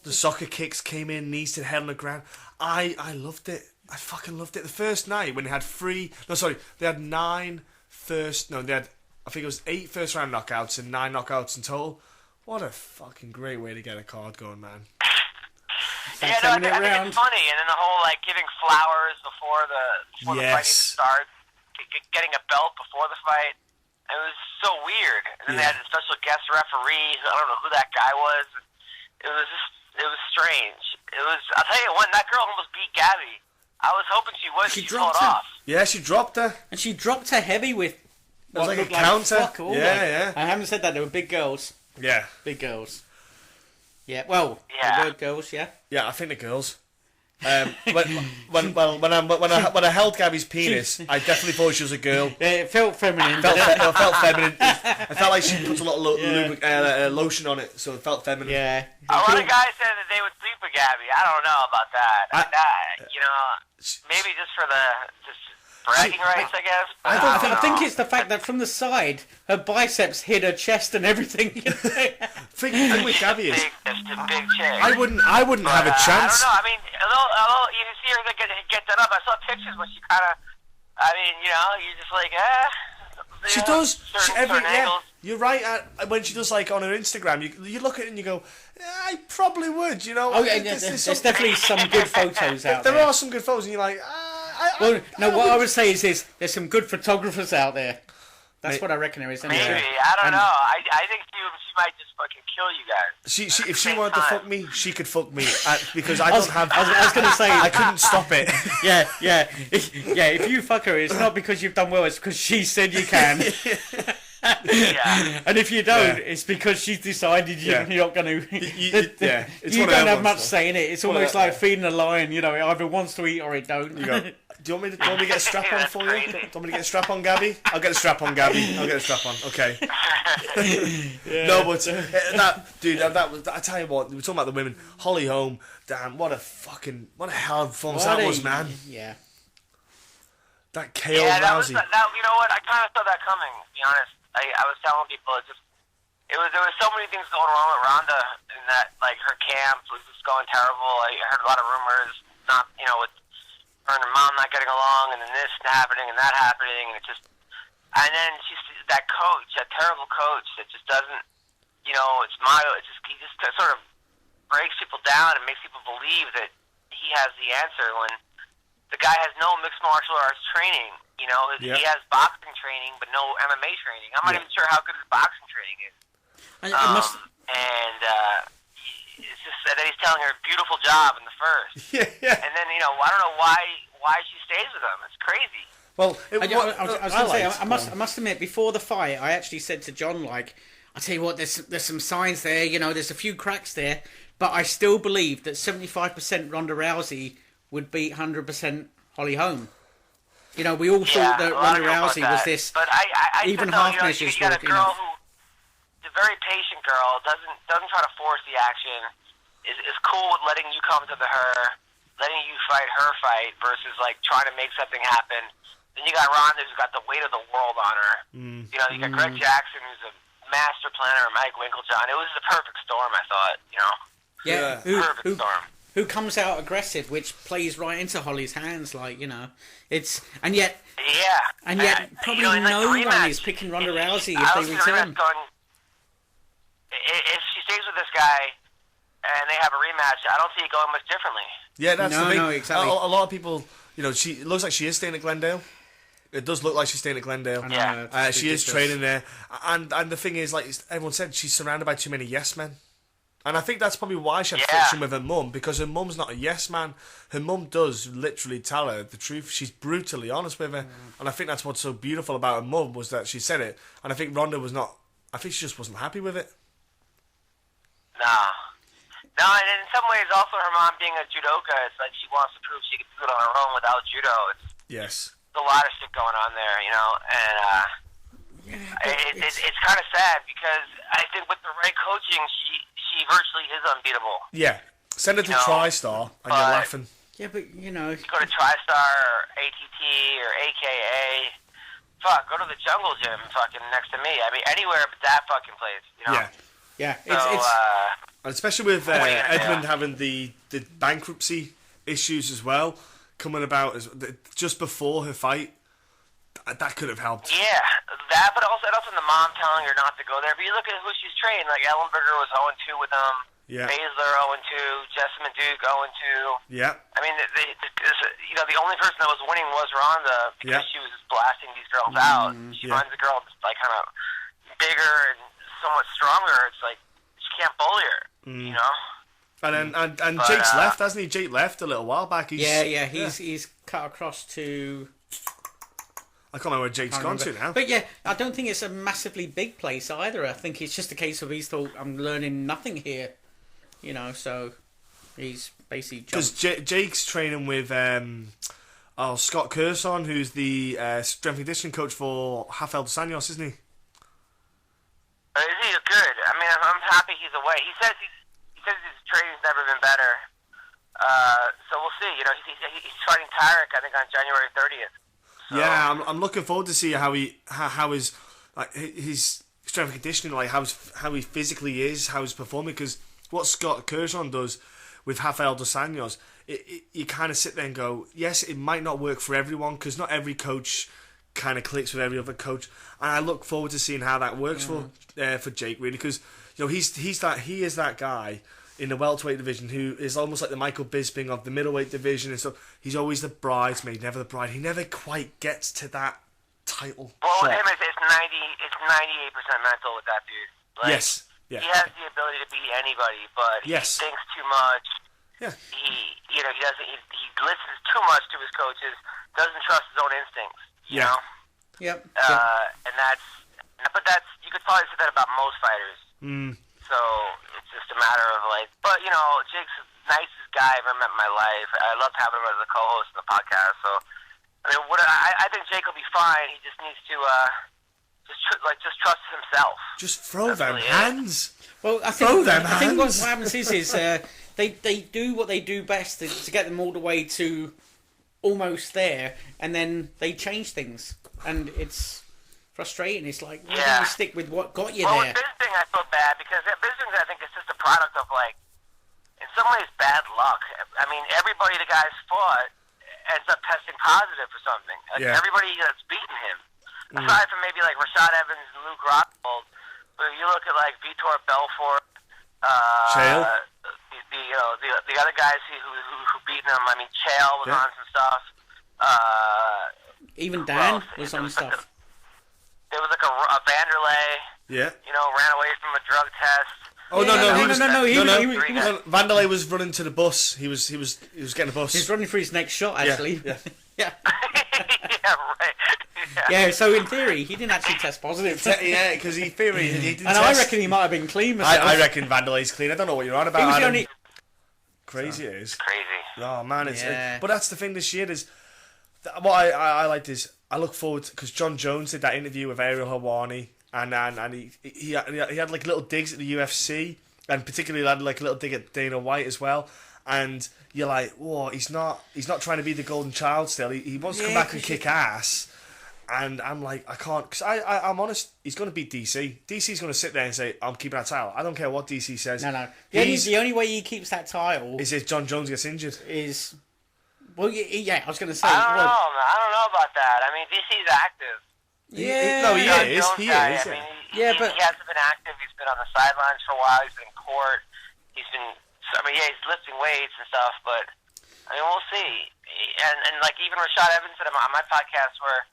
the soccer kicks came in, knees to the head on the ground. I loved it. I fucking loved it. The first night when they had they had 9 first... No, they had, I think it was 8 first round knockouts and 9 knockouts in total. What a fucking great way to get a card going, man. Yeah, no, I think it's funny, and then the whole giving flowers before the fight starts, getting a belt before the fight. It was so weird. And then they had a special guest referee. I don't know who that guy was. It was strange. I'll tell you what, that girl almost beat Gabby. I was hoping she would. She dropped her off. Yeah, she dropped her. And she dropped her heavy with... It was like a counter. Yeah. I haven't said that. They were big girls. Yeah. Big girls. Yeah, well, the word girls, yeah. Yeah, I think the girls. When I held Gabby's penis, I definitely thought she was a girl. It felt feminine. It felt feminine. I felt like she put a lot of lotion on it, so it felt feminine. Yeah. A lot of guys said that they would sleep with Gabby. I don't know about that. Maybe just for bragging rights, I guess. I think it's the fact that from the side, her biceps hid her chest and everything. Thing with Gabby is, big chick. I wouldn't have a chance. I don't know. I mean, although you see her get done up, I saw pictures where she kind of. I mean, you're just like, She does. Certain angles. You're right. When she does, like, on her Instagram, you look at it and you go, I probably would, Oh, yeah, there's definitely some good photos out there. There are some good photos, and you're like, what I would say is there's some good photographers out there. That's what I reckon there is. Maybe. I don't know. I think she might just fucking kill you guys. If she wanted to fuck me, she could fuck me because I was going to say I couldn't stop it. Yeah. If you fuck her, it's not because you've done well. It's because she said you can. Yeah. And if you don't, it's because she's decided you're not going to. You don't have much say in it. It's almost like feeding a lion. It either wants to eat or it don't. Do you want me to get a strap on for you? Do you want me to get a strap on, Gabby? I'll get a strap on, Gabby. I'll get a strap on. Okay. No, but that was. I tell you what, we were talking about the women. Holly Holm, damn, what a hell of a performance that was, man. Yeah. That KO you Rousey. know what? I kind of saw that coming. To be honest, I was telling people there was so many things going wrong with Ronda in that, like, her camp was just going terrible. I heard a lot of rumors, with her and her mom not getting along, and then this happening and that happening, and and then she's that coach, that terrible coach that just doesn't, he just sort of breaks people down and makes people believe that he has the answer when the guy has no mixed martial arts training. He has boxing training, but no MMA training. I'm not even sure how good his boxing training is. It's just that he's telling her beautiful job in the first. Yeah. And then, I don't know why she stays with him. It's crazy. Well, I was going to say, I must admit, before the fight, I actually said to John, like, I tell you what, there's some signs there, there's a few cracks there, but I still believe that 75% Ronda Rousey would beat 100% Holly Holm. We all thought that Ronda Rousey was this, but I even said, half measures. You got a girl who's a very patient girl, doesn't try to force the action, is cool with letting you come to her, letting you fight her fight versus like trying to make something happen. Then you got Ronda, who's got the weight of the world on her. You got Greg Jackson, who's a master planner, Mike Winklejohn. It was the perfect storm, I thought. Yeah. Perfect storm. Who comes out aggressive, which plays right into Holly's hands, it's and yet probably no one is picking Ronda Rousey if they return. If she stays with this guy and they have a rematch, I don't see it going much differently. Yeah, that's the thing. No, exactly. A lot of people, it looks like she is staying at Glendale. It does look like she's staying at Glendale. Yeah, she is training there, and the thing is, like everyone said, she's surrounded by too many yes men. And I think that's probably why she had friction with her mum, because her mum's not a yes man. Her mum does literally tell her the truth. She's brutally honest with her. And I think that's what's so beautiful about her mum, was that she said it. And I think Ronda was not, I think she just wasn't happy with it. No, and in some ways also her mom being a judoka, it's like she wants to prove she can do it on her own without judo. There's a lot of shit going on there, and it's kind of sad because I think with the right coaching, she virtually is unbeatable. Yeah. Send her to Tristar and you're laughing. Yeah, but you go to Tristar or ATT or AKA. Fuck, go to the Jungle Gym fucking next to me. I mean, anywhere but that fucking place, Yeah. And especially with Edmund having the bankruptcy issues as well, coming about just before her fight. That could have helped. Yeah, that, but also the mom telling her not to go there. But you look at who she's trained. Like Ellenberger was 0-2 with them. Yeah. Baszler 0-2. Jessamine Duke 0-2. Yeah. I mean, the only person that was winning was Ronda because she was just blasting these girls out. She finds the girl like kind of bigger and somewhat stronger. It's like she can't bully her. And Jake's left, hasn't he? Jake left a little while back. He's cut across to. I can't remember where Jake's gone to now. But yeah, I don't think it's a massively big place either. I think it's just a case of he's thought, I'm learning nothing here. So... He's basically because Jake's training with Scott Curson, who's the strength and conditioning coach for Rafael dos Anjos, isn't he? Is he good? I mean, I'm happy he's away. He says his training's never been better. So we'll see. You know, he's fighting Tarek, I think, on January 30th. So. Yeah, I'm looking forward to see how his strength and conditioning, like how he physically is, how he's performing. Because what Scott Curson does with Rafael dos Anjos, you kind of sit there and go, yes, it might not work for everyone because not every coach kind of clicks with every other coach, and I look forward to seeing how that works for Jake, really, because you know he is that guy in the welterweight division who is almost like the Michael Bisping of the middleweight division, and so he's always the bridesmaid, never the bride. He never quite gets to that title. Well, shot. with him, it's 98% mental with that dude. Like, yes, yeah. He has the ability to beat anybody, but he thinks too much. Yeah. He listens too much to his coaches. Doesn't trust his own instincts. You know. Yep. But you could probably say that about most fighters. So it's just a matter of like, but you know, Jake's the nicest guy I've ever met in my life. I loved having him as a co-host of the podcast. So I mean, I think Jake will be fine. He just needs to just trust himself. Just throw them hands. Well, I think what happens is they do what they do best to get them all the way to almost there, and then they change things, and it's frustrating. It's like, why don't you stick with what got you there? Well, with Bisping, I feel bad because Bisping, I think, is just a product of, like, in some ways, bad luck. I mean, everybody the guy's fought ends up testing positive for something. Like, everybody that's beaten him, aside from maybe like Rashad Evans and Luke Rockhold, but if you look at like Vitor Belfort, the other guys who beat him. I mean, Chael was on some stuff. Even Dan was on stuff. There was like a Vanderlei. Yeah. You know, ran away from a drug test. Oh no! Vanderlei was running to the bus. He was getting a bus. He was running for his next shot, actually. Yeah. Yeah, right. Yeah, so in theory, he didn't actually test positive. Yeah, because he didn't and I reckon he might have been clean myself. I reckon Vanderlei's clean. I don't know what you're on about. He was the only... Crazy it is. Crazy. Oh man, but that's the thing this year is. What I liked is I look forward because John Jones did that interview with Ariel Helwani, and he had like little digs at the UFC, and particularly had like a little dig at Dana White as well. And you're like, whoa, he's not trying to be the golden child still. He wants to come back and kick ass. And I'm like, I can't, because I'm honest, he's going to beat DC. DC's going to sit there and say, I'm keeping that title. I don't care what DC says. No. The only way he keeps that title is if John Jones gets injured. Well, yeah, I was going to say. I don't know about that. I mean, DC's active. Yeah. No, he is. He is. I mean, he hasn't been active. He's been on the sidelines for a while. He's been in court. He's lifting weights and stuff, but, I mean, we'll see. And like, even Rashad Evans said on my podcast where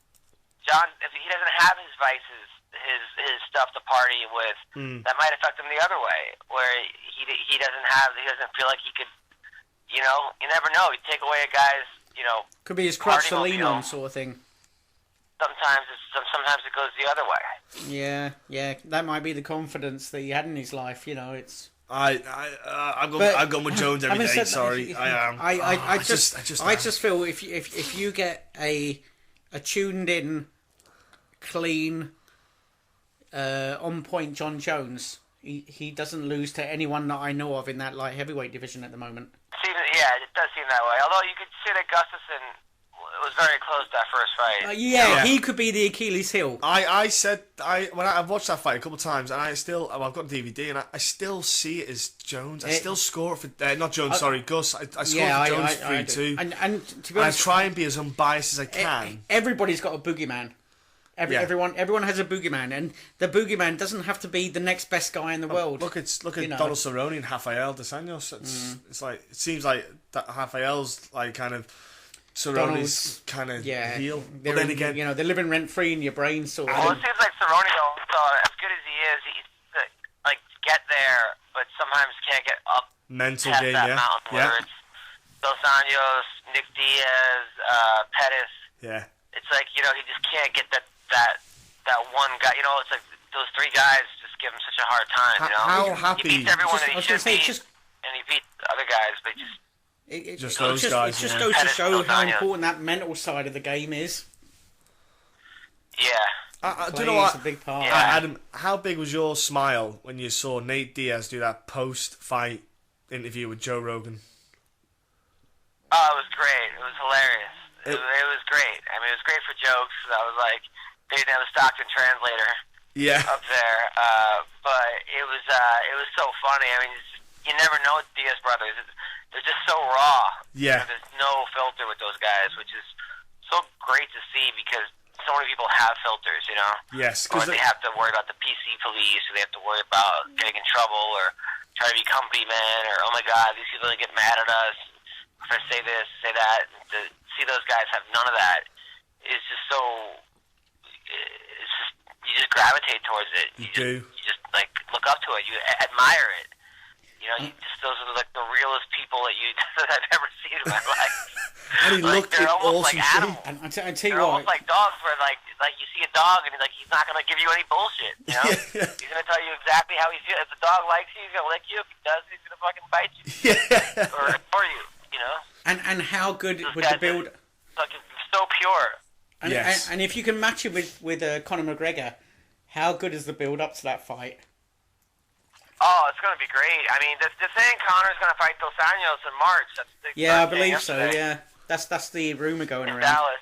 John, if he doesn't have his vices, his stuff to party with, that might affect him the other way, where he doesn't feel like he could, you know, you never know. You take away a guy's, you know, could be his crutch to lean on, sort of thing. Sometimes it goes the other way. Yeah, that might be the confidence that he had in his life. You know, it's. I'm going with Jones every day. Sorry, I am. I just feel if you get a tuned in, clean, on point John Jones, he doesn't lose to anyone that I know of in that light heavyweight division at the moment. It does seem that way. Although you could see that Gustafsson was very close to that first fight. He could be the Achilles heel. I've watched that fight a couple of times, and I've got DVD, and I still see it as Jones. I still score it for not Jones. Gus. I score for Jones 3-2. And to be honest, I try and be as unbiased as I can. Everybody's got a boogeyman. Everyone has a boogeyman, and the boogeyman doesn't have to be the next best guy in the world. Look at Donald Cerrone and Rafael dos Anjos. It's like it seems like that Rafael's like kind of Cerrone's kind of heel. But then again, you know, they're living rent free in your brain. Sort of. Well, it seems like Cerrone, as good as he is, he's like get there, but sometimes can't get up. Mental past game, that mountain, whether it's Dos Anjos, Nick Diaz, Pettis. Yeah. It's like, you know, he just can't get that one guy. You know, it's like those three guys just give him such a hard time. You know, How happy? He beats everyone that he should beat, and he beats other guys, but just. It Just goes to show how important that mental side of the game is. Yeah. Do you know what? A big part. Yeah. Adam, how big was your smile when you saw Nate Diaz do that post-fight interview with Joe Rogan? Oh, it was great. It was hilarious. It was great. I mean, it was great for jokes. I was like, they didn't have a Stockton translator up there, but it was so funny. I mean, you never know with Diaz brothers. They're just so raw. Yeah. There's no filter with those guys, which is so great to see because so many people have filters, you know? Yes. Or they have to worry about the PC police, or they have to worry about getting in trouble, or try to be company man, or, oh my God, these people get mad at us if I say this, say that. To see those guys have none of that is just so, you just gravitate towards it. You do. You just, like, look up to it. You admire it. You know, those are like the realest people that I've ever seen in my life. And he looked they're almost awesome like animals. shape. And I tell They're you almost what, like dogs, where like you see a dog and he's not gonna give you any bullshit. You know, he's gonna tell you exactly how he feels. If the dog likes you, he's gonna lick you. If he does, he's gonna fucking bite you. or you. You know. And how good would the build? Like so pure. And, Yes. and if you can match it with Conor McGregor, how good is the build up to that fight? Oh, it's going to be great. I mean, they're saying Conor's going to fight Dos Anjos in March. That's the Yeah, I believe so. Yeah, that's the rumor going in around. Dallas.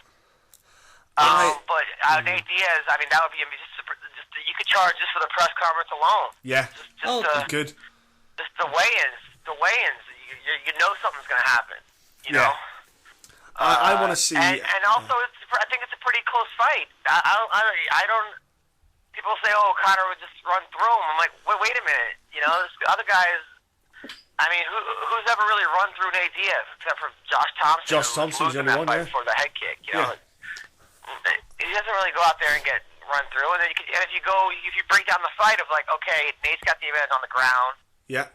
But Nate Diaz, I mean, that would be just you could charge just for the press conference alone. Yeah. Just good. Just the weigh-ins. You know something's going to happen. You know. I want to see. And also, I think it's a pretty close fight. I don't. People say, "Oh, Conor would just run through him." I'm like, wait a minute. You know, this other guys. I mean, who's ever really run through Nate Diaz except for Josh Thompson? Josh Thompson's the only one, yeah. For the head kick, you know. He doesn't really go out there and get run through. And then if you break down the fight of like, okay, Nate's got the advantage on the ground. Yeah.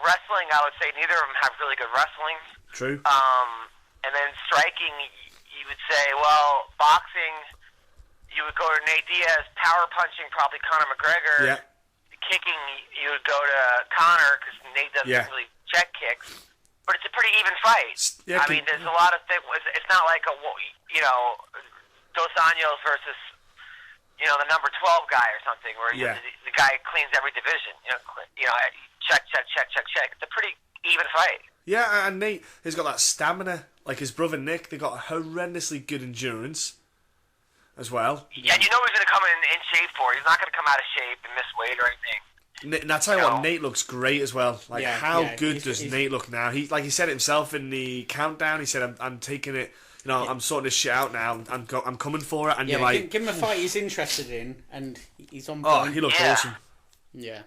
Wrestling, I would say neither of them have really good wrestling. True. And then striking, you would say, well, boxing, you would go to Nate Diaz. Power punching, probably Conor McGregor. Yeah. Kicking, you would go to Conor because Nate doesn't really check kicks. But it's a pretty even fight. Yeah, I mean, there's a lot of things. It's not like Dos Anjos versus the number 12 guy or something, where the guy cleans every division. Check. It's a pretty even fight. Yeah, and Nate has got that stamina. Like his brother Nick, they got horrendously good endurance as well. Yeah, you know he's going to come in shape for it. He's not going to come out of shape and miss weight or anything. And I tell you what, Nate looks great as well. Like, how good does Nate look now? He said it himself in the countdown. He said, "I'm taking it. I'm sorting this shit out now. I'm coming for it." And you're like, give him a fight he's interested in, and he's on. Oh, he looks awesome. Yeah.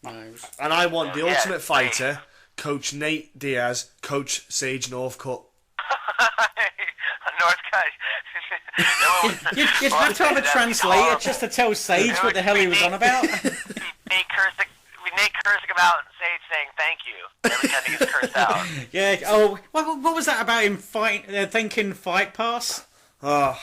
And I want the Ultimate Fighter, Coach Nate Diaz, Coach Sage Northcutt. You'd have to have a translator just to tell Sage what the hell he was on about. Nate cursing him out and Sage saying thank you every time he gets cursed out. Yeah. Oh, what was that about him thinking fight pass? Oh.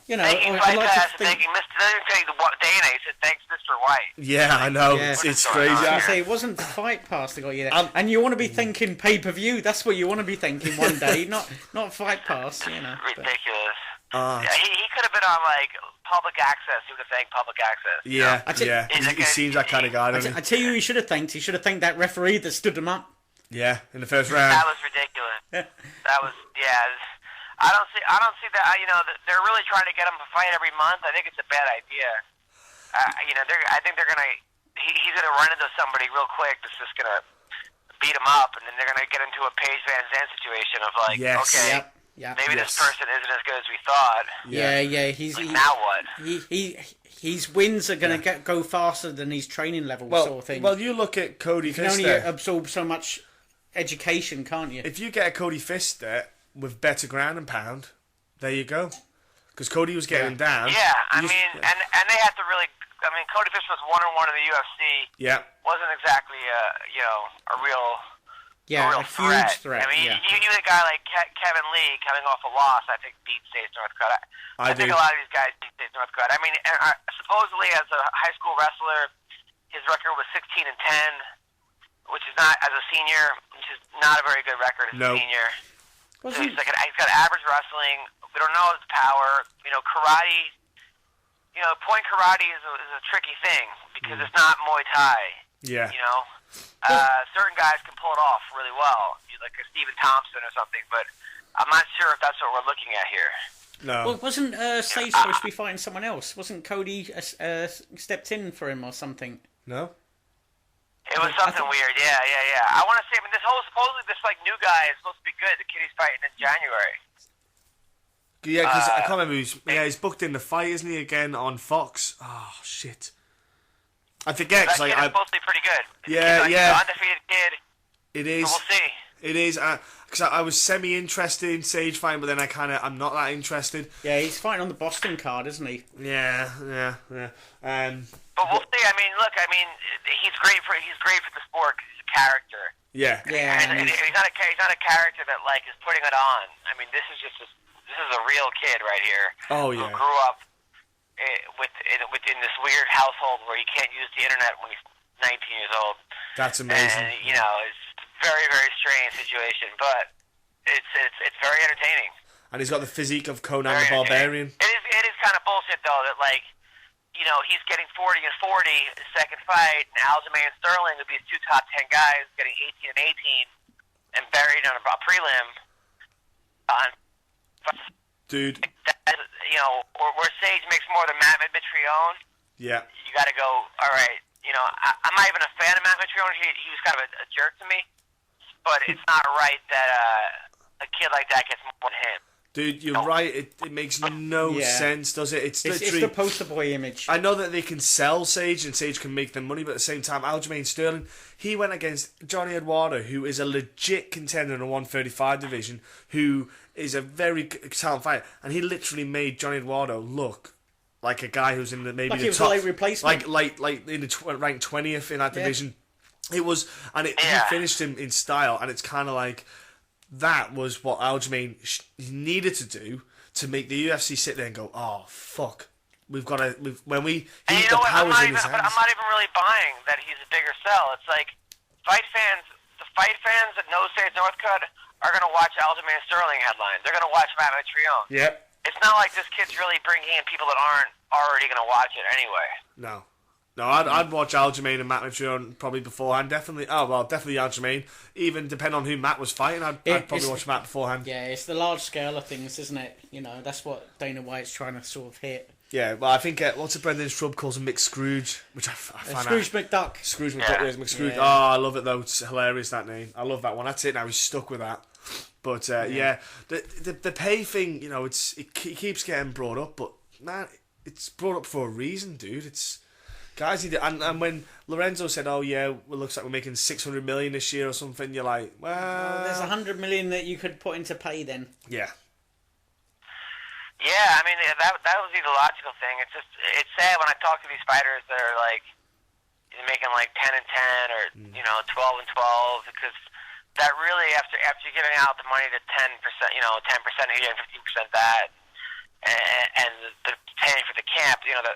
Thanking fight pass and thanking Mr. They didn't tell you the day and he said thanks Mr. White. Yeah, I know. Yeah. It's crazy. I say it wasn't fight pass that got you there. And you want to be thinking pay-per-view. That's what you want to be thinking one day, not fight pass. Ridiculous. He could have been on like public access. He would have thanked public access. Yeah. He seems that kind of guy, doesn't he? I tell you, he should have thanked. He should have thanked that referee that stood him up. Yeah, in the first round. That was ridiculous. That was I don't see that. They're really trying to get him to fight every month. I think it's a bad idea. I think they're gonna. He's gonna run into somebody real quick that's just gonna beat him up, and then they're gonna get into a Paige Van Zandt situation of like, okay. Yeah. Maybe this person isn't as good as we thought. Yeah. Now what? His wins are going to go faster than his training level, sort of thing. Well, you look at Cody Fister. You can only absorb so much education, can't you? If you get a Cody Fister with better ground and pound, there you go. Because Cody was getting down. Yeah, and they have to really. I mean, Cody Fister was 1-1 in the UFC. Yeah. Wasn't exactly a real. Yeah, a huge threat. I mean, you a guy like Kevin Lee coming off a loss, I think beat States Northcutt. I think a lot of these guys beat States Northcutt. I mean, supposedly as a high school wrestler, his record was 16-10. which is not as a senior, which is not a very good record as a senior. So he's got average wrestling. We don't know his power. Karate. Point karate is a tricky thing because it's not Muay Thai. Yeah. Certain guys can pull it off really well, like a Stephen Thompson or something, but I'm not sure if that's what we're looking at here. No. Well, wasn't Sage supposed to be fighting someone else? Wasn't Cody stepped in for him or something? No. It was something weird, yeah. I want to say, supposedly this new guy is supposed to be good. The kid he's fighting in January. Yeah, because I can't remember he's booked in the fight, isn't he, again on Fox? Oh shit. I forget because that kid is supposed to be pretty good. Yeah. He's an undefeated kid. It is. So we'll see. It is, because I was semi-interested in Sage fighting, but then I'm not that interested. Yeah, he's fighting on the Boston card, isn't he? Yeah. But we'll see. He's great for the sport because he's a character. Yeah. And he's not a character that is putting it on. This is a real kid right here. Oh yeah. Who grew up within this weird household where he can't use the internet when he's 19 years old. That's amazing. And it's a very, very strange situation, but it's very entertaining. And he's got the physique of Conan the Barbarian. It is kind of bullshit though that he's getting 40 and 40 his second fight, and Aljamain and Sterling would be his two top 10 guys getting 18 and 18 and buried on a prelim. Dude. Where Sage makes more than Matt Mitrione. Yeah. You got to go. All right. I'm not even a fan of Matt Mitrione. He was kind of a jerk to me, but it's not right that a kid like that gets more than him. Dude, you're right. It makes no sense, does it? It's the poster boy image. I know that they can sell Sage and Sage can make them money, but at the same time, Aljamain Sterling, he went against Johnny Eduardo, who is a legit contender in the 135 division, who is a very talented fighter, and he literally made Johnny Eduardo look like a guy who's in the maybe like the he was top, a late replacement, like in the ranked 20th in that division. It was, and he finished him in style, and it's kind of like. That was what Aljamain needed to do to make the UFC sit there and go, oh, fuck. We've got to... When we... The powers in his hands. But I'm not even really buying that he's a bigger sell. It's like, the fight fans at No States Northcutt are going to watch Aljamain Sterling headlines. They're going to watch Matt Mitrione. Yep. It's not like this kid's really bringing in people that aren't already going to watch it anyway. No, I'd watch Aljamain and Matt Mitrione probably beforehand. Definitely Aljamain. Even depending on who Matt was fighting, I'd probably watch Matt beforehand. Yeah, it's the large scale of things, isn't it? That's what Dana White's trying to sort of hit. Yeah, well, I think what's it Brendan Strub calls him Mick Scrooge, which I find Scrooge McDuck. Scrooge McDuck, yeah. McScrooge. Yeah. Oh, I love it though. It's hilarious, that name. I love that one. That's it. Now he's stuck with that. But the pay thing, it keeps getting brought up, but man, it's brought up for a reason, dude. It's. Guys, and when Lorenzo said, "Oh yeah, well, looks like we're making 600 million this year or something," you're like, "Well, there's 100 million that you could put into pay then." Yeah. Yeah, that would be the logical thing. It's sad when I talk to these fighters that are making 10 and 10 or 12 and 12 because that really after you're giving out the money to 10%, 10% here and 15% that. And the paying for the camp, they're $3,000.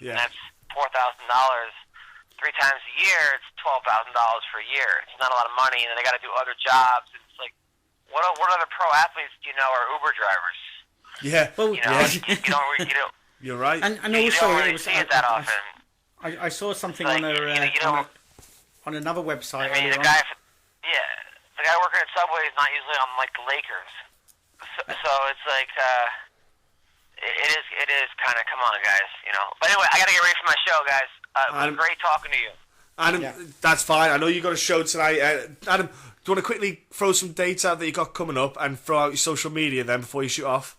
Yeah. And that's $4,000 3 times a year. It's $12,000 for a year. It's not a lot of money, and then they got to do other jobs. It's like, what other pro athletes do you know are Uber drivers? Yeah. Well, you don't. You're right. And you also, don't really see it that often. I saw something on another website. The guy working at Subway is not usually on the Lakers. So it's like it is kind of come on, guys, But anyway, I gotta get ready for my show, guys. It was great talking to you. Adam, that's fine. I know you got a show tonight. Adam, do you want to quickly throw some dates out that you got coming up and throw out your social media then before you shoot off?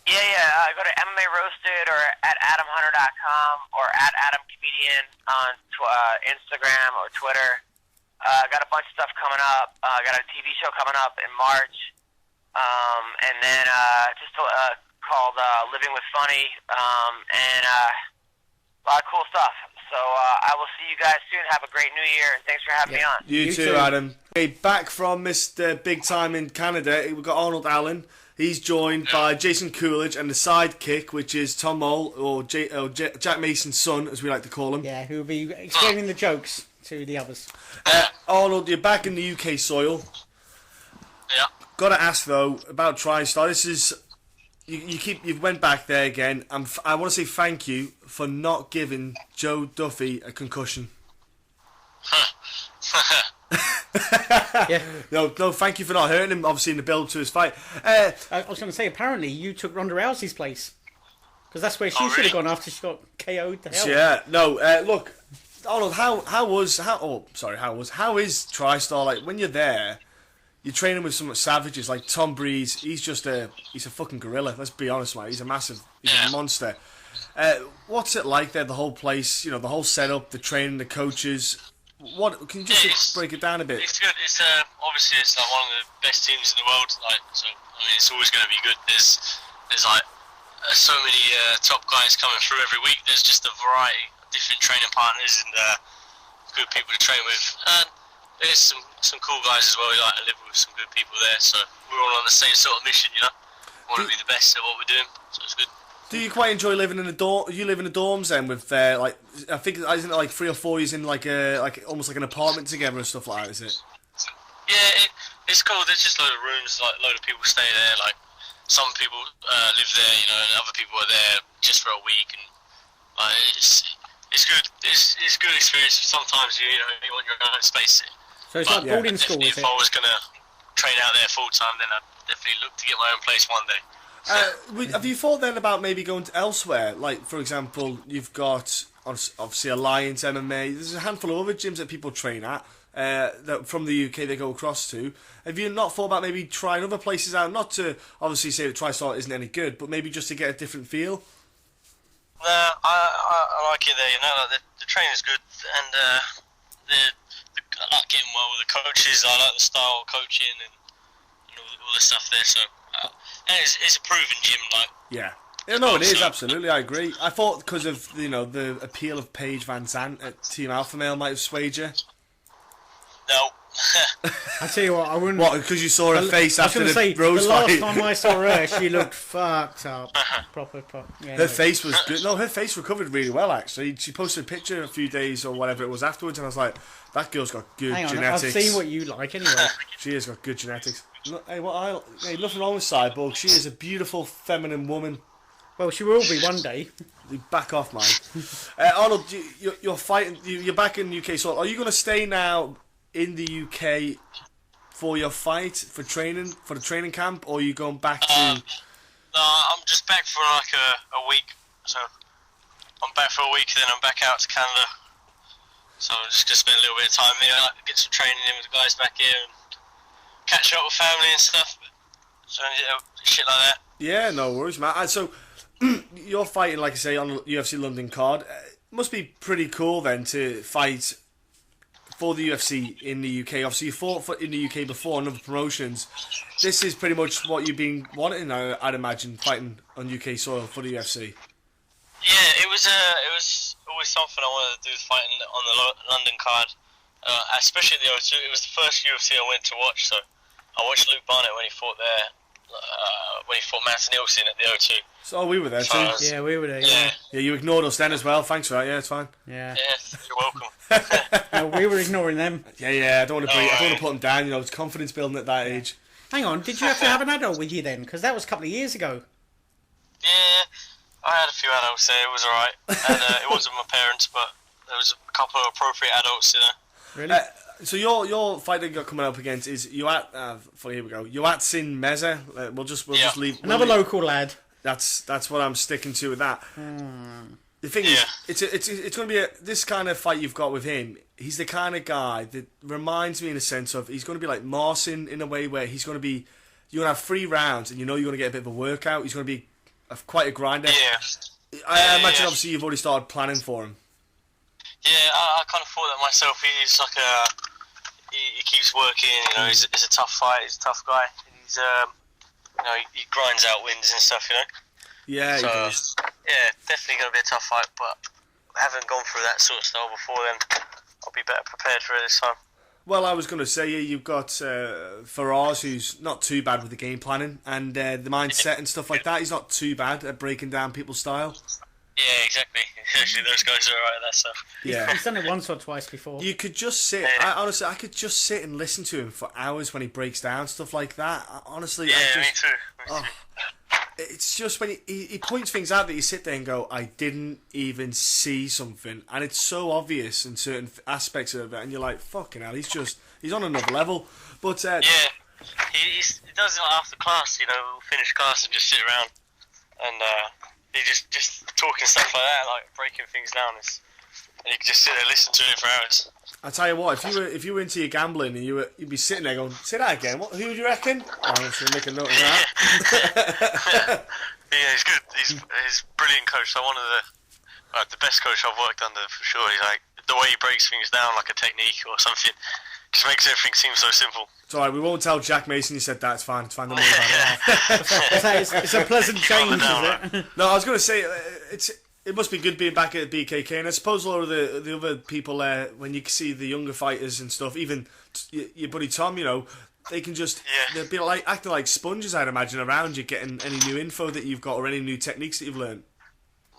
Yeah. Go to MMA Roasted or at AdamHunter.com or at AdamComedian on Instagram or Twitter. Got a bunch of stuff coming up. Got a TV show coming up in March. And then called Living with Funny, and a lot of cool stuff. So I will see you guys soon. Have a great New Year, and thanks for having me on. You too, Adam. Okay, back from Mr. Big Time in Canada, we've got Arnold Allen. He's joined by Jason Coolidge and the sidekick, which is Tom Mole, or Jack Mason's son, as we like to call him. Yeah, who will be explaining the jokes to the others. Arnold, you're back in the UK soil. Yeah. Got to ask though about Tristar. This is you went back there again. I want to say thank you for not giving Joe Duffy a concussion. Yeah. No, thank you for not hurting him. Obviously in the build to his fight. I was going to say, apparently you took Ronda Rousey's place because that's where she should have gone after she got KO'd. To hell. Yeah. No. Look, Arnold. How is Tristar like when you're there? You're training with some savages like Tom Breeze. He's a fucking gorilla. Let's be honest, mate. He's a monster. What's it like there? The whole place, the whole setup, the training, the coaches. What can you just break it down a bit? It's good. It's obviously it's like one of the best teams in the world. Like so, I mean, it's always going to be good. There's like so many top guys coming through every week. There's just a variety of different training partners and good people to train with. And there's some cool guys as well. We like to live with some good people there. So we're all on the same sort of mission, We want to be the best at what we're doing. So it's good. Do you quite enjoy living in the dorm? You live in the dorms then with like I think isn't it like 3 or 4 years in like almost like an apartment together and stuff like that? Is it? Yeah, it's cool. There's just a load of rooms, like a load of people stay there. Like some people live there, and other people are there just for a week, and it's good. It's good experience. Sometimes you want your own space. So it's like boarding school. If I was gonna train out there full time, then I'd definitely look to get my own place one day. Have you thought then about maybe going to elsewhere? Like, for example, you've got obviously Alliance MMA. There's a handful of other gyms that people train at that from the UK they go across to. Have you not thought about maybe trying other places out? Not to obviously say that Tristar isn't any good, but maybe just to get a different feel? I like it there. Like the training's good, and I like getting well with the coaches. I like the style of coaching and all the stuff there. So. And it's a proven gym, like. Yeah. No, it is, absolutely, I agree. I thought because of, the appeal of Paige Van Zandt at Team Alpha Male might have swayed you. No. I tell you what, I wouldn't... What, because you saw her face after the Rose fight? The last time I saw her, she looked fucked up. Proper. Yeah, her face was good. No, her face recovered really well, actually. She posted a picture a few days or whatever it was afterwards, and I was like, that girl's got good genetics. I've seen what you like, anyway. She has got good genetics. Hey, nothing wrong with Cyborg. She is a beautiful, feminine woman. Well, she will be one day. Back off, man. Arnold, you're fighting. You're back in the UK. So, are you going to stay now in the UK for your fight, for the training camp, or are you going back to? No, I'm just back for like a week. So I'm back for a week, then I'm back out to Canada. So I'm just gonna spend a little bit of time here, get some training in with the guys back here, and catch up with family and stuff. So shit like that. Yeah, no worries, man. And so you're fighting, like I say, on the UFC London card. Must be pretty cool then to fight for the UFC in the UK. Obviously, you fought in the UK before on other promotions. This is pretty much what you've been wanting, I'd imagine, fighting on UK soil for the UFC. Yeah, it was always something I wanted to do, fighting on the London card, especially the O2. It was the first UFC I went to watch, so I watched Luke Barnett when he fought there, when he fought Matt Nielsen at the O2. So we were there too. Yeah, we were there. Yeah, you ignored us then as well. Thanks for that. Yeah, it's fine. Yeah, you're welcome. No, we were ignoring them. Yeah. I don't want to put them down. It's confidence building at that age. Hang on, did you have to have an adult with you then? Because that was a couple of years ago. Yeah, I had a few adults there. It was alright, and it wasn't my parents, but there was a couple of appropriate adults there. Really? So your fight that you got coming up against is here we go. Yoatsin Meza. We'll just leave another local lad. That's what I'm sticking to with that. The thing is, it's going to be this kind of fight you've got with him. He's the kind of guy that reminds me in a sense of he's going to be like Marcin in a way where he's going to be. You're going to have 3 rounds and you're going to get a bit of a workout. He's going to be quite a grinder. Yeah. I imagine obviously you've already started planning for him. Yeah, I kind of thought that myself. He's like he keeps working. He's a tough fighter. He's a tough guy. He's he grinds out wins and stuff. Yeah. So, yeah, definitely going to be a tough fight. But I haven't gone through that sort of style before. Then I'll be better prepared for it this time. Well, I was going to say you've got Fedors, who's not too bad with the game planning and the mindset and stuff like that. He's not too bad at breaking down people's style. Yeah, exactly. Actually, those guys are alright at that stuff. Yeah. He's done it once or twice before. You could just sit. Yeah. Honestly, I could just sit and listen to him for hours when he breaks down stuff like that. Honestly, Yeah, I me just, too. oh, it's just when he points things out that you sit there and go, I didn't even see something, and it's so obvious in certain aspects of it, and you're like, fucking hell, he's on another level. But Yeah, he does it like after class. You know, we'll finish class and just sit around, and he just talking stuff like that, like breaking things down. And you can just sit there and listen to it for hours. I tell you what, if you were into your gambling and you'd be sitting there going, say that again. Who do you reckon? Oh, I'm just gonna make a note of that. Yeah, he's good. He's brilliant coach. So one of the best coach I've worked under for sure. He's like the way he breaks things down, like a technique or something, just makes everything seem so simple. It's alright. We won't tell Jack Mason you said that. It's fine. Don't worry about it. It's a pleasant change, is it? No, I was going to say it must be good being back at BKK, and I suppose a lot of the other people there, when you see the younger fighters and stuff, even your buddy Tom, you know, they can just they'll be like acting like sponges, I'd imagine, around you, getting any new info that you've got or any new techniques that you've learned.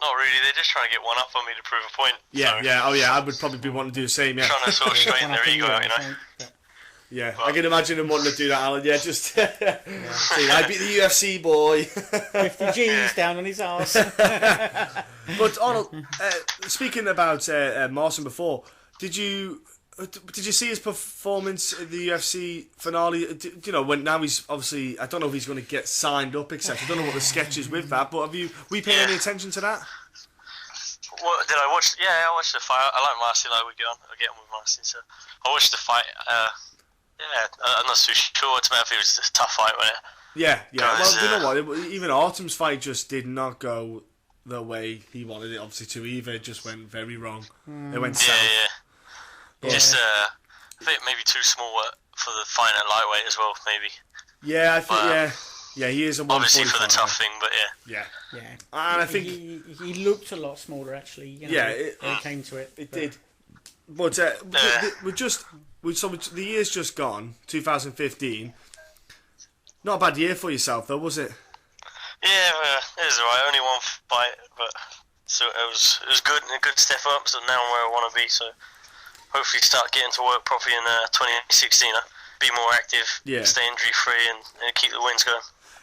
Not really. They're just trying to get one up on me to prove a point. Yeah, so. yeah. Oh, yeah. I would probably be wanting to do the same. Yeah. Trying to sort of straighten their ego out, you know. Yeah, I can imagine him wanting to do that, Alan. Yeah, just see, I beat the UFC boy. 50 G's down on his arse. But Arnold, speaking about Marson before, did you see his performance at the UFC finale? You know, when now he's obviously, I don't know if he's going to get signed up, etc. I don't know what the sketch is with that, but we paying any attention to that? What did I watch? Yeah, I watched the fight. I like Marcin. I would get on with Marcin. So I watched the fight. I'm not so sure. To me, I think it was a tough fight, wasn't it? Yeah. Well, you know what? Even Artem's fight just did not go the way he wanted it. Obviously, to either. It just went very wrong. It went south. Yeah. Just I think maybe too small for the fight at lightweight as well. Maybe. Yeah, I think. Yeah, he is a 145. Obviously for the tough thing, but yeah. And I think he looked a lot smaller actually. You know, when it came to it. It did. But the year's just gone, 2015. Not a bad year for yourself, though, was it? Yeah, it was alright. Only one fight, but so it was good and a good step up. So now I'm where I want to be. So hopefully start getting to work properly in 2016. Be more active, stay injury free, and keep the wins going.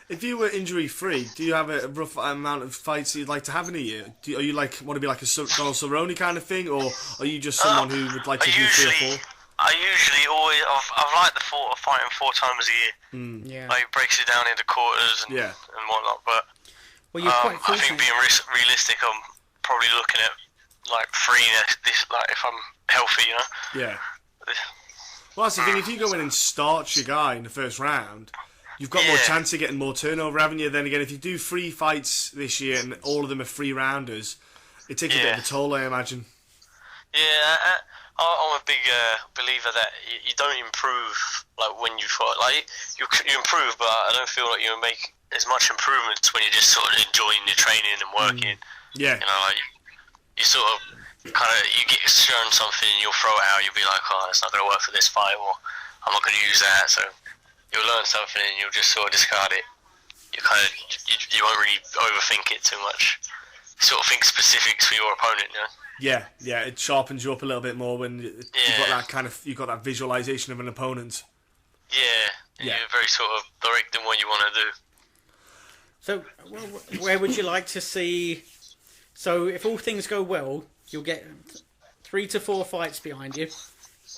If you were injury free, do you have a rough amount of fights that you'd like to have in a year? Are you want to be like a Donald Cerrone kind of thing, or are you just someone who would like to do 3 or 4? I usually always I've liked the thought of fighting 4 times a year. Yeah. Like breaks it down into quarters and whatnot. But you're quite I think being realistic, I'm probably looking at like 3 like if I'm healthy, you know. Yeah. Well, that's the thing. If you go in and start your guy in the first round, you've got more chance of getting more turnover, haven't you? Then again, if you do 3 fights this year and all of them are 3 rounders, it takes a bit of a toll, I imagine. Yeah, I'm a big believer that you don't improve like when you fight. Like you improve, but I don't feel like you make as much improvements when you're just sort of enjoying your training and working. Yeah. You know, like you sort of you get shown something and you'll throw it out. You'll be like, oh, it's not going to work for this fight, or I'm not going to use that. So you'll learn something and you'll just sort of discard it. You won't really overthink it too much. Sort of think specifics for your opponent, you know? Yeah, it sharpens you up a little bit more when you've got that visualization of an opponent. Yeah, you're very sort of direct in what you want to do. So, where would you like to see? So, if all things go well, you'll get 3 to 4 fights behind you.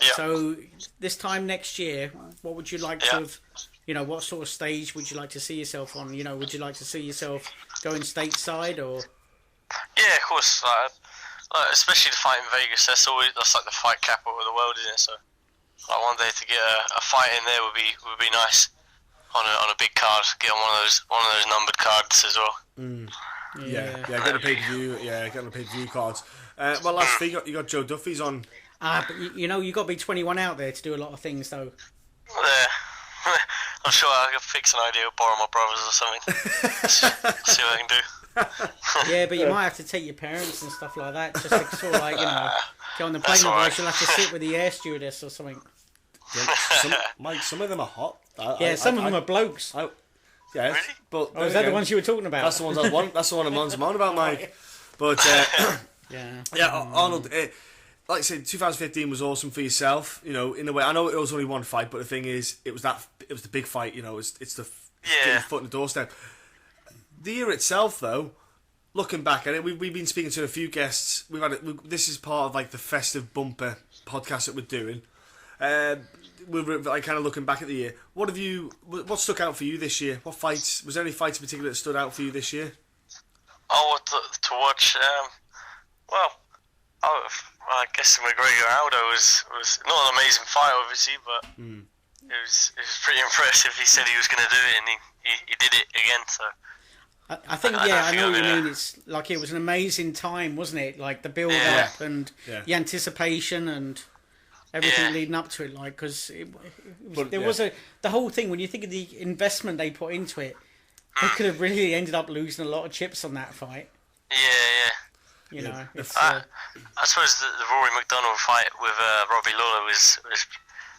Yeah. So, this time next year, what would you like to have? You know, what sort of stage would you like to see yourself on? You know, would you like to see yourself going stateside or? Yeah, of course. Especially the fight in Vegas. That's like the fight capital of the world, isn't it? So, like one day to get a fight in there would be nice on a big card. Get on one of those numbered cards as well. Yeah, get a pay-per-view. Yeah, get on the pay-per-view cards. Well, last thing you got Joe Duffy's on. But you know you got to be 21 out there to do a lot of things, though. Yeah, I'm sure I can fix an idea, borrow my brothers or something. See what I can do. Yeah, but you might have to take your parents and stuff like that, just to sort of like, you know, get on the plane. Otherwise, you'll have to sit with the air stewardess or something. Mike, some of them are hot. Some of them are blokes. Yeah, really? but is that the ones you were talking about? That's the ones I want. That's the one I'm on about, Mike. But Yeah. Arnold. Like I said, 2015 was awesome for yourself. You know, in a way, I know it was only one fight, but the thing is, it was the big fight. You know, it's the getting your foot in the doorstep. The year itself, though, looking back at it, we've been speaking to a few guests. This is part of like the festive bumper podcast that we're doing. We're like kind of looking back at the year. What stuck out for you this year? What fights? Was there any fights in particular that stood out for you this year? Oh, to watch. I guess McGregor Aldo was not an amazing fight, obviously, but it was pretty impressive. He said he was going to do it, and he did it again. So I think I know what you mean. It's like it was an amazing time, wasn't it? Like the build up and the anticipation and everything leading up to it. Like because the whole thing. When you think of the investment they put into it, they could have really ended up losing a lot of chips on that fight. Yeah. You know, I suppose the Rory McDonald fight with Robbie Lawlor was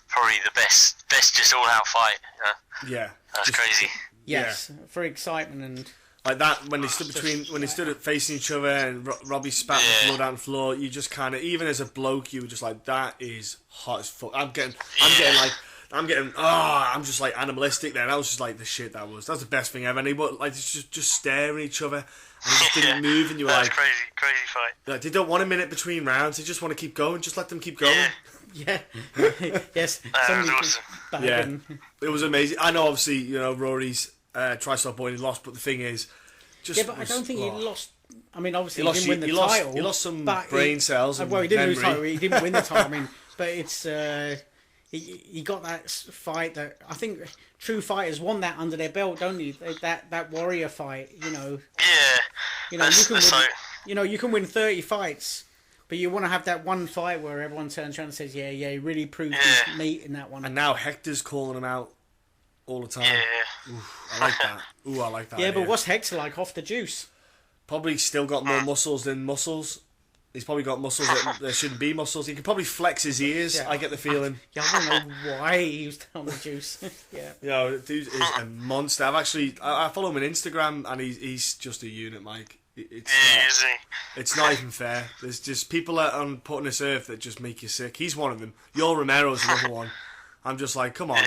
probably the best just all out fight. You know? Yeah, that's crazy. Yes, for excitement and like that when they stood facing each other and Robbie spat the blood out on the floor. You just kind of, even as a bloke, you were just like, that is hot as fuck. I'm just like animalistic there. And I was just like, the shit that was the best thing ever. And they were like just staring at each other. And they just didn't move, and you were like, crazy fight. Like, they don't want a minute between rounds. They just want to keep going. Just let them keep going. Yeah. Yes. That was awesome. Yeah. It was amazing. I know, obviously, you know, Rory's Tristar boy, he lost, but the thing is, I don't think he lost. I mean, obviously, he didn't win the title. He lost some brain cells. Well, he didn't lose the title. He didn't win the title. I mean, but it's he got that fight that I think true fighters want that under their belt, don't you? That warrior fight, you know. Yeah. You know, you can win 30 fights, but you want to have that one fight where everyone turns around and says, "Yeah, he really proved his meat in that one." And now Hector's calling him out all the time. Yeah. I like that. I like that. Yeah, idea. but what's Hector like off the juice? Probably still got more muscles than muscles. He's probably got muscles that there shouldn't be muscles. He could probably flex his ears. Yeah. I get the feeling. I don't know why he was on the juice. Yeah. You know, dude is a monster. I follow him on Instagram, and he's just a unit, Mike. It's not even fair. There's just people on putting this earth that just make you sick. He's one of them. Yoel Romero's another one. I'm just like, come on.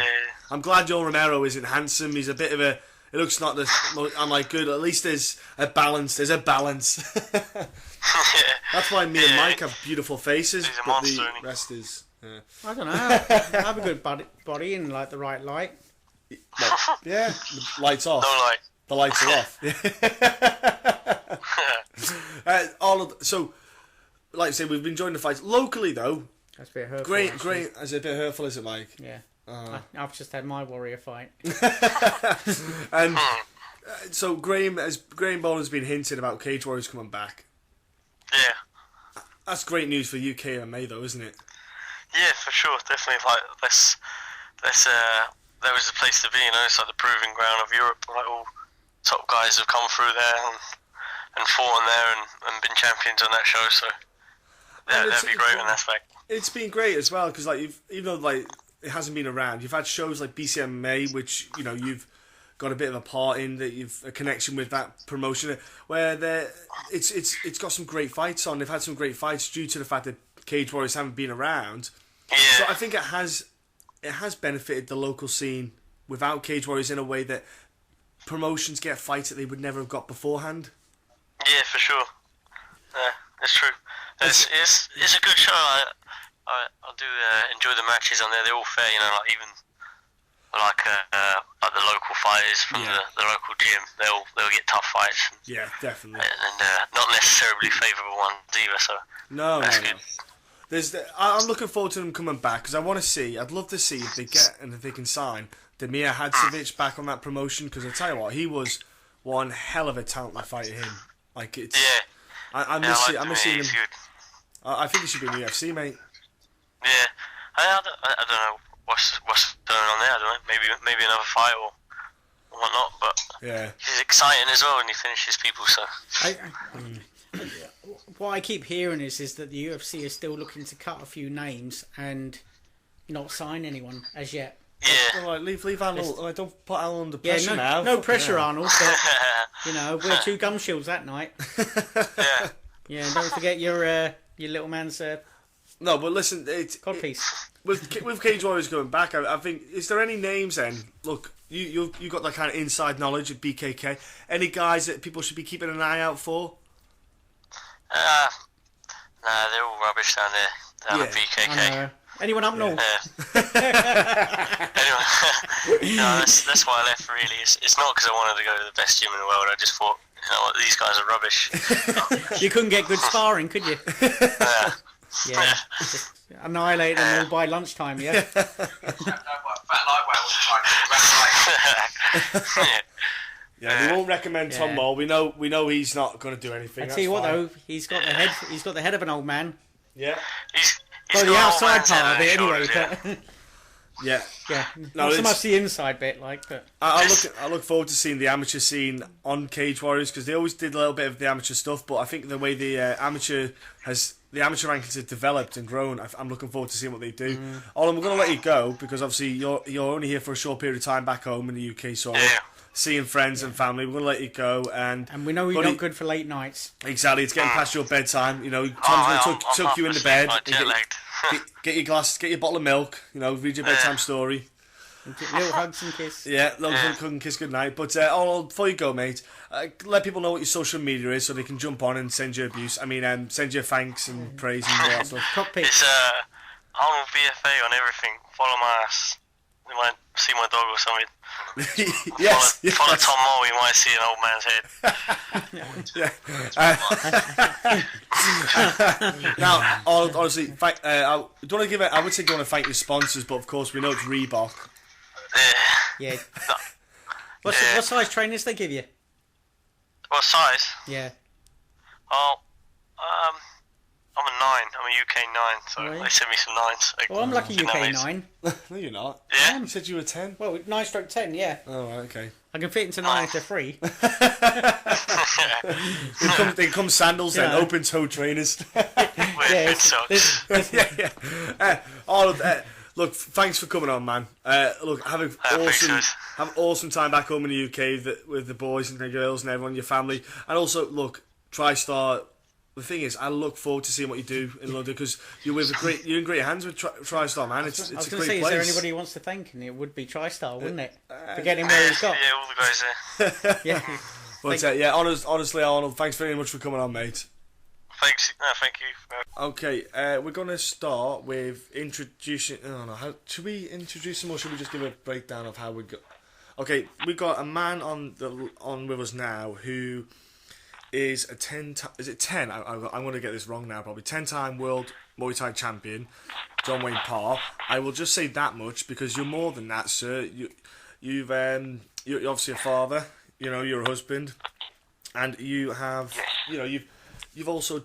I'm glad Yoel Romero isn't handsome. He's a bit of a. It looks not this. I'm like, good. At least there's a balance. There's a balance. That's why me and Mike have beautiful faces. He's a but monster, the rest is. I don't know. I have a good body and like the right light. Yeah, the lights off. No light. The lights are off. Arnold, so, like I say, we've been enjoying the fights locally though. That's a bit hurtful. Great. Is it a bit hurtful, is it, Mike? Yeah. I've just had my warrior fight. And so Graham Bowler's been hinting about Cage Warriors coming back. Yeah. That's great news for UK MMA though, isn't it? Yeah, for sure, definitely. Like there was a place to be, you know. It's like the proving ground of Europe. Like all top guys have come through there and fought on there and been champions on that show. So yeah, that'd be great in that aspect. It's been great as well because like even though like it hasn't been around, you've had shows like BCMA, which you know you've got a bit of a part in, that you've a connection with that promotion, where it's got some great fights on. They've had some great fights due to the fact that Cage Warriors haven't been around. Yeah. So I think it has benefited the local scene without Cage Warriors in a way that promotions get fights that they would never have got beforehand. Yeah, for sure. Yeah, that's true. It's a good show. I do enjoy the matches on there. They're all fair, you know. Like even like the local fighters from the local gym, they'll get tough fights. Yeah, definitely. And not necessarily favourable ones either. So that's good. I'm looking forward to them coming back because I'd love to see if they get and if they can sign Demir Hadzovic back on that promotion, because I tell you what, he was one hell of a talented fighter. Him, like it's. Yeah. I miss seeing him. I think he should be in the UFC, mate. Yeah, I don't know what's going on there. I don't know. Maybe another fight or whatnot. But yeah, he's exciting as well when he finishes people. So. What I keep hearing is that the UFC is still looking to cut a few names and not sign anyone as yet. Yeah. Well, like, leave Arnold. Like, don't put Arnold under pressure now. No pressure, Arnold. But, you know, we're two gum shields that night. Yeah. Yeah, and don't forget your little man's No, but listen, codpiece. With Cage Warriors going back, I think, is there any names then? Look, you got that kind of inside knowledge at BKK. Any guys that people should be keeping an eye out for? Nah, they're all rubbish down there. Down at BKK. Anyone up north? Anyway, no, that's why I left. Really, it's not because I wanted to go to the best gym in the world. I just thought, you know what, these guys are rubbish. You couldn't get good sparring, could you? Yeah. Just annihilate them all by lunchtime. Yeah. Yeah, we won't recommend Tom Moore. We know he's not going to do anything. I tell you what, though, he's got the head. He's got the head of an old man. Yeah. He's Well, the outside part of it, shoulders, anyway. yeah. Yeah. Yeah. No, Not so much the inside bit, like. But I look forward to seeing the amateur scene on Cage Warriors, because they always did a little bit of the amateur stuff, but I think the way the amateur rankings have developed and grown, I'm looking forward to seeing what they do. Olin, we're going to let you go because obviously you're only here for a short period of time back home in the UK, so seeing friends and family. We're going to let you go, and we know you're not good for late nights. Exactly, it's getting past your bedtime. You know, Tom's going to tuck you into bed. Get your glass, get your bottle of milk. You know, read your bedtime story. Little hugs and kiss. Yeah, little hug and kiss goodnight. But before you go, mate, let people know what your social media is so they can jump on and send you abuse. I mean, send you thanks and praise and all that stuff. Cockpit. It's Arnold BFA on everything. Follow my ass. You might see my dog or something. Yes. Follow Tom Moore, you might see an old man's head. Now, honestly, do you want to give it? I would say you want to thank your sponsors, but of course we know it's Reebok. Yeah. What size trainers they give you? What size? Yeah. Oh, I'm a 9. I'm a UK 9, so Really? they sent me some 9s. Like, Well, I'm lucky UK 9. No, you're not. Yeah? You said you were 10. Well, 9/10, yeah. Oh, right, okay. I can fit into 9 if they're free. They come sandals then, Yeah. open-toed trainers. With socks. Look, thanks for coming on, man. Look, have an awesome time back home in the UK with the boys and the girls and everyone, your family. And also, look, TriStar. The thing is, I look forward to seeing what you do in London, because you're in great hands with TriStar, man. It's I was a going to great say, place. is there anybody who wants to thank? And it would be TriStar, wouldn't it? For getting where he's got. Yeah, all the guys there. Yeah. But honestly, Arnold, thanks very much for coming on, mate. Thanks. No, thank you. Okay, we're going to start with introducing... should we introduce him, or should we just give a breakdown of how we got... Okay, we've got a man on with us now who is a 10... Is it 10? I'm going to get this wrong now, probably. 10-time world Muay Thai champion, John Wayne Parr. I will just say that much, because you're more than that, sir. You're obviously a father, you're a husband, and you have... You've also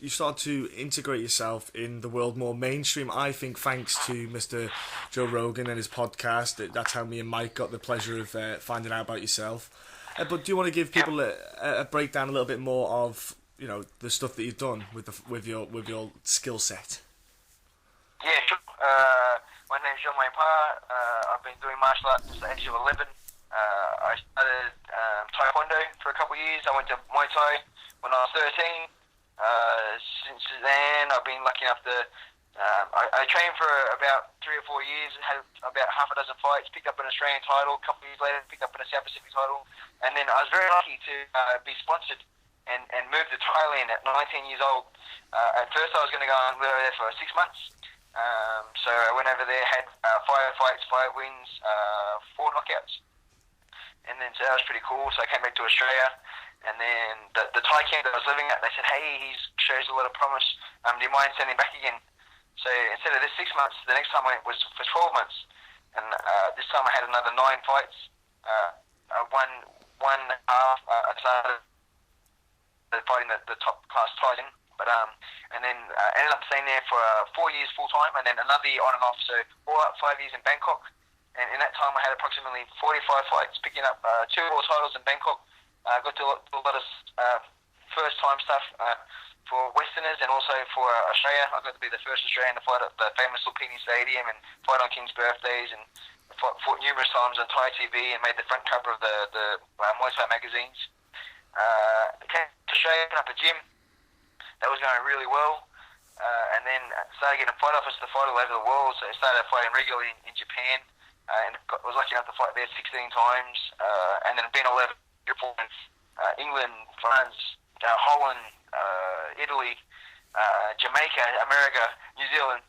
you've started to integrate yourself in the world more mainstream, I think, thanks to Mr. Joe Rogan and his podcast. That's how me and Mike got the pleasure of finding out about yourself. But do you want to give people a breakdown a little bit more of, the stuff that you've done with your skill set? Yeah, sure. My name's John Wayne Parr. I've been doing martial arts since the age of 11. I started Taekwondo for a couple of years. I went to Muay Thai when I was 13. Since then, I've been lucky enough to... I trained for about 3 or 4 years, had about half a dozen fights, picked up an Australian title, a couple of years later picked up a South Pacific title, and then I was very lucky to be sponsored and moved to Thailand at 19 years old. At first I was going to go and live there for 6 months, so I went over there, had 5 fights, 5 wins, 4 knockouts, and then so that was pretty cool. So I came back to Australia, and then the Thai camp that I was living at, they said, hey, he shows a lot of promise, do you mind sending him back again? So instead of this 6 months, the next time I went was for 12 months. And this time I had another 9 fights. One half, I started fighting the top class Thai in. But, and then ended up staying there for 4 years full time, and then another year on and off. So all up 5 years in Bangkok. And in that time I had approximately 45 fights, picking up 2 world titles in Bangkok. Got to do a lot of first time stuff. For Westerners and also for Australia. I got to be the first Australian to fight at the famous Lupini Stadium and fight on King's birthdays, and fought numerous times on Thai TV and made the front cover of the Muay Thai magazines. Came to Australia, opened up a gym, that was going really well. And then started getting fight offers to fight all over the world. So I started fighting regularly in Japan, and was lucky enough to fight there 16 times. And then been all over Europe, England, France, Holland, Italy, Jamaica, America, New Zealand,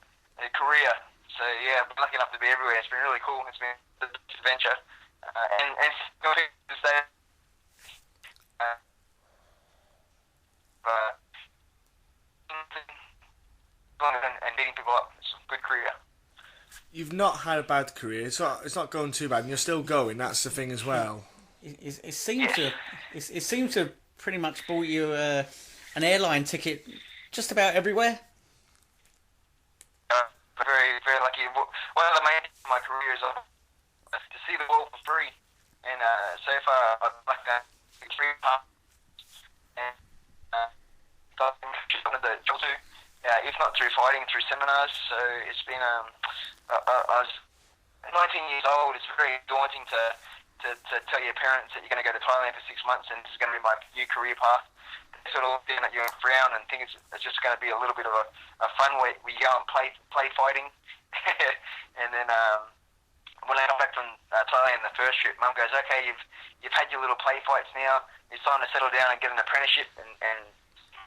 Korea. So yeah, I've been lucky enough to be everywhere. It's been really cool. It's been an adventure. And going to stay. And beating people up. It's a good career. You've not had a bad career. It's not going too bad, and you're still going. That's the thing as well. It seems to pretty much bought you an airline ticket just about everywhere. Very, very lucky. One of the main things in my career is to see the world for free. And so far, I've like that free pass. And I wanted to travel to, if not through fighting, through seminars. So it's been, I was 19 years old. It's very daunting to tell your parents that you're going to go to Thailand for 6 months and this is going to be my new career path. They sort of look down at you and frown and think it's just going to be a little bit of a fun way where you go and play fighting. And then when I got back from Thailand the first trip, Mum goes, okay, you've had your little play fights now. It's time to settle down and get an apprenticeship and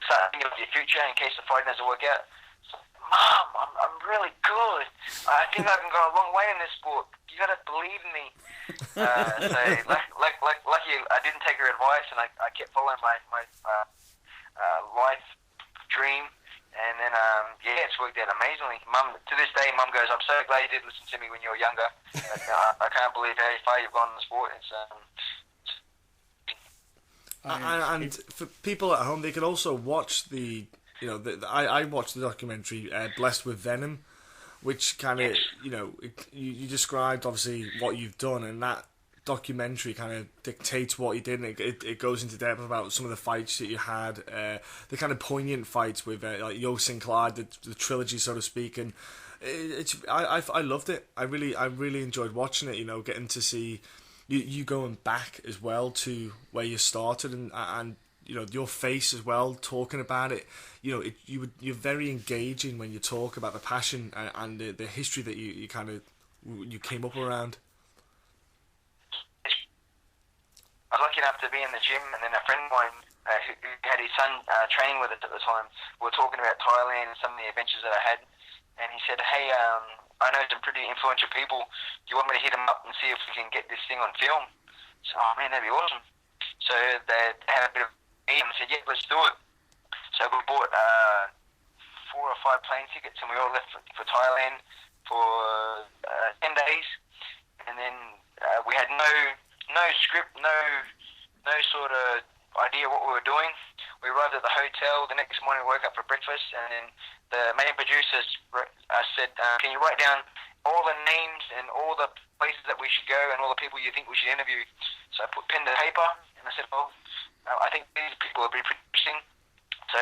start thinking of your future in case the fight doesn't work out. So, Mum, I'm really good. I think I can go a long way in this sport. You got to believe in me. So lucky I didn't take her advice and I kept following my life dream. And then, it's worked out amazingly. Mum, to this day, Mum goes, I'm so glad you did listen to me when you were younger. I can't believe how far you've gone in the sport. And for people at home, they can also watch I watched the documentary Blessed with Venom, which kind of, you described obviously what you've done, and that documentary kind of dictates what you did, and it goes into depth about some of the fights that you had, the kind of poignant fights with like Yo Sinclair, the trilogy, so to speak, and I loved it. I really enjoyed watching it. Getting to see you going back as well to where you started, and your face as well, talking about it. You're very engaging when you talk about the passion and the history that you came up around. I was lucky enough to be in the gym, and then a friend of mine who had his son training with us at the time, we were talking about Thailand and some of the adventures that I had, and he said, hey, I know some pretty influential people. Do you want me to hit them up and see if we can get this thing on film? So, oh man, that'd be awesome. So they had a bit of me and said, yeah, let's do it. So we bought 4 or 5 plane tickets, and we all left for Thailand for 10 days, and then we had no script, no sort of idea what we were doing. We arrived at the hotel. The next morning we woke up for breakfast, and then the main producers said, can you write down all the names and all the places that we should go and all the people you think we should interview? So I put pen to paper, and I said, well, I think these people will be pretty interesting. So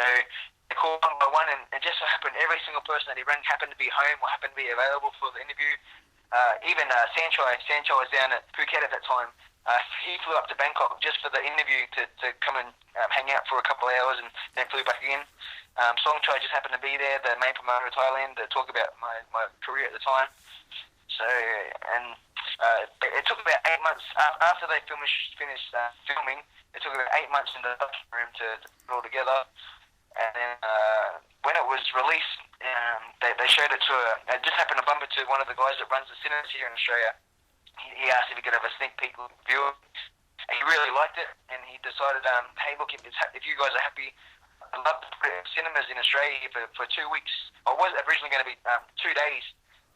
they called one by one, and it just so happened every single person that he rang happened to be home or happened to be available for the interview. Even Sanchai was down at Phuket at that time. He flew up to Bangkok just for the interview to come and hang out for a couple of hours and then flew back again. Songchai just happened to be there, the main promoter of Thailand, to talk about my career at the time. So, and it took about 8 months after they finished filming. It took about 8 months in the room to put it all together. And then when it was released, they showed it to it just happened to bump into one of the guys that runs the cinemas here in Australia. He asked if he could have a sneak peek view. He really liked it, and he decided, hey, look, if you guys are happy, I'd love to put it in cinemas in Australia for 2 weeks. I was originally going to be 2 days,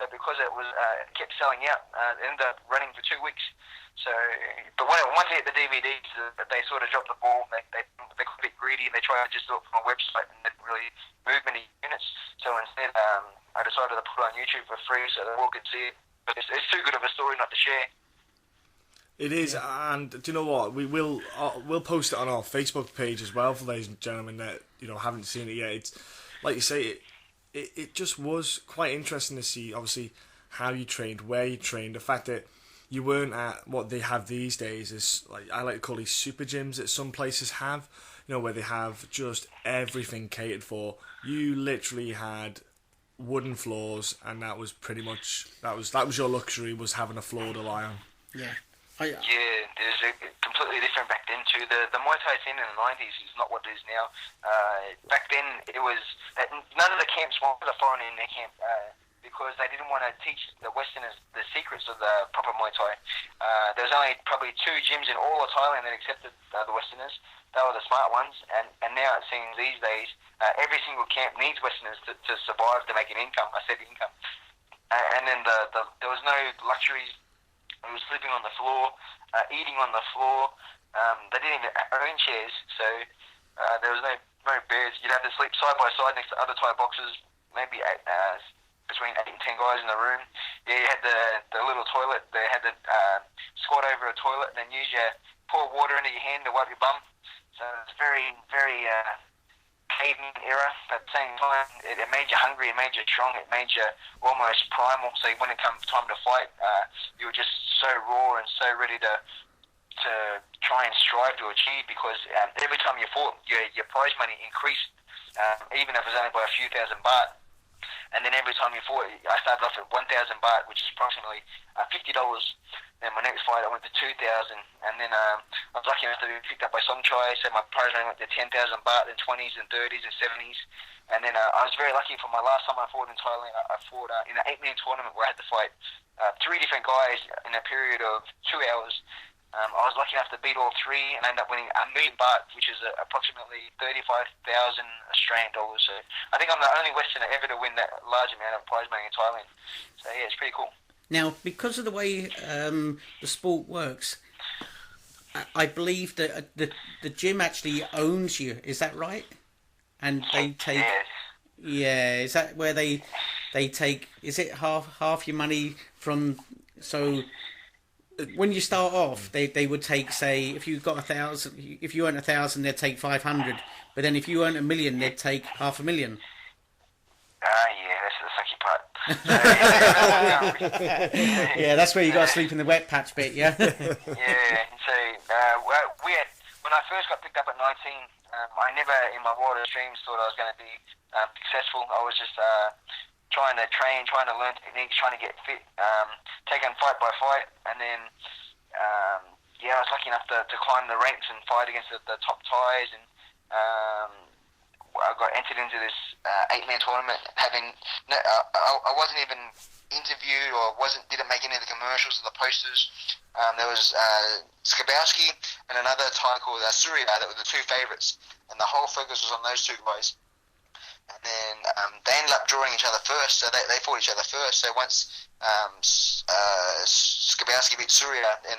but because it was kept selling out, it ended up running for 2 weeks. So, but once they hit the DVDs, they sort of dropped the ball. They got a bit greedy, and they tried to just do it from a website and didn't really move many units. So instead, I decided to put it on YouTube for free so the world could see it. But it's too good of a story not to share. It is, and do you know what? We'll post it on our Facebook page as well for ladies and gentlemen that haven't seen it yet. It's like you say, it just was quite interesting to see, obviously, how you trained, where you trained, the fact that you weren't at what they have these days is, like I like to call these super gyms that some places have. where they have just everything catered for. You literally had wooden floors, and that was pretty much that was your luxury, was having a floor to lie on. Yeah. Yeah, there's a completely different back then too. The Muay Thai scene in the 90s is not what it is now. Back then, it was none of the camps wanted a foreigner in their camp because they didn't want to teach the Westerners the secrets of the proper Muay Thai. There was only probably 2 gyms in all of Thailand that accepted the Westerners. They were the smart ones, and now it seems these days every single camp needs Westerners to survive, to make an income, a steady income. And then there was no luxuries. We were sleeping on the floor, eating on the floor. They didn't even own chairs, so there was no beds. You'd have to sleep side by side next to other Thai boxes, maybe between 8 and 10 guys in the room. Yeah, you had the little toilet. They had to squat over a toilet, then pour water into your hand to wipe your bum. So it's very, very caveman era, but at the same time, it made you hungry, it made you strong, it made you almost primal. So when it comes time to fight, you were just so raw and so ready to try and strive to achieve, because every time you fought, your prize money increased, even if it was only by a few thousand baht. And then every time you fought, I started off at 1,000 baht, which is approximately $50. Then my next fight, I went to 2,000, and then I was lucky enough to be picked up by Songchai, so my prize money went to 10,000 baht, then 20s and 30s and 70s. And then I was very lucky for my last time I fought in Thailand. I fought in an 8-man tournament where I had to fight 3 different guys in a period of 2 hours. I was lucky enough to beat all 3 and end up winning $1 million baht, which is approximately 35,000 Australian dollars. So I think I'm the only Westerner ever to win that large amount of prize money in Thailand. So yeah, it's pretty cool. Now, because of the way the sport works, I believe that the gym actually owns you. Is that right? And they take. Yes. Yeah, is that where they take? Is it half your money from? So when you start off, they would take, say, if you got 1,000, if you earn 1,000, they'd take 500. But then if you earn $1 million, they'd take $500,000. Yeah, that's the sucky part. Yeah, that's where you got to sleep in the wet patch bit, yeah? Yeah, so we had, when I first got picked up at 19, I never in my wildest dreams thought I was going to be successful. I was just trying to train, trying to learn techniques, trying to get fit, taking fight by fight, and then I was lucky enough to climb the ranks and fight against the top Thais, and I got entered into this 8-man tournament. I wasn't even interviewed or didn't make any of the commercials or the posters. There was Skabowski and another Thai called Surya that were the 2 favourites, and the whole focus was on those 2 guys. And then they ended up drawing each other first, so they fought each other first. So once Skabowski beat Surya, then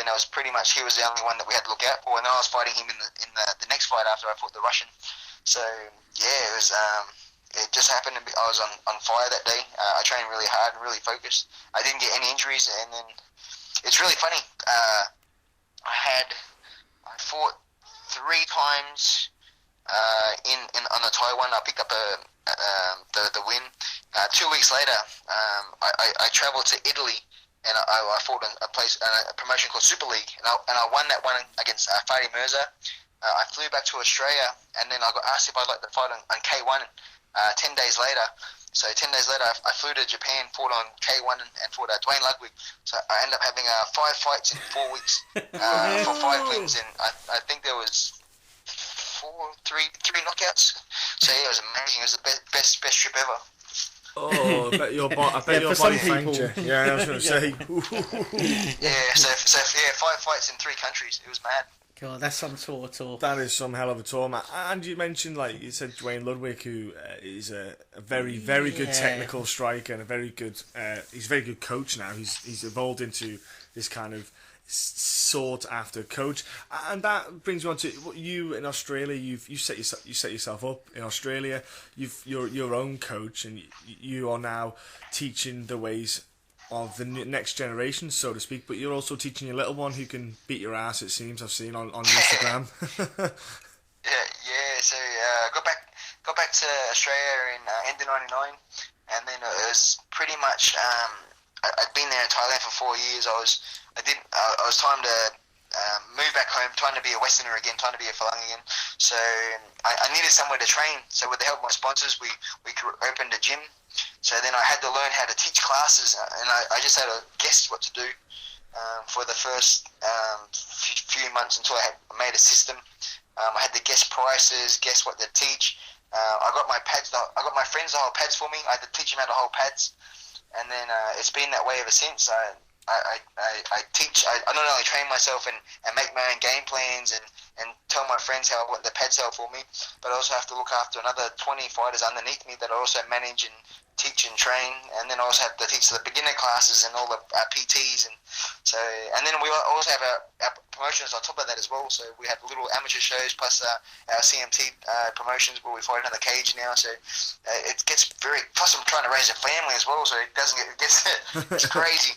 it was pretty much he was the only one that we had to look out for. And then I was fighting him in the next fight after I fought the Russian. So yeah, it was. It just happened to be I was on fire that day. I trained really hard and really focused. I didn't get any injuries, and then it's really funny. I fought 3 times. On the Thai one, I picked up the win. 2 weeks later, I travelled to Italy, and I fought a promotion called Super League, and I won that one against Fadi Mirza. I flew back to Australia, and then I got asked if I'd like to fight on K1 10 days later. So 10 days later, I flew to Japan, fought on K1 and fought Dwayne Ludwig. So I ended up having 5 fights in 4 weeks for 5 wins, and I think there was 3 knockouts. So yeah, it was amazing. It was the best trip ever. Oh, I bet your body thanked you. Yeah, I was going to say. Yeah, so 5 fights in 3 countries. It was mad. God, that's some sort of tour. That is some hell of a tour, man. And you mentioned, like you said, Dwayne Ludwig, who is a very, very good technical striker and a very good. He's a very good coach now. He's evolved into this kind of sought after coach, and that brings me on to you in Australia. You set yourself up in Australia. You're your own coach, and you are now teaching the ways of the next generation, so to speak. But you're also teaching your little one who can beat your ass. It seems I've seen on Instagram. Yeah. So got back to Australia in end of '99, and then it was pretty much. I'd been there in Thailand for 4 years. I was timed to moved back home, trying to be a Westerner again, trying to be a Falang again. So I needed somewhere to train. So with the help of my sponsors, we opened a gym. So then I had to learn how to teach classes, and I just had to guess what to do for the first few months until I made a system. I had to guess prices, guess what to teach. I got my pads. I got my friends to hold pads for me. I had to teach them how to hold pads, and then it's been that way ever since. I teach. I not only train myself and make my own game plans and tell my friends how I want the pads held for me, but I also have to look after another 20 fighters underneath me that I also manage and teach and train, and then I also have to teach the beginner classes and all the PTs, and then we also have our promotions on top of that as well. So we have little amateur shows plus our CMT promotions where we fight in the cage now. So it gets very. Plus, I'm trying to raise a family as well, so it gets it's crazy.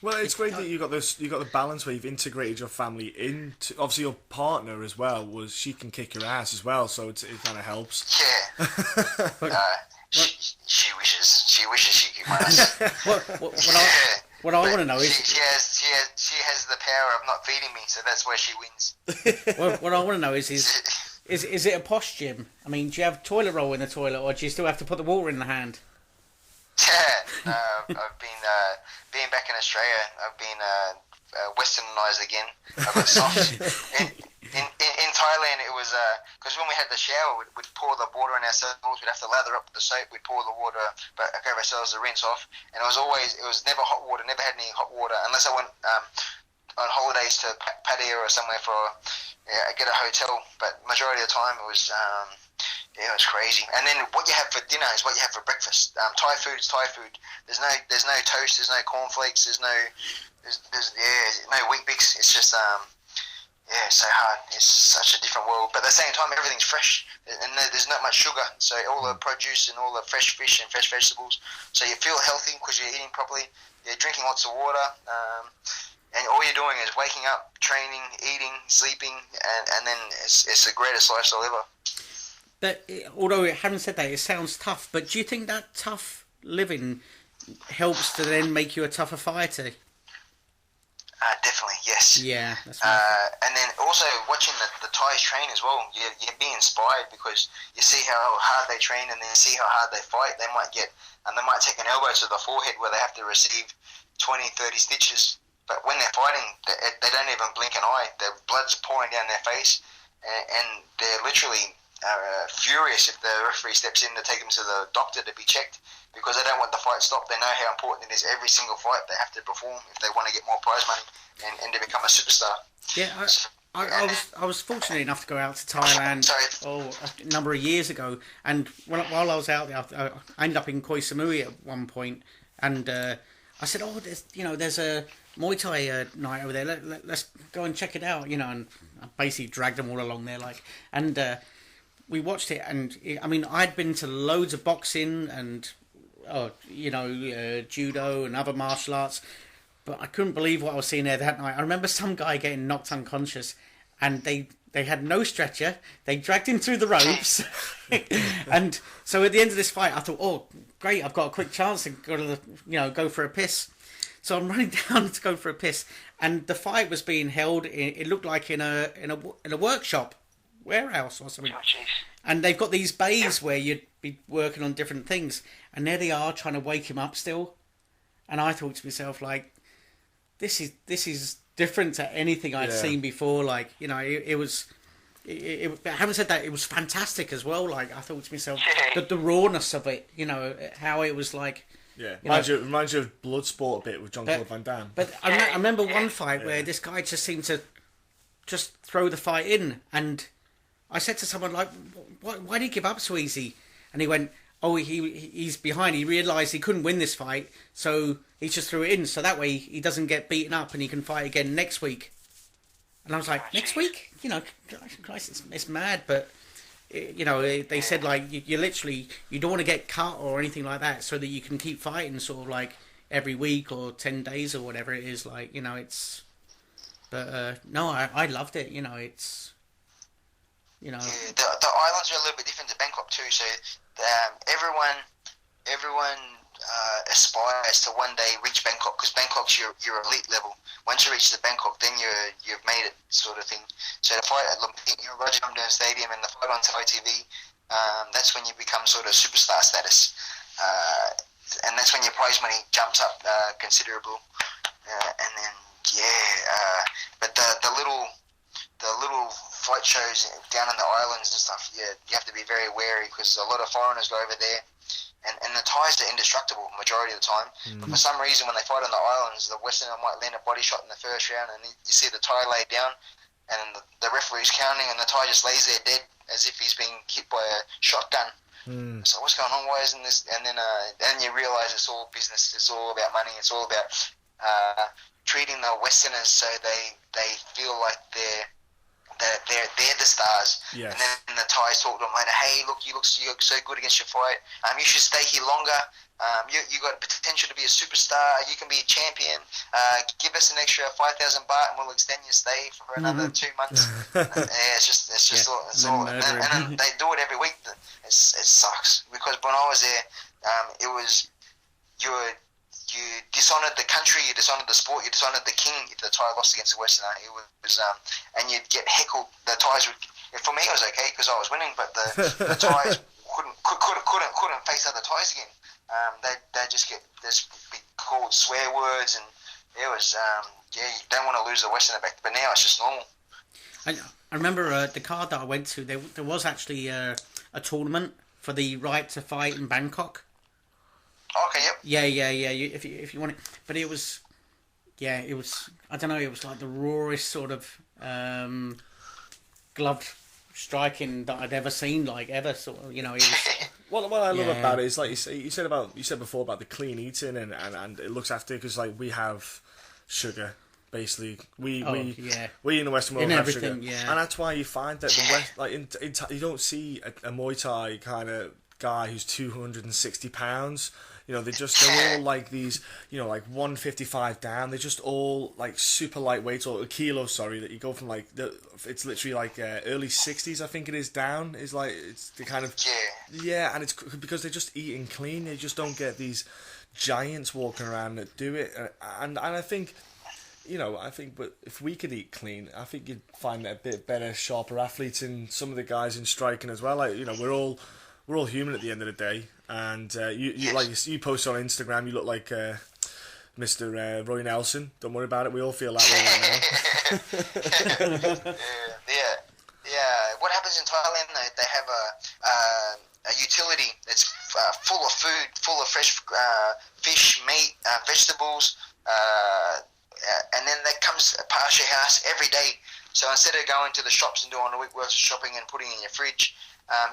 Well, it's great that you got the balance where you've integrated your family into. Obviously, your partner as well she can kick your ass as well, so it kind of helps. Yeah. She wishes she could my ass. What I want to know is she has the power of not feeding me, so that's where she wins. what I want to know is it a posh gym? I mean, do you have toilet roll in the toilet, or do you still have to put the water in the hand? Yeah, I've been being back in Australia. I've been Westernised again. I got soft. In Thailand, it was because when we had the shower, we'd pour the water in ourselves. We'd have to lather up with the soap. We'd pour the water, but give ourselves a rinse off. And it was never hot water. Never had any hot water unless I went on holidays to Pattaya or somewhere get a hotel. But majority of the time, it was. It was crazy. And then what you have for dinner is what you have for breakfast. Thai food is Thai food. There's no toast. There's no cornflakes. There's no wheat bix. It's just it's so hard. It's such a different world. But at the same time, everything's fresh, and there's not much sugar. So all the produce and all the fresh fish and fresh vegetables. So you feel healthy because you're eating properly. You're drinking lots of water. And all you're doing is waking up, training, eating, sleeping, and then it's the greatest lifestyle ever. Although having said that, it sounds tough, but do you think that tough living helps to then make you a tougher fighter? Definitely, yes. Yeah, that's right. And then also watching the Thais train as well, you're being inspired because you see how hard they train and then see how hard they fight. They might take an elbow to the forehead where they have to receive 20, 30 stitches. But when they're fighting, they don't even blink an eye. Their blood's pouring down their face, and they're literally furious if the referee steps in to take them to the doctor to be checked because they don't want the fight stopped. They know how important it is. Every single fight they have to perform if they want to get more prize money and to become a superstar. Yeah, I was fortunate enough to go out to Thailand a number of years ago, and while I was out there, I ended up in Koh Samui at one point, and I said, there's a Muay Thai night over there. Let's go and check it out, and I basically dragged them all along there, we watched it, and I'd been to loads of boxing and judo and other martial arts, but I couldn't believe what I was seeing there that night. I remember some guy getting knocked unconscious, and they had no stretcher. They dragged him through the ropes, and so at the end of this fight, I thought, oh great, I've got a quick chance to go for a piss. So I'm running down to go for a piss, and the fight was being held. It looked like in a workshop. Warehouse or something, and they've got these bays where you'd be working on different things, and there they are trying to wake him up still. And I thought to myself, this is different to anything I'd seen before. It was. Having said that, it was fantastic as well. I thought to myself, the rawness of it, how it was like. Yeah, reminds you of Bloodsport a bit with Jean-Claude Van Damme. But I remember one fight where this guy just seemed to just throw the fight in, and I said to someone why did he give up so easy? And he went, he's behind. He realised he couldn't win this fight, so he just threw it in. So that way he doesn't get beaten up and he can fight again next week. And I was like, next week? Christ, it's mad. But, they said you literally, you don't want to get cut or anything like that so that you can keep fighting sort of every week or 10 days or whatever it is. It's... But, no, I loved it. It's... The islands are a little bit different to Bangkok too. So everyone aspires to one day reach Bangkok, because Bangkok's your elite level. Once you reach the Bangkok, then you've made it, sort of thing. So the fight at Roger Lumdurn Stadium and the fight on Thai TV, that's when you become sort of superstar status, and that's when your prize money jumps up considerable. And then but the little fight shows down in the islands and stuff, you have to be very wary, because a lot of foreigners go over there. And the Thais are indestructible majority of the time. But for some reason, when they fight on the islands, the Westerner might land a body shot in the first round, and you see the Thai lay down, and the referee's counting, and the Thai just lays there dead as if he's being hit by a shotgun. So what's going on? Why isn't this? And then you realise it's all business. It's all about money. It's all about treating the Westerners so they feel like they're the stars. Yes. And then the Thais talk to them later, hey, look, you look so good against your fight. You should stay here longer. You got potential to be a superstar. You can be a champion. Give us an extra 5,000 baht and we'll extend your stay for another 2 months. It's just all. And then they do it every week. It sucks, because when I was there, it was you dishonoured the country, you dishonoured the sport, you dishonoured the king if the Thai lost against the Westerner. It was and you'd get heckled. The Thais would. For me, it was okay because I was winning, but the Thais couldn't face other Thais again. They just be called swear words, and it was you don't want to lose the Westerner back. But now it's just normal. I remember the card that I went to. There was actually a tournament for the right to fight in Bangkok. Okay, yep. Yeah. If you want it, but it was, it was. I don't know. It was like the rawest sort of gloved striking that I'd ever seen. Like ever, sort of. It was. What I love about it is, like you said before about the clean eating and it looks after, because like we have sugar. Basically, we in the Western world have sugar, and that's why you find that the West, you don't see a Muay Thai kind of guy who's 260 pounds. They're all like these, like 155 down. They're just all like super lightweight, or a kilo, sorry, that you go from like it's literally like early 60s, I think it is, down. Is like it's the kind of and it's because they're just eating clean. They just don't get these giants walking around that do it, and I think. But if we could eat clean, I think you'd find a bit better, sharper athletes in some of the guys in striking as well. Like, we're all human at the end of the day. And you post on Instagram, you look like Mr. Roy Nelson. Don't worry about it. We all feel that way right now. Yeah. What happens in Thailand? They have a utility that's full of food, full of fresh fish, meat, vegetables. And then that comes past your house every day. So instead of going to the shops and doing a week worth of shopping and putting in your fridge,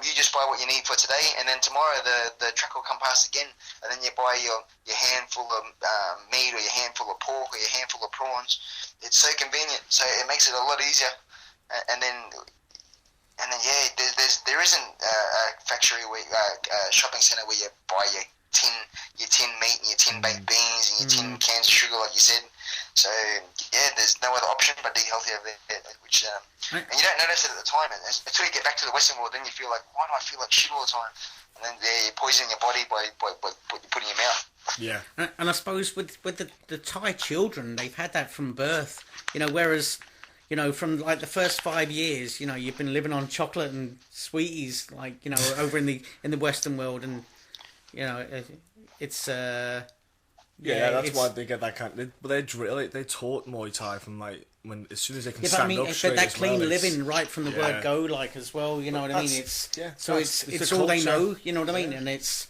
you just buy what you need for today, and then tomorrow the truck will come past again, and then you buy your handful of meat, or your handful of pork, or your handful of prawns. It's so convenient, so it makes it a lot easier. And then there isn't a factory shopping centre where you buy your tin meat and your tin baked beans and your tin cans of sugar, like you said. So there's no other option but to eat healthy over there, which and you don't notice it at the time. Until you get back to the Western world, then you feel like, why do I feel like shit all the time? And then you're poisoning your body by what you put in your mouth. Yeah, and I suppose with the Thai children, they've had that from birth. Whereas from like the first 5 years, you've been living on chocolate and sweeties, like over in the Western world, and it's that's why they get that kind. But they're taught Muay Thai from like as soon as they can stand up straight. But that as well, clean living right from the word go, like as well. You know what I mean? It's all they know. You know what I mean? And it's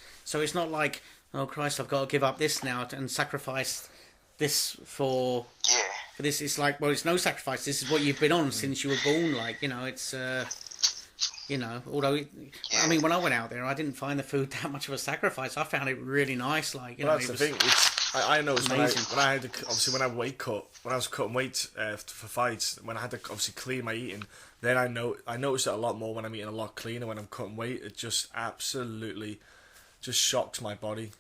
not like, oh Christ, I've got to give up this now and sacrifice this for this. It's like, well, it's no sacrifice. This is what you've been on since you were born. Like it's. Although, I mean, when I went out there, I didn't find the food that much of a sacrifice. I found it really nice. Like, that's the thing. I noticed when I had to, obviously when I was cutting weight for fights, when I had to obviously clean my eating, then I noticed it a lot more when I'm eating a lot cleaner when I'm cutting weight. It just absolutely just shocks my body.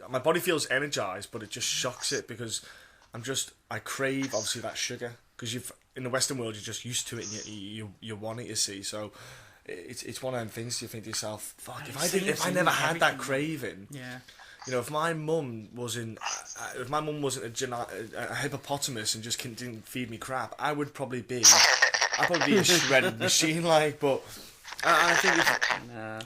My body feels energized, but it just shocks it because I crave obviously that sugar, because in the Western world you're just used to it and you want it, you see. So it's one of them things you think to yourself, fuck, if I never had that craving, if my mum wasn't a hippopotamus and just didn't feed me crap, I'd probably be a shredded machine, like. But I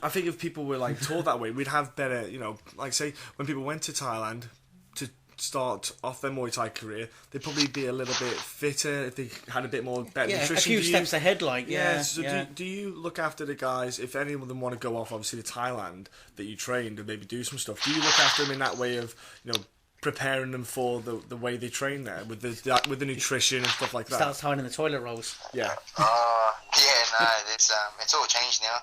think if people were like taught that way, we'd have better, like say when people went to Thailand to start off their Muay Thai career, they'd probably be a little bit fitter if they had a bit better nutrition. A few steps ahead, like. Do you look after the guys, if any of them want to go off, obviously, to Thailand that you trained and maybe do some stuff? Do you look after them in that way of, preparing them for the way they train there with the nutrition and stuff like that? Starts hiding the toilet rolls. Yeah. It's all changed now.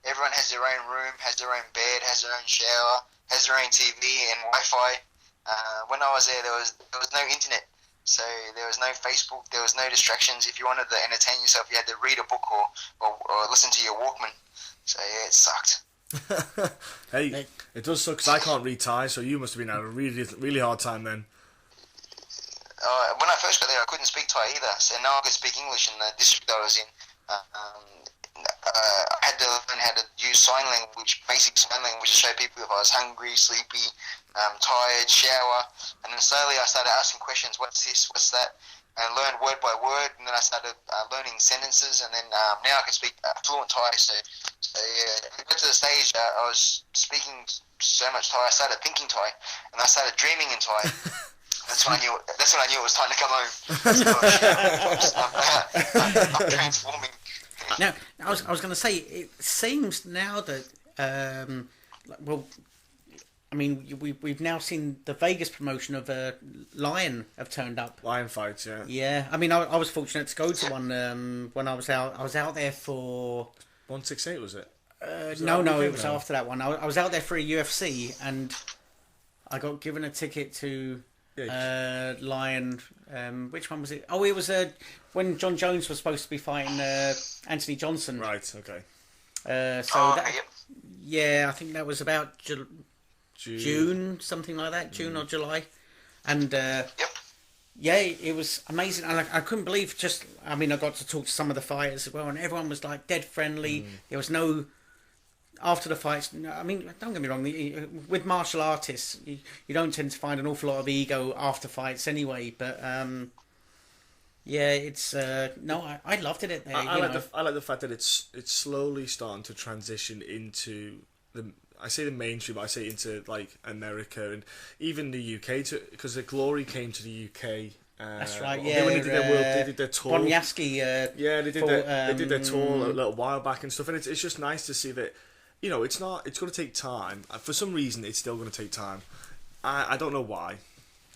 Everyone has their own room, has their own bed, has their own shower, has their own TV and Wi-Fi. When I was there was no internet, so there was no Facebook, there was no distractions. If you wanted to entertain yourself, you had to read a book or listen to your Walkman. So yeah, it sucked. Hey, it does suck because I can't read Thai, so you must have been having a really, really hard time then. When I first got there, I couldn't speak Thai either, so now I could speak English in the district I was in. I had to learn how to use sign language, basic sign language, to show people if I was hungry, sleepy, tired, shower. And then slowly I started asking questions, what's this, what's that, and learned word by word. And then I started learning sentences, and then now I can speak fluent Thai. So yeah, I got to the stage I was speaking so much Thai, I started thinking Thai, and I started dreaming in Thai. That's when I knew it was time to come home. I'm transforming. Now, I was going to say, it seems now that, we've now seen the Vegas promotion of Lion have turned up. Lion fights, yeah. Yeah, I mean, I was fortunate to go to one when I was out. I was out there for 168, was it? No, it was after that one. I was out there for a UFC, and I got given a ticket to Lion. Which one was it? Oh, it was when John Jones was supposed to be fighting Anthony Johnson. Right. Okay. I think that was about June, something like that, June or July, and it was amazing. And I couldn't believe I got to talk to some of the fighters as well, and everyone was like dead friendly. There was no. After the fights, I mean, don't get me wrong, with martial artists, you don't tend to find an awful lot of ego after fights anyway, but, it's, I loved it there. I like the fact that it's slowly starting to transition into I say the mainstream, but I say into, like, America and even the UK, because the Glory came to the UK. That's right. When they did their tour. Bonyaski. They did their tour a little while back and stuff, and it's just nice to see that. It's going to take time. For some reason, it's still going to take time. I don't know why.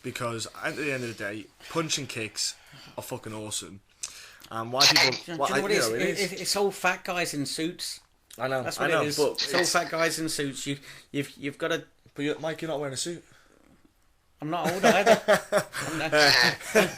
Because at the end of the day, punch and kicks are fucking awesome. Why people... It's all fat guys in suits. I know. That's what it is. It's all fat guys in suits. You've got to... But Mike, you're not wearing a suit. I'm not old either.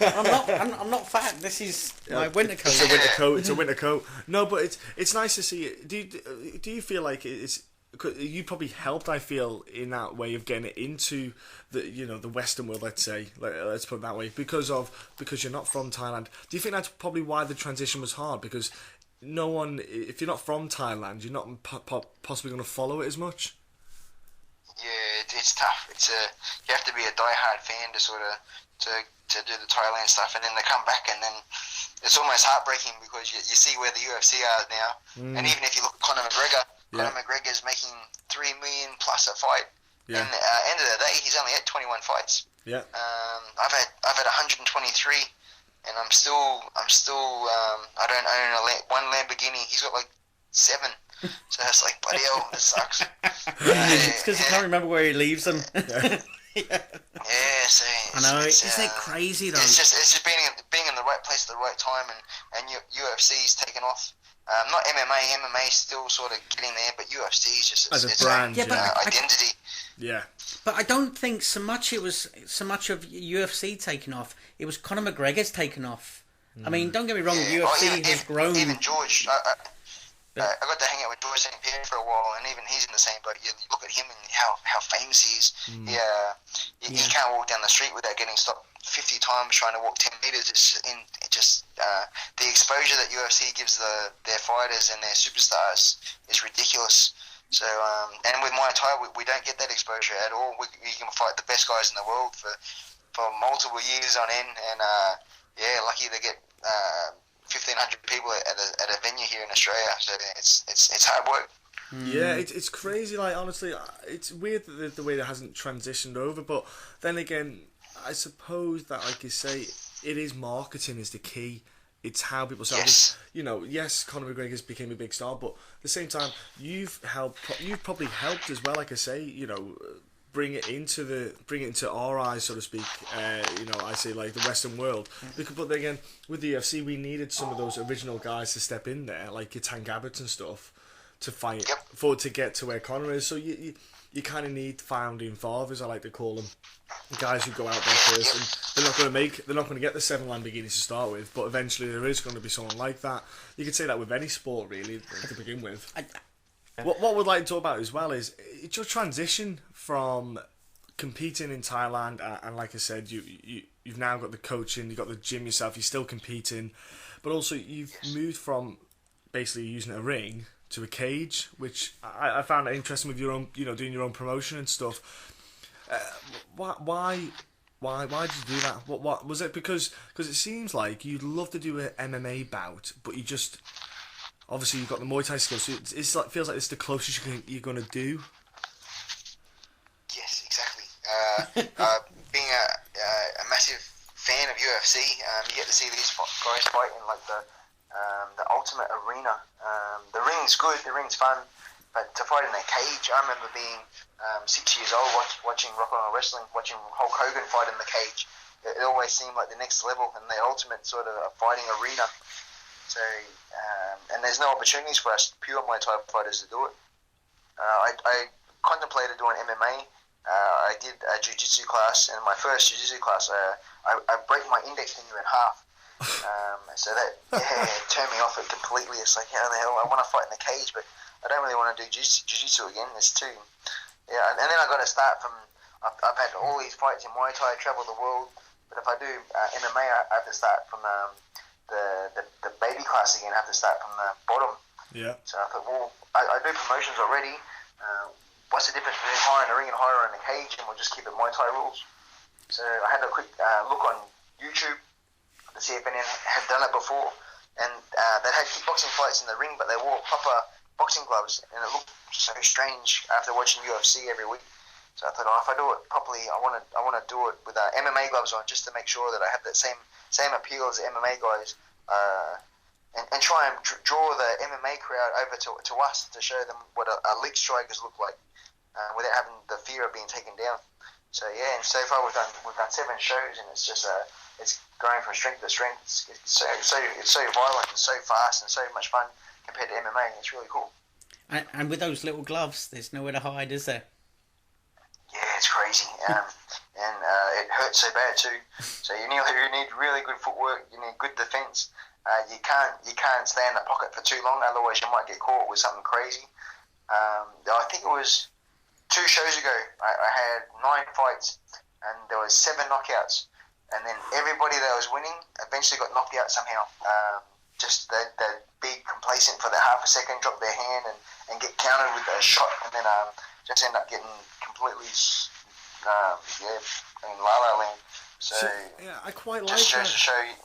I'm not fat. This is my winter coat. It's a winter coat. No, but it's nice to see it. Do you feel like you probably helped? I feel in that way of getting it into the Western world. Let's say, let's put it that way, because you're not from Thailand. Do you think that's probably why the transition was hard? Because no one, if you're not from Thailand, you're not possibly going to follow it as much. Yeah, it's tough. You have to be a die-hard fan to sort of to do the Thailand stuff, and then they come back, and then it's almost heartbreaking because you see where the UFC are now, and even if you look at Conor McGregor's making $3 million plus a fight. Yeah. And end of the day, he's only had 21 fights. Yeah. I've had 123, and I'm still I don't own one Lamborghini. He's got like 7. So it's like, bloody hell, this sucks. It's because I can't remember where he leaves them. Yeah, so I know. Isn't it crazy though? It's just being in the right place at the right time, and UFC's taken off. Not MMA. MMA's still sort of getting there, but UFC is just as a brand, identity. Yeah. But I don't think so much of UFC taking off. It was Conor McGregor's taken off. I mean, don't get me wrong. UFC has grown. Even George. I got to hang out with George St. Pierre for a while, and even he's in the same boat. You look at him and how famous he is. He can't walk down the street without getting stopped 50 times trying to walk 10 meters. The exposure that UFC gives their fighters and their superstars is ridiculous. So, and with Muay Thai, we don't get that exposure at all. You can fight the best guys in the world for multiple years on end, and lucky to get 1,500 people at a venue here in Australia. So it's hard work. Yeah, it's crazy. Like, honestly, it's weird that the way that hasn't transitioned over. But then again, I suppose that, like you say, it is marketing is the key. It's how people sell. Yes. You know, yes, Conor McGregor's became a big star, but at the same time, you've probably helped as well. Like I say, you know, bring it into our eyes, so to speak. You know, I say like the Western world. But then again, with the UFC, we needed some of those original guys to step in there, like your Tank Abbott's and stuff, to fight to get to where Conor is. So you kind of need founding fathers, I like to call them, the guys who go out there first, and they're not going to get the 7 Lamborghinis to start with, but eventually there is going to be someone like that. You could say that with any sport, really, to begin with. What we'd like to talk about as well is it's your transition from competing in Thailand, and like I said, you've now got the coaching, you've got the gym yourself, you're still competing, but also you've moved from basically using a ring to a cage, which I found interesting with your own, you know, doing your own promotion and stuff. Why did you do that? What was it? Because it seems like you'd love to do an MMA bout, but you just obviously you've got the Muay Thai skills, so it's like feels like it's the closest you're going to do. Yes, exactly. Being a massive fan of UFC, you get to see these guys fight in like the ultimate arena. The ring's good, the ring's fun, but to fight in a cage, I remember being 6 years old watching Rock and Roll Wrestling, watching Hulk Hogan fight in the cage. It always seemed like the next level and the ultimate sort of fighting arena. So, and there's no opportunities for us pure Muay Thai fighters to do it. I contemplated doing MMA. I did a jiu-jitsu class, and my first jiu-jitsu class, I break my index finger in half. So that turned me off it completely. It's like, how the hell, I want to fight in the cage, but I don't really want to do jiu-jitsu again. It's too, and then I got to start from, I've had all these fights in Muay Thai, travel the world, but if I do MMA, I have to start from the baby class again. I have to start from the bottom. Yeah. So I thought, well, I do promotions already. What's the difference between hiring a ring and hiring a cage, and we'll just keep it Muay Thai rules. So I had a quick look on YouTube to see if anyone had done it before, and they had kickboxing fights in the ring, but they wore proper boxing gloves, and it looked so strange after watching UFC every week. So I thought, if I do it properly, I want to do it with MMA gloves on, just to make sure that I have that same appeal as the MMA guys, and try and draw the MMA crowd over to us to show them what a league strikers look like, without having the fear of being taken down. So and so far we've done 7 shows, and it's just it's going from strength to strength. It's so violent and so fast and so much fun compared to MMA. It's really cool. And with those little gloves, there's nowhere to hide, is there? Yeah, it's crazy, and it hurts so bad too. So you need really good footwork. You need good defense. You can't stay in the pocket for too long, otherwise you might get caught with something crazy. I think it was 2 shows ago. I had 9 fights, and there was 7 knockouts. And then everybody that was winning eventually got knocked out somehow. Just they'd be complacent for that half a second, drop their hand, and get countered with a shot, and then just end up getting completely in La La Land. So yeah, I quite like just that. goes to show you.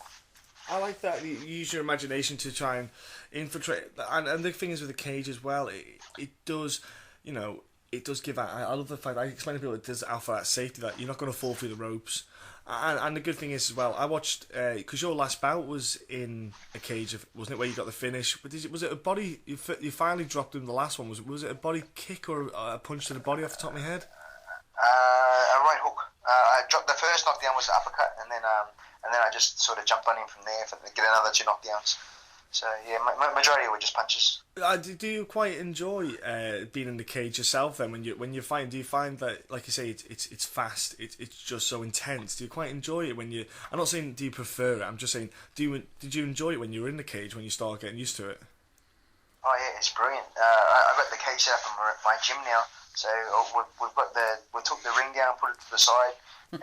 I like that you use your imagination to try and infiltrate. And the thing is with the cage as well, it does, you know, it does give out. I love the fact I explain to people it does offer that safety that you're not going to fall through the ropes. And the good thing is as well, I watched because your last bout was in a cage, wasn't it? Where you got the finish. But was it a body? You finally dropped him the last one. Was it a body kick or a punch to the body off the top of my head? A right hook. I dropped the first knockdown was the uppercut, and then I just sort of jumped on him from there to get another 2 knockdowns. So yeah, majority were just punches. Do you quite enjoy being in the cage yourself? Then when you find, do you find that, like you say, it's fast, it's just so intense? Do you quite enjoy it when you? I'm not saying do you prefer it. I'm just saying, did you enjoy it when you were in the cage, when you start getting used to it? Oh yeah, it's brilliant. I've got the cage set up in my gym now. So we took the ring down, put it to the side, and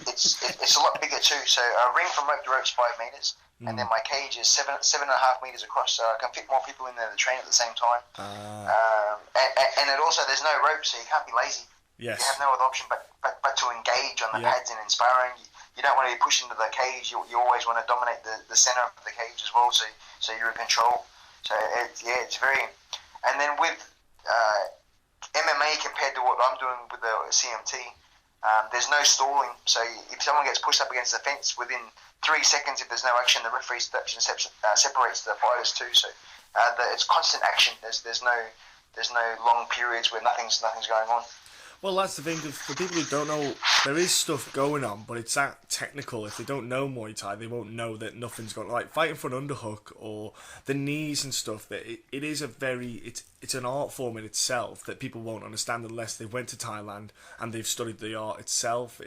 it's a lot bigger too. So a ring from rope to rope is 5 meters. and then my cage is 7.5 meters across, so I can fit more people in there to train at the same time. And it also, there's no rope, so you can't be lazy. Yes. You have no other option but to engage on the pads and in sparring. You don't want to be pushed into the cage. You always want to dominate the center of the cage as well, so you're in control. So it's very. And then with MMA compared to what I'm doing with the CMT, there's no stalling. So if someone gets pushed up against the fence within 3 seconds, if there's no action, the referee steps and separates the fighters too. So it's constant action. There's no long periods where nothing's going on. Well, that's the thing. For people who don't know, there is stuff going on, but it's that technical. If they don't know Muay Thai, they won't know that nothing's going on. Like fighting for an underhook or the knees and stuff. That it is a very it's an art form in itself that people won't understand unless they went to Thailand and they've studied the art itself.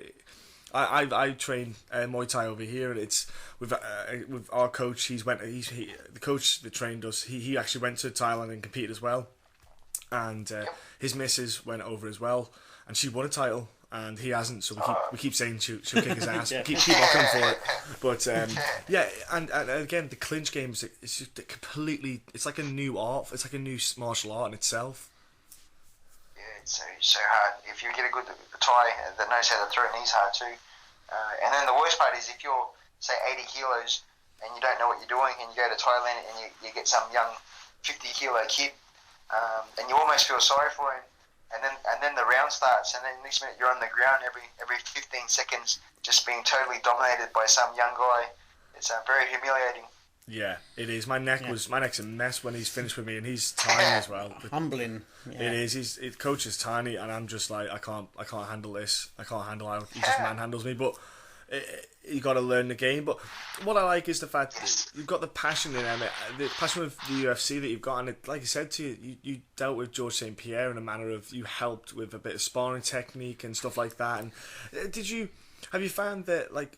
I train Muay Thai over here, and it's with our coach. The coach that trained us. He actually went to Thailand and competed as well. And his missus went over as well, and she won a title, and he hasn't. So we keep saying she'll kick his ass. Keep on coming for it. But and again, the clinch games, it's just completely. It's like a new art. It's like a new martial art in itself. Yeah, it's so hard. If you get a good Thai that knows how to throw knees hard too, and then the worst part is if you're say 80 kilos and you don't know what you're doing, and you go to Thailand and you get some young 50-kilo kid. And you almost feel sorry for him, and then the round starts, and then next minute you're on the ground every 15 seconds, just being totally dominated by some young guy. It's very humiliating. Yeah, it is. My neck's a mess when he's finished with me, and he's tiny as well. Humbling. Yeah. It is. His coach is tiny, and I'm just like I can't handle this. I can't handle how he just manhandles me, but. You got to learn the game, but what I like is the fact that you've got the passion in MMA, the passion with the UFC that you've got, and it, like I said to you, you dealt with George St. Pierre in a manner of you helped with a bit of sparring technique and stuff like that. And have you found that, like,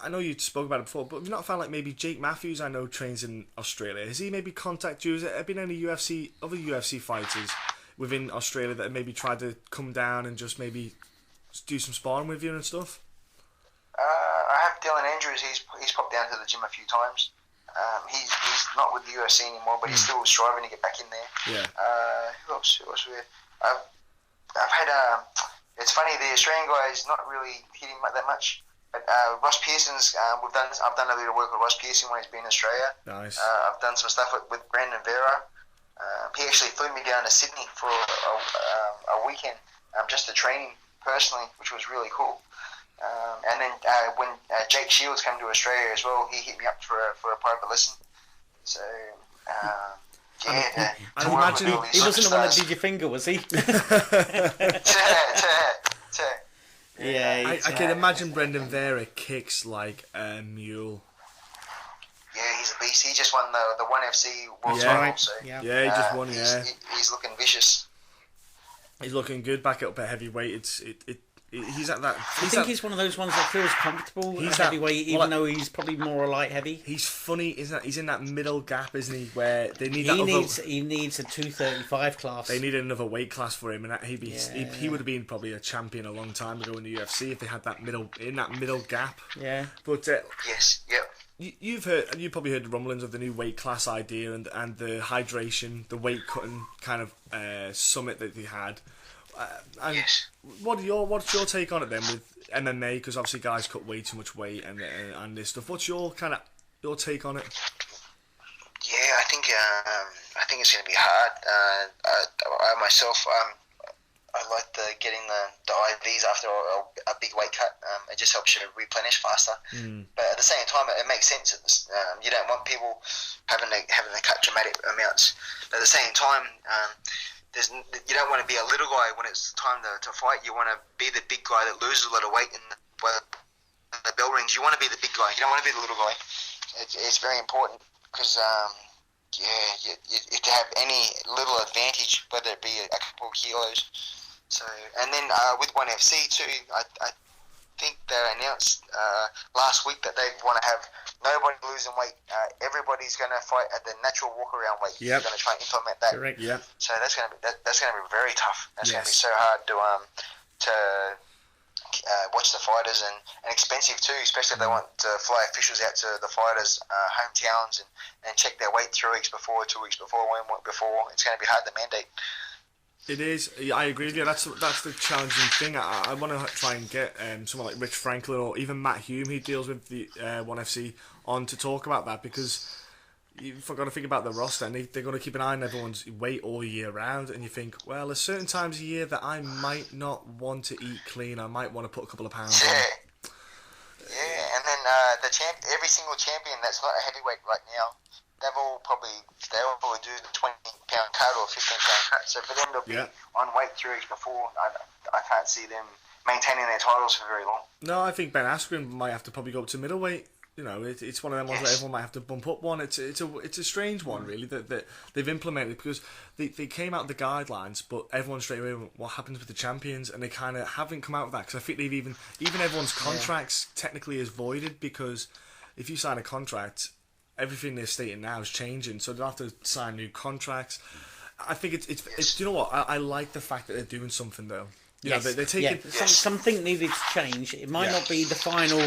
I know you spoke about it before, but have you not found like maybe Jake Matthews, I know trains in Australia, has he maybe contacted you? Has there been any other UFC fighters within Australia that have maybe tried to come down and just maybe do some sparring with you and stuff? I have Dylan Andrews. He's popped down to the gym a few times. He's not with the UFC anymore, but he's still striving to get back in there. Yeah. Who else? I've had. It's funny. The Australian guy is not really hitting that much. But Ross Pearson's. I've done a little work with Ross Pearson when he's been in Australia. Nice. I've done some stuff with Brandon Vera. He actually flew me down to Sydney for a weekend just to train him personally, which was really cool. And then when Jake Shields came to Australia as well, he hit me up for a private lesson. So, yeah. I imagine he wasn't the one that did your finger, was he? Yeah. I can imagine Brendan Vera kicks like a mule. Yeah, he's a beast. He just won the ONE FC World title. So, he just won. He's looking vicious. He's looking good back up at heavyweight. He's at that. I think he's one of those ones that feels comfortable at heavyweight, even though he's probably more a light heavy. He's funny, isn't that? He's in that middle gap, isn't he? Where they need he needs a 235 class. They need another weight class for him, and he would have been probably a champion a long time ago in the UFC if they had that middle gap. Yeah. But yes, yep. You've probably heard the rumblings of the new weight class idea and the hydration, the weight cutting kind of summit that they had. Yes. What's your take on it then with MMA? Because obviously guys cut way too much weight and this stuff. What's your take on it? Yeah, I think it's going to be hard. I myself, I like getting the IVs after a big weight cut. It just helps you replenish faster. But at the same time, it makes sense. You don't want people having to cut dramatic amounts. But at the same time, you don't want to be a little guy when it's time to fight. You want to be the big guy that loses a lot of weight and the bell rings. You want to be the big guy. You don't want to be the little guy. It's very important because you to have any little advantage, whether it be a couple of kilos. So, and then with ONE FC too, I think they announced last week that they want to have nobody losing weight. Everybody's going to fight at the natural walk around weight. Yep. They're going to try and implement that. Correct. Yeah. So that's going to be very tough. That's going to be so hard to watch the fighters, and expensive too, especially if they want to fly officials out to the fighters' hometowns and check their weight 3 weeks before, 2 weeks before, 1 week before. It's going to be hard to mandate. It is. I agree with you. That's the challenging thing. I want to try and get someone like Rich Franklin or even Matt Hume, who deals with the ONE FC, on to talk about that, because you've got to think about the roster, and they're going to keep an eye on everyone's weight all year round, and you think, well, there's certain times a year that I might not want to eat clean. I might want to put a couple of pounds on. Yeah, and then every single champion that's not a heavyweight right now, they'll probably do the 20-pound cut or 15-pound cut. So for them to be on weight 3 weeks before, I can't see them maintaining their titles for very long. No, I think Ben Askren might have to probably go up to middleweight. You know, it's one of them ones that everyone might have to bump up one. It's a strange one, really, that they've implemented, because they came out with the guidelines, but everyone straight away went, what happens with the champions? And they kind of haven't come out with that, because I think they've even everyone's contracts technically is voided, because if you sign a contract, everything they're stating now is changing, so they'll have to sign new contracts. I think it's you know what, I like the fact that they're doing something, though. You know, they're taking something needed to change. It might not be the final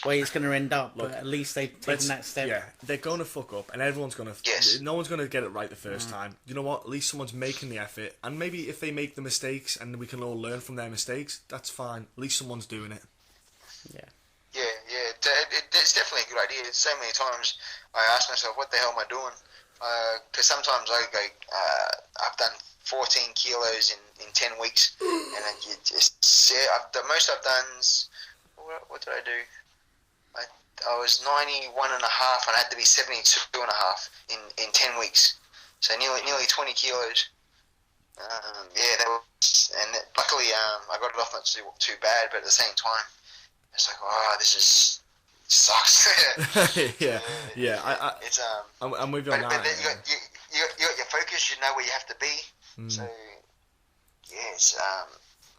way it's going to end up, but at least they've taken that step. Yeah, they're going to fuck up, and everyone's going to. No one's going to get it right the first time. You know what? At least someone's making the effort, and maybe if they make the mistakes and we can all learn from their mistakes, that's fine. At least someone's doing it. Yeah. It's definitely a good idea. So many times I ask myself, what the hell am I doing? Because sometimes I go, I've done 14 kilos in 10 weeks, and then the most I've done is, what did I do? I was 91 and a half, and I had to be 72 and a half in 10 weeks, so nearly 20 kilos. That was, and luckily I got it off not too bad, but at the same time, it's like, this sucks. It's I'm with you on that. But you got your focus. You know where you have to be. So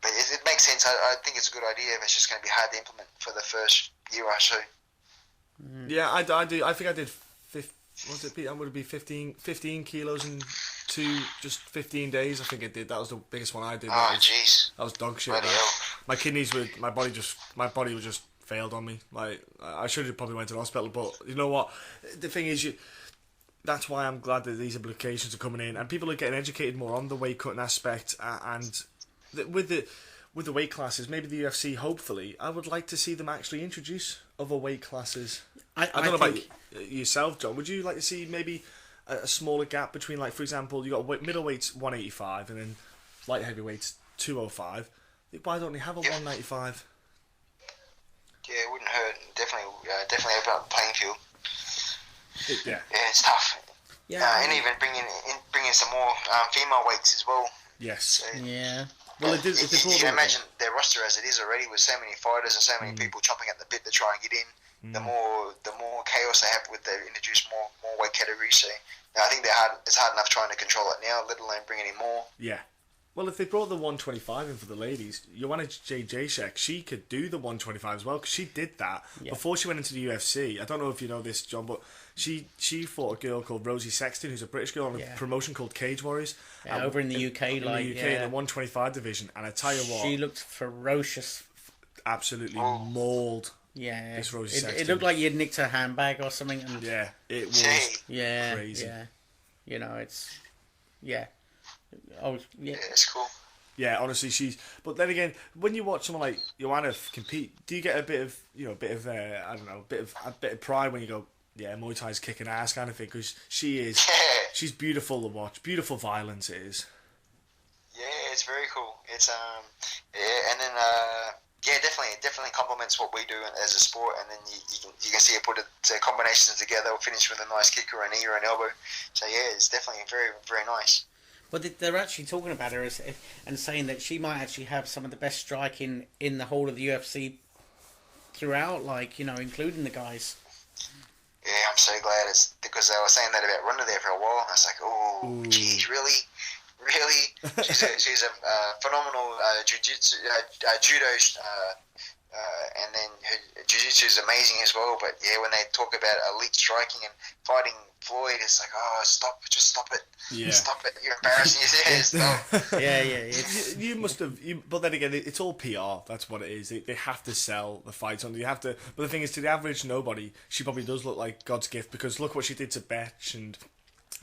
but it makes sense. I think it's a good idea. It's just going to be hard to implement for the first year or so. Yeah, I do. I think I did. Would it be 15 kilos in just 15 days? I think I did. That was the biggest one I did. Oh, jeez. That was dog shit. My kidneys my body was just failed on me. Like, I should have probably went to the hospital, but you know what? The thing is, that's why I'm glad that these applications are coming in, and people are getting educated more on the weight cutting aspect, and with the weight classes, maybe the UFC, hopefully, I would like to see them actually introduce other weight classes. I don't know about yourself, John. Would you like to see maybe a smaller gap between, like, for example, you got middleweights 185 and then light heavyweights 205? Why don't they have a 195? Yeah, it wouldn't hurt. Definitely open up the playing field. Yeah, it's tough. Yeah, and even bring in some more female weights as well. Yes. So, yeah. Well, you can imagine their roster as it is already, with so many fighters and so many people chomping at the bit to try and get in. The more chaos they have with they introduce more weight categories. So I think it's hard enough trying to control it now, let alone bring any more. Yeah. Well, if they brought the 125 in for the ladies, Joanna Jacek, she could do the 125 as well, because she did that before she went into the UFC. I don't know if you know this, John, but she fought a girl called Rosie Sexton, who's a British girl on a promotion called Cage Warriors. Over in the UK, in the 125 division. And I tell you what, she looked ferocious. Absolutely mauled. Yeah, this Rosie Sexton. It looked like you'd nicked her handbag or something. And it was crazy. Yeah, you know, it's it's cool. Yeah, honestly, but then again, when you watch someone like Joanna compete, do you get a bit of I don't know, a bit of pride when you go, Muay Thai's kicking ass kind of thing, because she's beautiful to watch, beautiful violence it is. Yeah, it's very cool. It's and then definitely complements what we do as a sport, and then you can see it put combinations together, or finish with a nice kick or a knee or an elbow. So it's definitely very, very nice. Well, they're actually talking about her and saying that she might actually have some of the best striking in the whole of the UFC throughout, like, you know, including the guys. Yeah, I'm so glad. It's because they were saying that about Ronda there for a while. I was like, geez, really? She's a phenomenal judo And then her jiu-jitsu is amazing as well. But yeah, when they talk about elite striking and fighting Floyd, it's like, oh, stop, just stop it. Yeah. Stop it. You're embarrassing yourself. Stop. Yeah. You must have, but then again, it's all PR. That's what it is. They have to sell the fights on. You have to. But the thing is, to the average nobody, she probably does look like God's gift, because look what she did to Betch and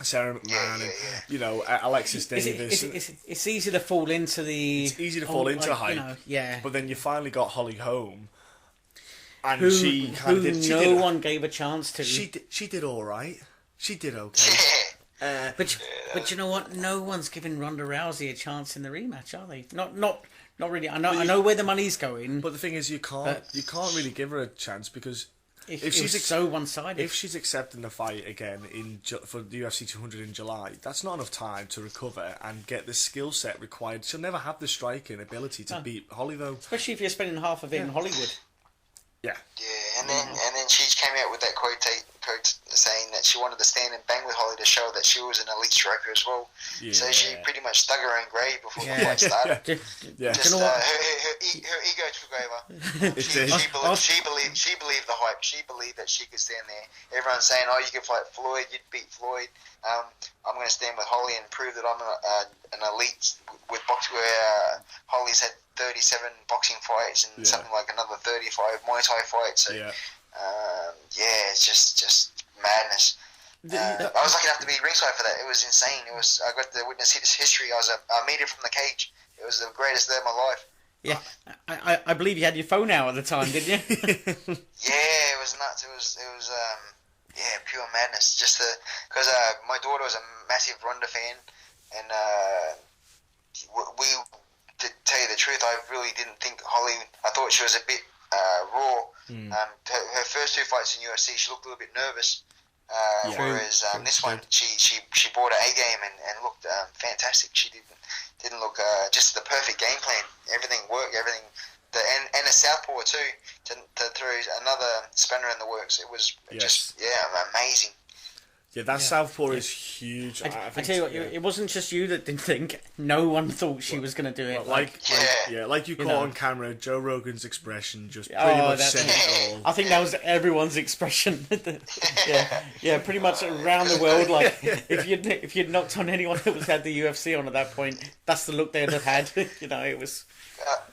Sarah McMahon, and you know, Alexis Davis. It's easy to fall into the. It's easy to fall into hype. You know, yeah. But then you finally got Holly home, and she kind of did. No one gave a chance to. She did all right. She did okay. But you know what? No one's giving Ronda Rousey a chance in the rematch, are they? Not really. I know where the money's going. But the thing is, you can't really give her a chance, because if she's so one-sided. If she's accepting the fight again for the UFC 200 in July, that's not enough time to recover and get the skill set required. She'll never have the striking ability to beat Holly, though. Especially if you're spending half of it in Hollywood. Yeah. Yeah, and then she came out with that quote saying that she wanted to stand and bang with Holly to show that she was an elite striker as well. Yeah. So she pretty much dug her own grave before the fight started. Just, you know what? Her ego took over. She believed the hype. She believed that she could stand there. Everyone's saying, "Oh, you could fight Floyd. You'd beat Floyd." I'm going to stand with Holly and prove that I'm an elite with boxing. Where Holly's had 37 boxing fights and something like another 35 Muay Thai fights. So, it's just madness. I was lucky enough to be ringside for that. It was insane. I got to witness history. I was a meter from the cage. It was the greatest day of my life. Yeah, I believe you had your phone out at the time, didn't you? Yeah, it was nuts. It was pure madness. Just because my daughter was a massive Ronda fan, and we, to tell you the truth, I really didn't think Holly. I thought she was a bit raw. Her first two fights in UFC, she looked a little bit nervous. Whereas this one, she brought her A game and looked fantastic. She didn't look just the perfect game plan. Everything worked. Everything. And a southpaw too to throw another spanner in the works. It was just amazing. Yeah, that southpaw is huge. I tell you what, it wasn't just you that didn't think. No one thought she was going to do it. Like you caught on camera, Joe Rogan's expression just pretty much said it all. I think that was everyone's expression. Pretty much around the world. Like if you'd knocked on anyone that had the UFC on at that point, that's the look they'd have had. It was.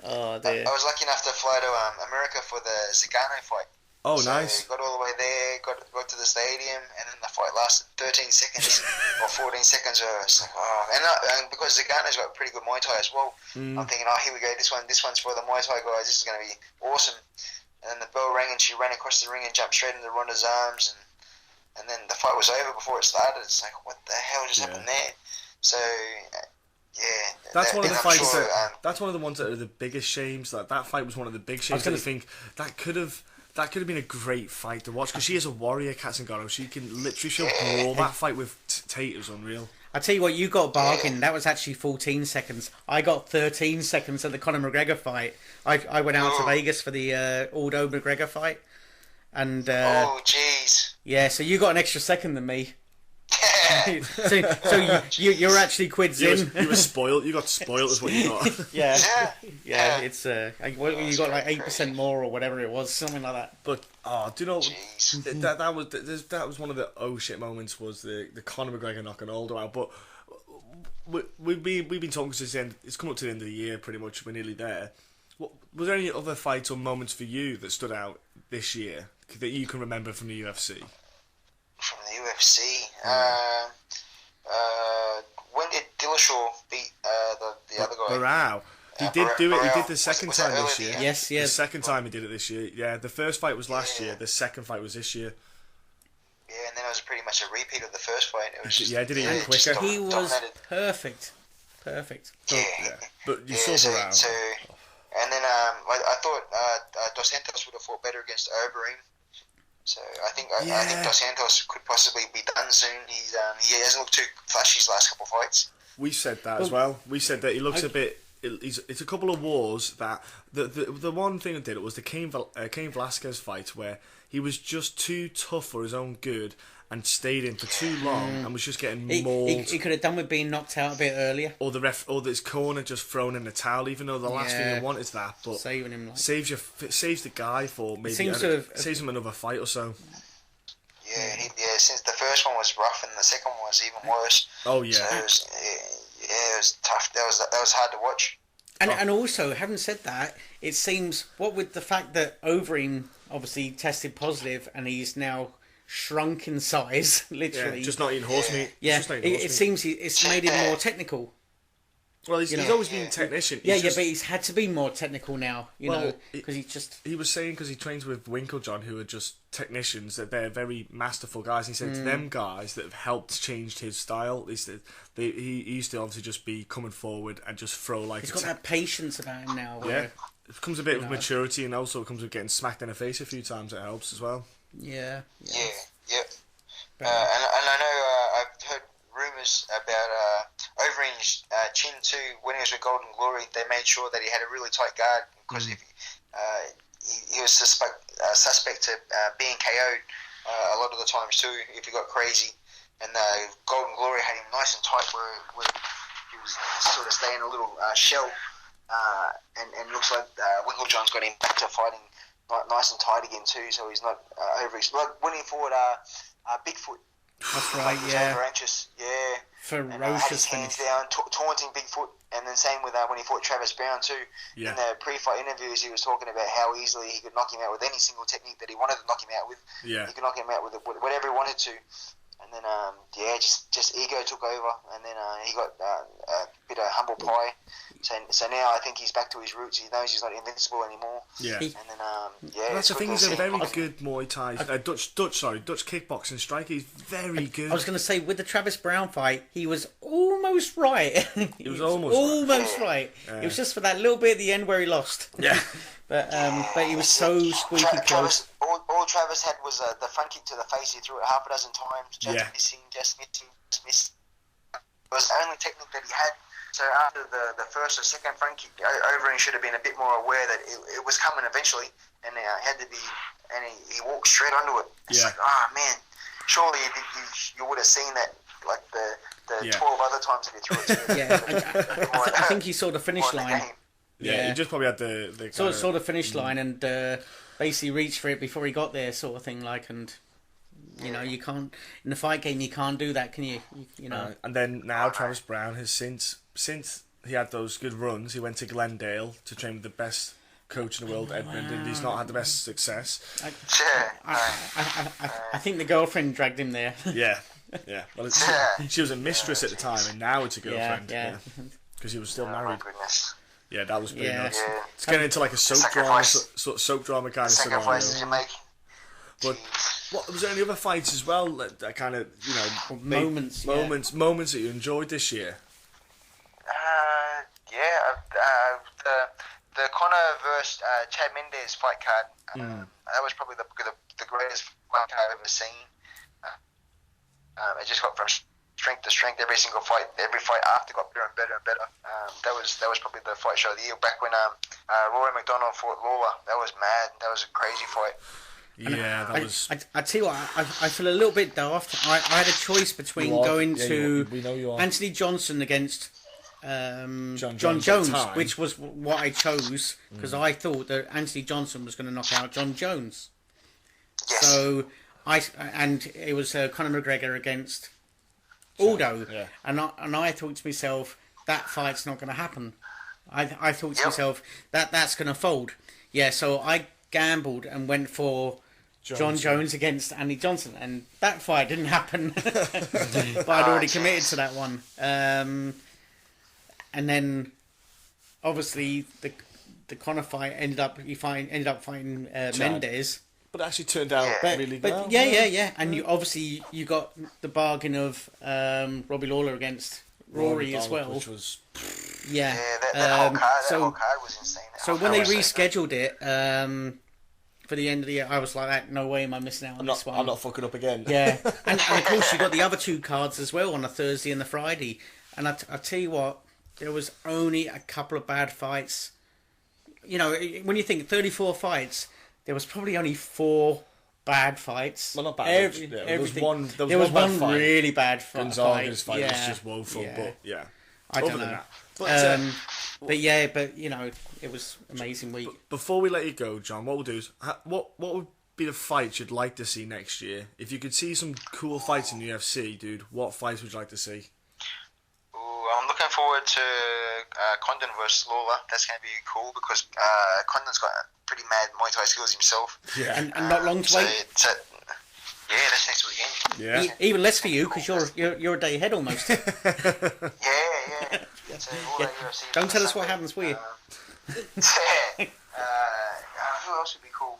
Oh dear. I was lucky enough to fly to America for the Zagano fight. Oh, so nice. Got all the way there, got to the stadium, and then the fight lasted 13 seconds or 14 seconds. It's like, and because Zagano's got pretty good Muay Thai as well, I'm thinking, here we go, this one's for the Muay Thai guys, this is going to be awesome. And then the bell rang, and she ran across the ring and jumped straight into Ronda's arms, and then the fight was over before it started. It's like, what the hell just happened there? So... that's one of the fights. That's one of the ones that are the biggest shames. That fight was one of the big shames. I think that could have been a great fight to watch, because she is a warrior, Katzengaro. She can literally brawl. That fight with Tate was unreal. I tell you what, you got bargain. That was actually 14 seconds. I got 13 seconds at the Conor McGregor fight. I went out to Vegas for the Aldo McGregor fight, and oh jeez. Yeah, so you got an extra second than me. so you're actually quids in. You were spoiled. You got spoiled, is what you got. Yeah. It's you got like 8% more or whatever it was, something like that. But do you know that was one of the oh shit moments, was the Conor McGregor knocking Aldo out. But we've been talking since the end. It's come up to the end of the year, pretty much. We're nearly there. Was there any other fights or moments for you that stood out this year that you can remember from the UFC? From the UFC, when did Dillashaw beat the other guy? Barao. He did do it. He did the second time this year. Yes. The second time he did it this year. Yeah, the first fight was last year. The second fight was this year. Yeah, and then it was pretty much a repeat of the first fight. It was just, did it even quicker. He was perfect. Yeah. But you saw Barao. So, and then I thought Dos Santos would have fought better against Overeem. So I think Dos Santos could possibly be done soon. He hasn't looked too flashy his last couple of fights. We said that as well. We said that he looks a bit. It's a couple of wars that the one thing that did it was the Cain Velasquez fight, where he was just too tough for his own good, and stayed in for too long and was just getting mauled. He could have done with being knocked out a bit earlier. Or his corner just thrown in the towel, even though the last thing you want is that. But saving him, saves the guy for maybe saves him another fight or so. Yeah, since the first one was rough and the second one was even worse. Oh yeah. So it was tough. That was hard to watch. And also, having said that, it seems, what with the fact that Overeem obviously tested positive and he's now shrunk in size, literally. Yeah, just not eating horse meat. Yeah, it seems it's made it more technical. Well, he's always been a technician. But he's had to be more technical now, because he was saying, because he trains with Winklejohn, who are just technicians, that they're very masterful guys. He said to them guys that have helped change his style, he used to obviously just be coming forward and just throw like... He's got that patience about him now. Yeah, it comes a bit with maturity, and also it comes with getting smacked in the face a few times. It helps as well. Yeah. And I know I've heard rumours about Overeem's chin too. When he was with Golden Glory, they made sure that he had a really tight guard, because if he was suspect to being KO'd a lot of the times too, if he got crazy. And Golden Glory had him nice and tight, where he was sort of staying a little shell, and looks like Winklejohn's got him back to fighting nice and tight again too, so he's not overexposed. When he fought Bigfoot, that's right, yeah. Over anxious, yeah. Ferocious. And, had his hands down, taunting Bigfoot, and then same with when he fought Travis Brown too. Yeah. In the pre-fight interviews, he was talking about how easily he could knock him out with any single technique that he wanted to knock him out with. Yeah. He could knock him out with whatever he wanted to. And then, just ego took over, and then he got a bit of humble pie. So now I think he's back to his roots. He knows he's not invincible anymore. Yeah. And then, that's the thing. He's a very good Muay Thai, Dutch kickboxing striker. He's very good. I was going to say, with the Travis Brown fight, he was almost right. He was almost right. It was just for that little bit at the end where he lost. Yeah. But he was so squeaky close. All Travis had was the front kick to the face. He threw it half a dozen times, just missing. It was the only technique that he had. So after the first or second front kick, Overeem should have been a bit more aware that it was coming eventually, and he had to be. And he walked straight onto it. It's like, man, surely you would have seen that, like the 12 other times that he threw it. I think he saw the finish line. Yeah, he just probably had the saw the finish line and basically reached for it before he got there, sort of thing. And you can't, in the fight game, you can't do that, can you? You know. And then now Travis Brown has since he had those good runs, he went to Glendale to train with the best coach in the world, Edmund, and he's not had the best success. I think the girlfriend dragged him there. Yeah. Well, she was a mistress at the time, and now it's a girlfriend. Yeah. Because he was still married. Goodness. Yeah, that was pretty nice. Yeah. It's getting into like a soap drama, sort of soap drama kind of scenario. Sacrifices you make. But was there any other fights as well that kind of moments that you enjoyed this year? The Conor versus Chad Mendes fight card. That was probably the greatest fight card I've ever seen. It just got from strength to strength. Every single fight, every fight after got better and better and better. That was probably the fight show of the year. Back when Rory McDonald fought Lawlor, that was mad. That was a crazy fight. Yeah, that was. I tell you what, I feel a little bit daft. I had a choice between going to Anthony Johnson against John Jones, which was what I chose because I thought that Anthony Johnson was going to knock out John Jones. Yes. So and it was Conor McGregor against Aldo, and I thought to myself that fight's not going to happen. I thought to myself that's going to fold. Yeah, so I gambled and went for John Jones against Andy Johnson, and that fight didn't happen. But I'd already committed to that one. And then, obviously, the Conor fight ended up fighting Mendes. But it actually turned out really well. But yeah. And you got the bargain of Robbie Lawlor against Rory as well. Which was... Yeah, that whole card was insane. So when they rescheduled it for the end of the year, I was like, no way am I missing out on this one. I'm not fucking up again. Yeah. and of course, you got the other two cards as well on the Thursday and the Friday. And I tell you what, there was only a couple of bad fights. You know, when you think 34 fights, there was probably only 4 bad fights. Well, not bad. Everything. There was one one really bad fight. Gonzaga's fight was just woeful, but yeah. I don't know. But you know, it was amazing week. Before we let you go, John, what we'll do is what would be the fights you'd like to see next year? If you could see some cool fights in the UFC, dude, what fights would you like to see? I'm looking forward to Condit versus Lawlor. That's going to be cool because Condit's got pretty mad Muay Thai skills himself. Yeah. And not long to wait. Yeah, that's next weekend. Yeah. Even less for you because you're a day ahead almost. Yeah. So UFC Don't tell us what happens, will you? Who else would be cool?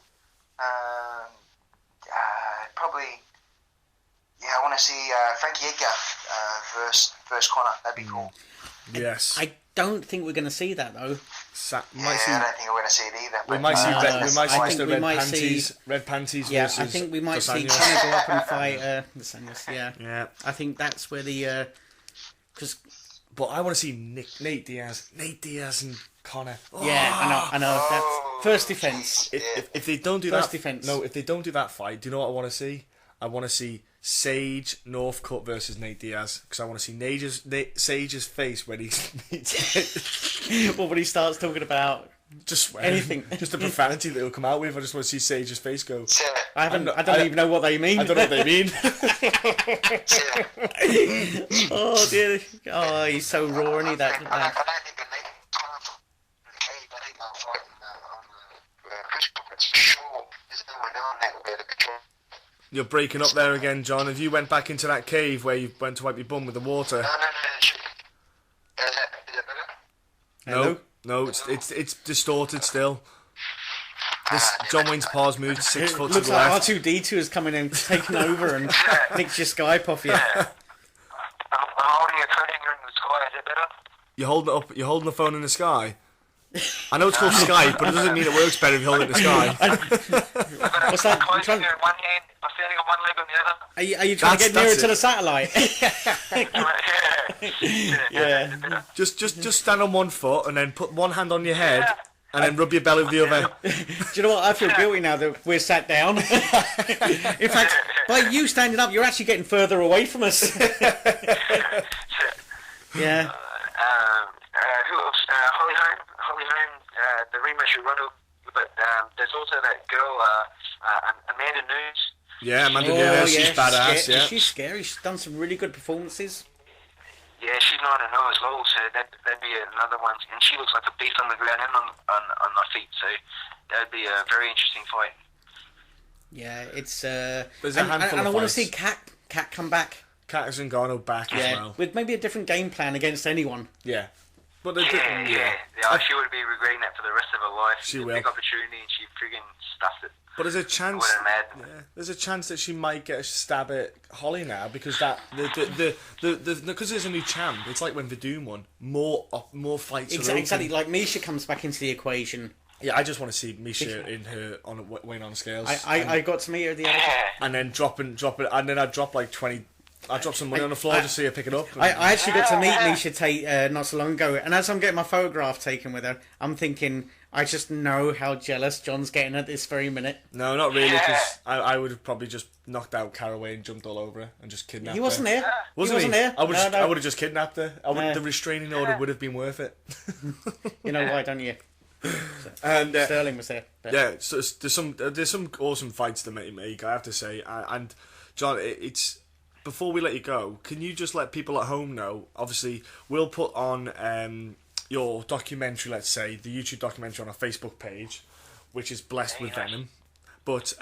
Probably. Yeah, I want to see Frankie Edgar versus Conor. That'd be cool. Yes. I don't think we're going to see that though. I don't think we're going to see it either. We might see red panties. Yeah, versus I think we might see Dos Conor Anjos. go up and fight Dos Anjos. Yeah. Yeah. I think that's where the But I want to see Nate Diaz and Conor. Oh. Yeah, I know. That's first defense. If they don't do First that, defense. No, if they don't do that fight, do you know what I want to see? I want to see Sage Northcutt versus Nate Diaz because I want to see Sage's face when he's Well, when he starts talking about just swearing, anything, just the profanity that he'll come out with. I just want to see Sage's face go. I don't even know what they mean. I don't know what they mean. Oh dear! Oh, he's so raw, isn't he? That. You're breaking up there again, John. Have you went back into that cave where you went to wipe your bum with the water? No, it's distorted still. This John Wayne's Parr's moved 6 foot to Looks the like left. R2D2 is coming in, taking over, and nicked your Skype off you. I'm holding a finger in the sky. Is it better? You're holding the phone in the sky. I know it's called Skype, but it doesn't mean it works better if you hold it in the sky. What's that? I'm finger in one hand. I'm standing on one leg on the other. Are you trying to get nearer That's to the it. satellite? Yeah. Just stand on one foot and then put one hand on your head and then rub your belly with the other. Do you know what? I feel guilty now that we're sat down. In fact, by you standing up, you're actually getting further away from us. Yeah. Who else? Holly Holm, the rematch with Ronald. But there's also that girl, Amanda Nunes. Yeah, Amanda Nunes, she's badass. Yeah, she's scary. She's done some really good performances. Yeah, she's 9-0 as well, so that'd be another one. And she looks like a beast on the ground and on her feet, so that'd be a very interesting fight. Yeah, it's There's a handful and I of want to fights. see Kat come back. Kat Zingano back as well. With maybe a different game plan against anyone. Yeah. But Yeah, she would be regretting that for the rest of her life. She It's a will. big opportunity, and she friggin' stuffed it. But there's a chance. I wouldn't imagine. Yeah, there's a chance that she might get a stab at Holly now because that because there's a new champ. It's like when Verdun won. More fights. Exactly. Like Misha comes back into the equation. Yeah, I just want to see Misha in her weighing on scales. I got to meet her the other day. And then drop it, and then I drop like 20. I drop some money on the floor to see her pick it up. I actually got to meet Misha Tate not so long ago, and as I'm getting my photograph taken with her, I'm thinking, I just know how jealous John's getting at this very minute. No, not really, because I would have probably just knocked out Caraway and jumped all over her and just kidnapped her. He wasn't here. Wasn't he? he? There. I would No. have just kidnapped her. The restraining order would have been worth it. You know why, don't you? And Sterling was there. But. yeah, so there's some awesome fights to make. I have to say, and John, it's. Before we let you go, can you just let people at home know? Obviously, we'll put on your documentary, let's say, the YouTube documentary on our Facebook page, which is Blessed with Venom. But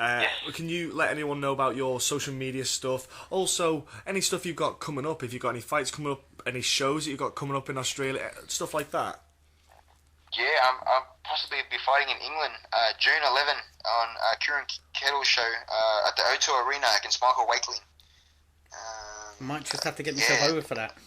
can you let anyone know about your social media stuff? Also, any stuff you've got coming up, if you've got any fights coming up, any shows that you've got coming up in Australia, stuff like that. Yeah, I'm possibly be fighting in England June 11 on Kieran Kettle's show at the O2 Arena against Michael Wakeling. Might just have to get myself over for that.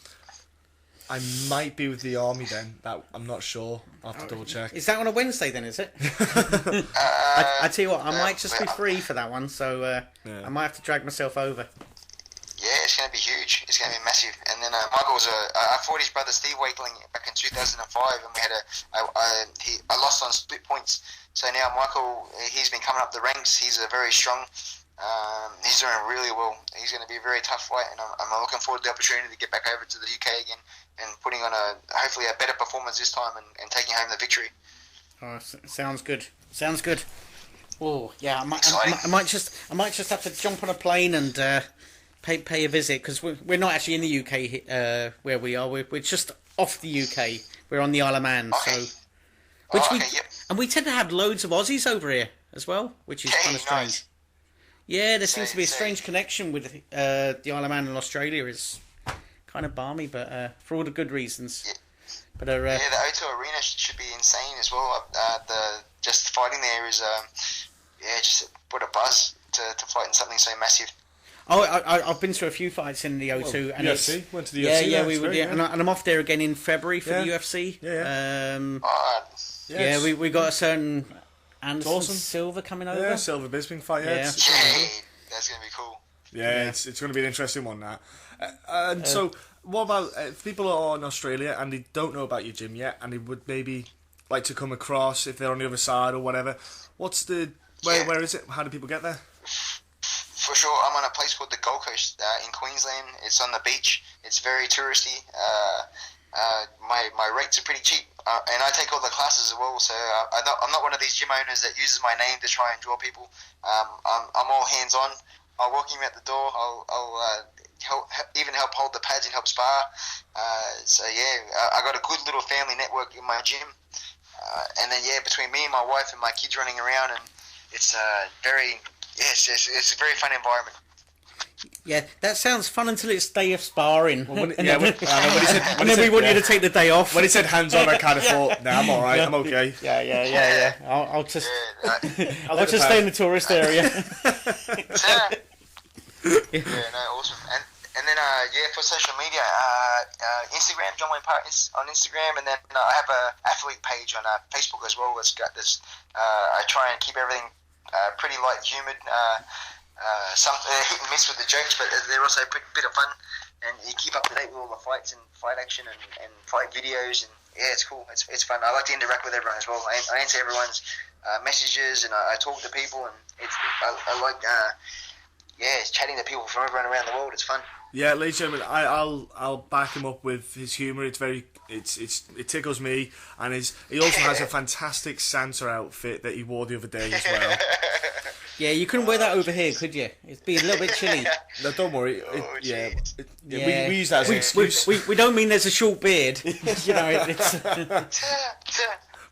I might be with the army then. That I'm not sure. I'll have to double check. Is that on a Wednesday then? Is it? I tell you what, I might just be free for that one, so I might have to drag myself over. Yeah, it's going to be huge. It's going to be massive. And then Michael's I fought his brother Steve Wakeling back in 2005, and we had I lost on split points. So now Michael, he's been coming up the ranks. He's a very strong He's doing really well. He's going to be a very tough fight, and I'm looking forward to the opportunity to get back over to the UK again and putting on hopefully a better performance this time and taking home the victory. Oh, sounds good. Sounds good. Oh yeah, I might just have to jump on a plane and pay a visit, because we're not actually in the UK where we are. We're just off the UK. We're on the Isle of Man, okay. and we tend to have loads of Aussies over here as well, which is kind of strange. Nice. Yeah, there seems to be a strange connection with the Isle of Man and Australia. Is kind of balmy, but for all the good reasons. Yeah. But the O2 Arena should be insane as well. Just fighting there is just what a buzz to fight in something so massive. Oh, I've been to a few fights in the O2, and UFC went to the UFC. Yeah, we would. And I'm off there again in February for the UFC. We got a certain Anderson Silva coming over. Yeah, Silva Bisping fight. That's gonna be cool. Yeah, it's going to be an interesting one. That. And so, what about if people are in Australia and they don't know about your gym yet, and they would maybe like to come across if they're on the other side or whatever? What's the where is it? How do people get there? For sure, I'm on a place called the Gold Coast in Queensland. It's on the beach. It's very touristy. My rates are pretty cheap, and I take all the classes as well. So I'm not one of these gym owners that uses my name to try and draw people. I'm all hands on. I'll welcome you at the door. I'll help hold the pads and help spar. I got a good little family network in my gym, and then between me and my wife and my kids running around, and it's it's a very fun environment. Yeah, that sounds fun until it's day of sparring. Well, when then we want you to take the day off. When he said hands on, I kind of thought, nah, I'm all right, I'm okay. Yeah. I'll just stay in the tourist area. Awesome. And then for social media, Instagram, John Wayne Parr on Instagram, and then I have a athlete page on Facebook as well. It's got this. I try and keep everything pretty light, humid. Some hit and miss with the jokes, but they're also a bit of fun, and you keep up to date with all the fights and fight action and fight videos, and it's cool. It's fun. I like to interact with everyone as well. I answer everyone's messages, and I talk to people, and I like chatting to people from everyone around the world. It's fun. Yeah, ladies and gentlemen, I'll back him up with his humour. It tickles me, and he also has a fantastic Santa outfit that he wore the other day as well. Yeah, you couldn't wear that over here, could you? It'd be a little bit chilly. No, don't worry. We use that as an excuse. We don't mean there's a short beard. It's.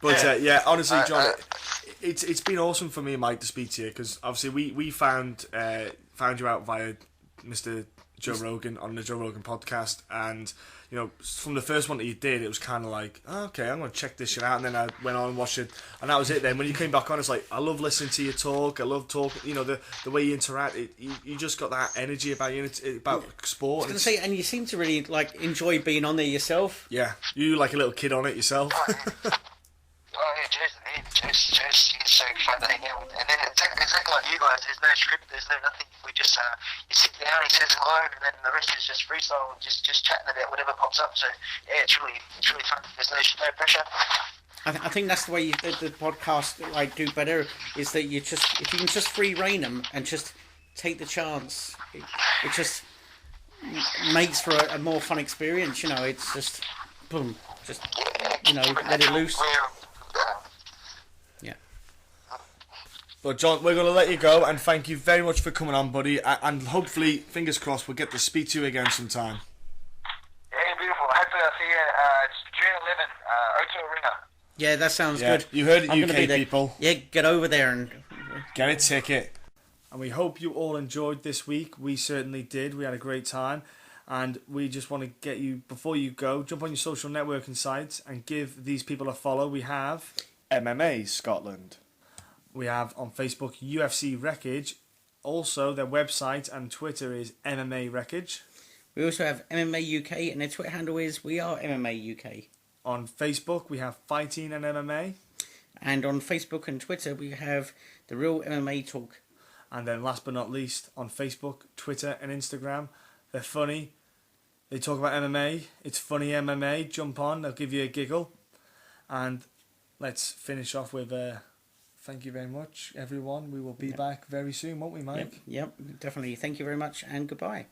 But honestly, John, it's been awesome for me and Mike to speak to you, because obviously we found you out via Mr. Joe Rogan on the Joe Rogan podcast, and from the first one that you did, it was kind of like, okay, I'm going to check this shit out, and then I went on and watched it, and that was it. Then when you came back on, it's like, I love listening to you talk, I love talking, the way you interact, you just got that energy about you, about sport. I was going to say, and you seem to really enjoy being on there yourself. Yeah, you like a little kid on it yourself. Just it's so fun to hang out with. And then exactly like you guys, there's no script, there's no nothing. We just you sit down, he says hello, and then the rest is just freestyle and just chatting about whatever pops up. So it's really fun. There's no pressure. I think that's the way the podcast do better, is that if you can just free rein them and just take the chance, it just makes for a more fun experience. It's just boom, just let it loose. Yeah. But John, we're going to let you go, and thank you very much for coming on, buddy. And hopefully, fingers crossed, we'll get to speak to you again sometime. Yeah, beautiful. Hopefully I'll see you. It's June 11, O2 Arena. Yeah, that sounds good. You heard it, UK people. Yeah, get over there and get a ticket. And we hope you all enjoyed this week. We certainly did. We had a great time. And we just want to get you, before you go, jump on your social networking sites and give these people a follow. We have MMA Scotland. We have on Facebook UFC Wreckage. Also, their website and Twitter is MMA Wreckage. We also have MMA UK, and their Twitter handle is We Are MMA UK. On Facebook, we have Fighting and MMA. And on Facebook and Twitter, we have The Real MMA Talk. And then last but not least, on Facebook, Twitter and Instagram, they're funny. They talk about MMA. It's funny MMA. Jump on. They'll give you a giggle. And let's finish off with thank you very much, everyone. We will be back very soon, won't we, Mike? Yep, definitely. Thank you very much, and goodbye.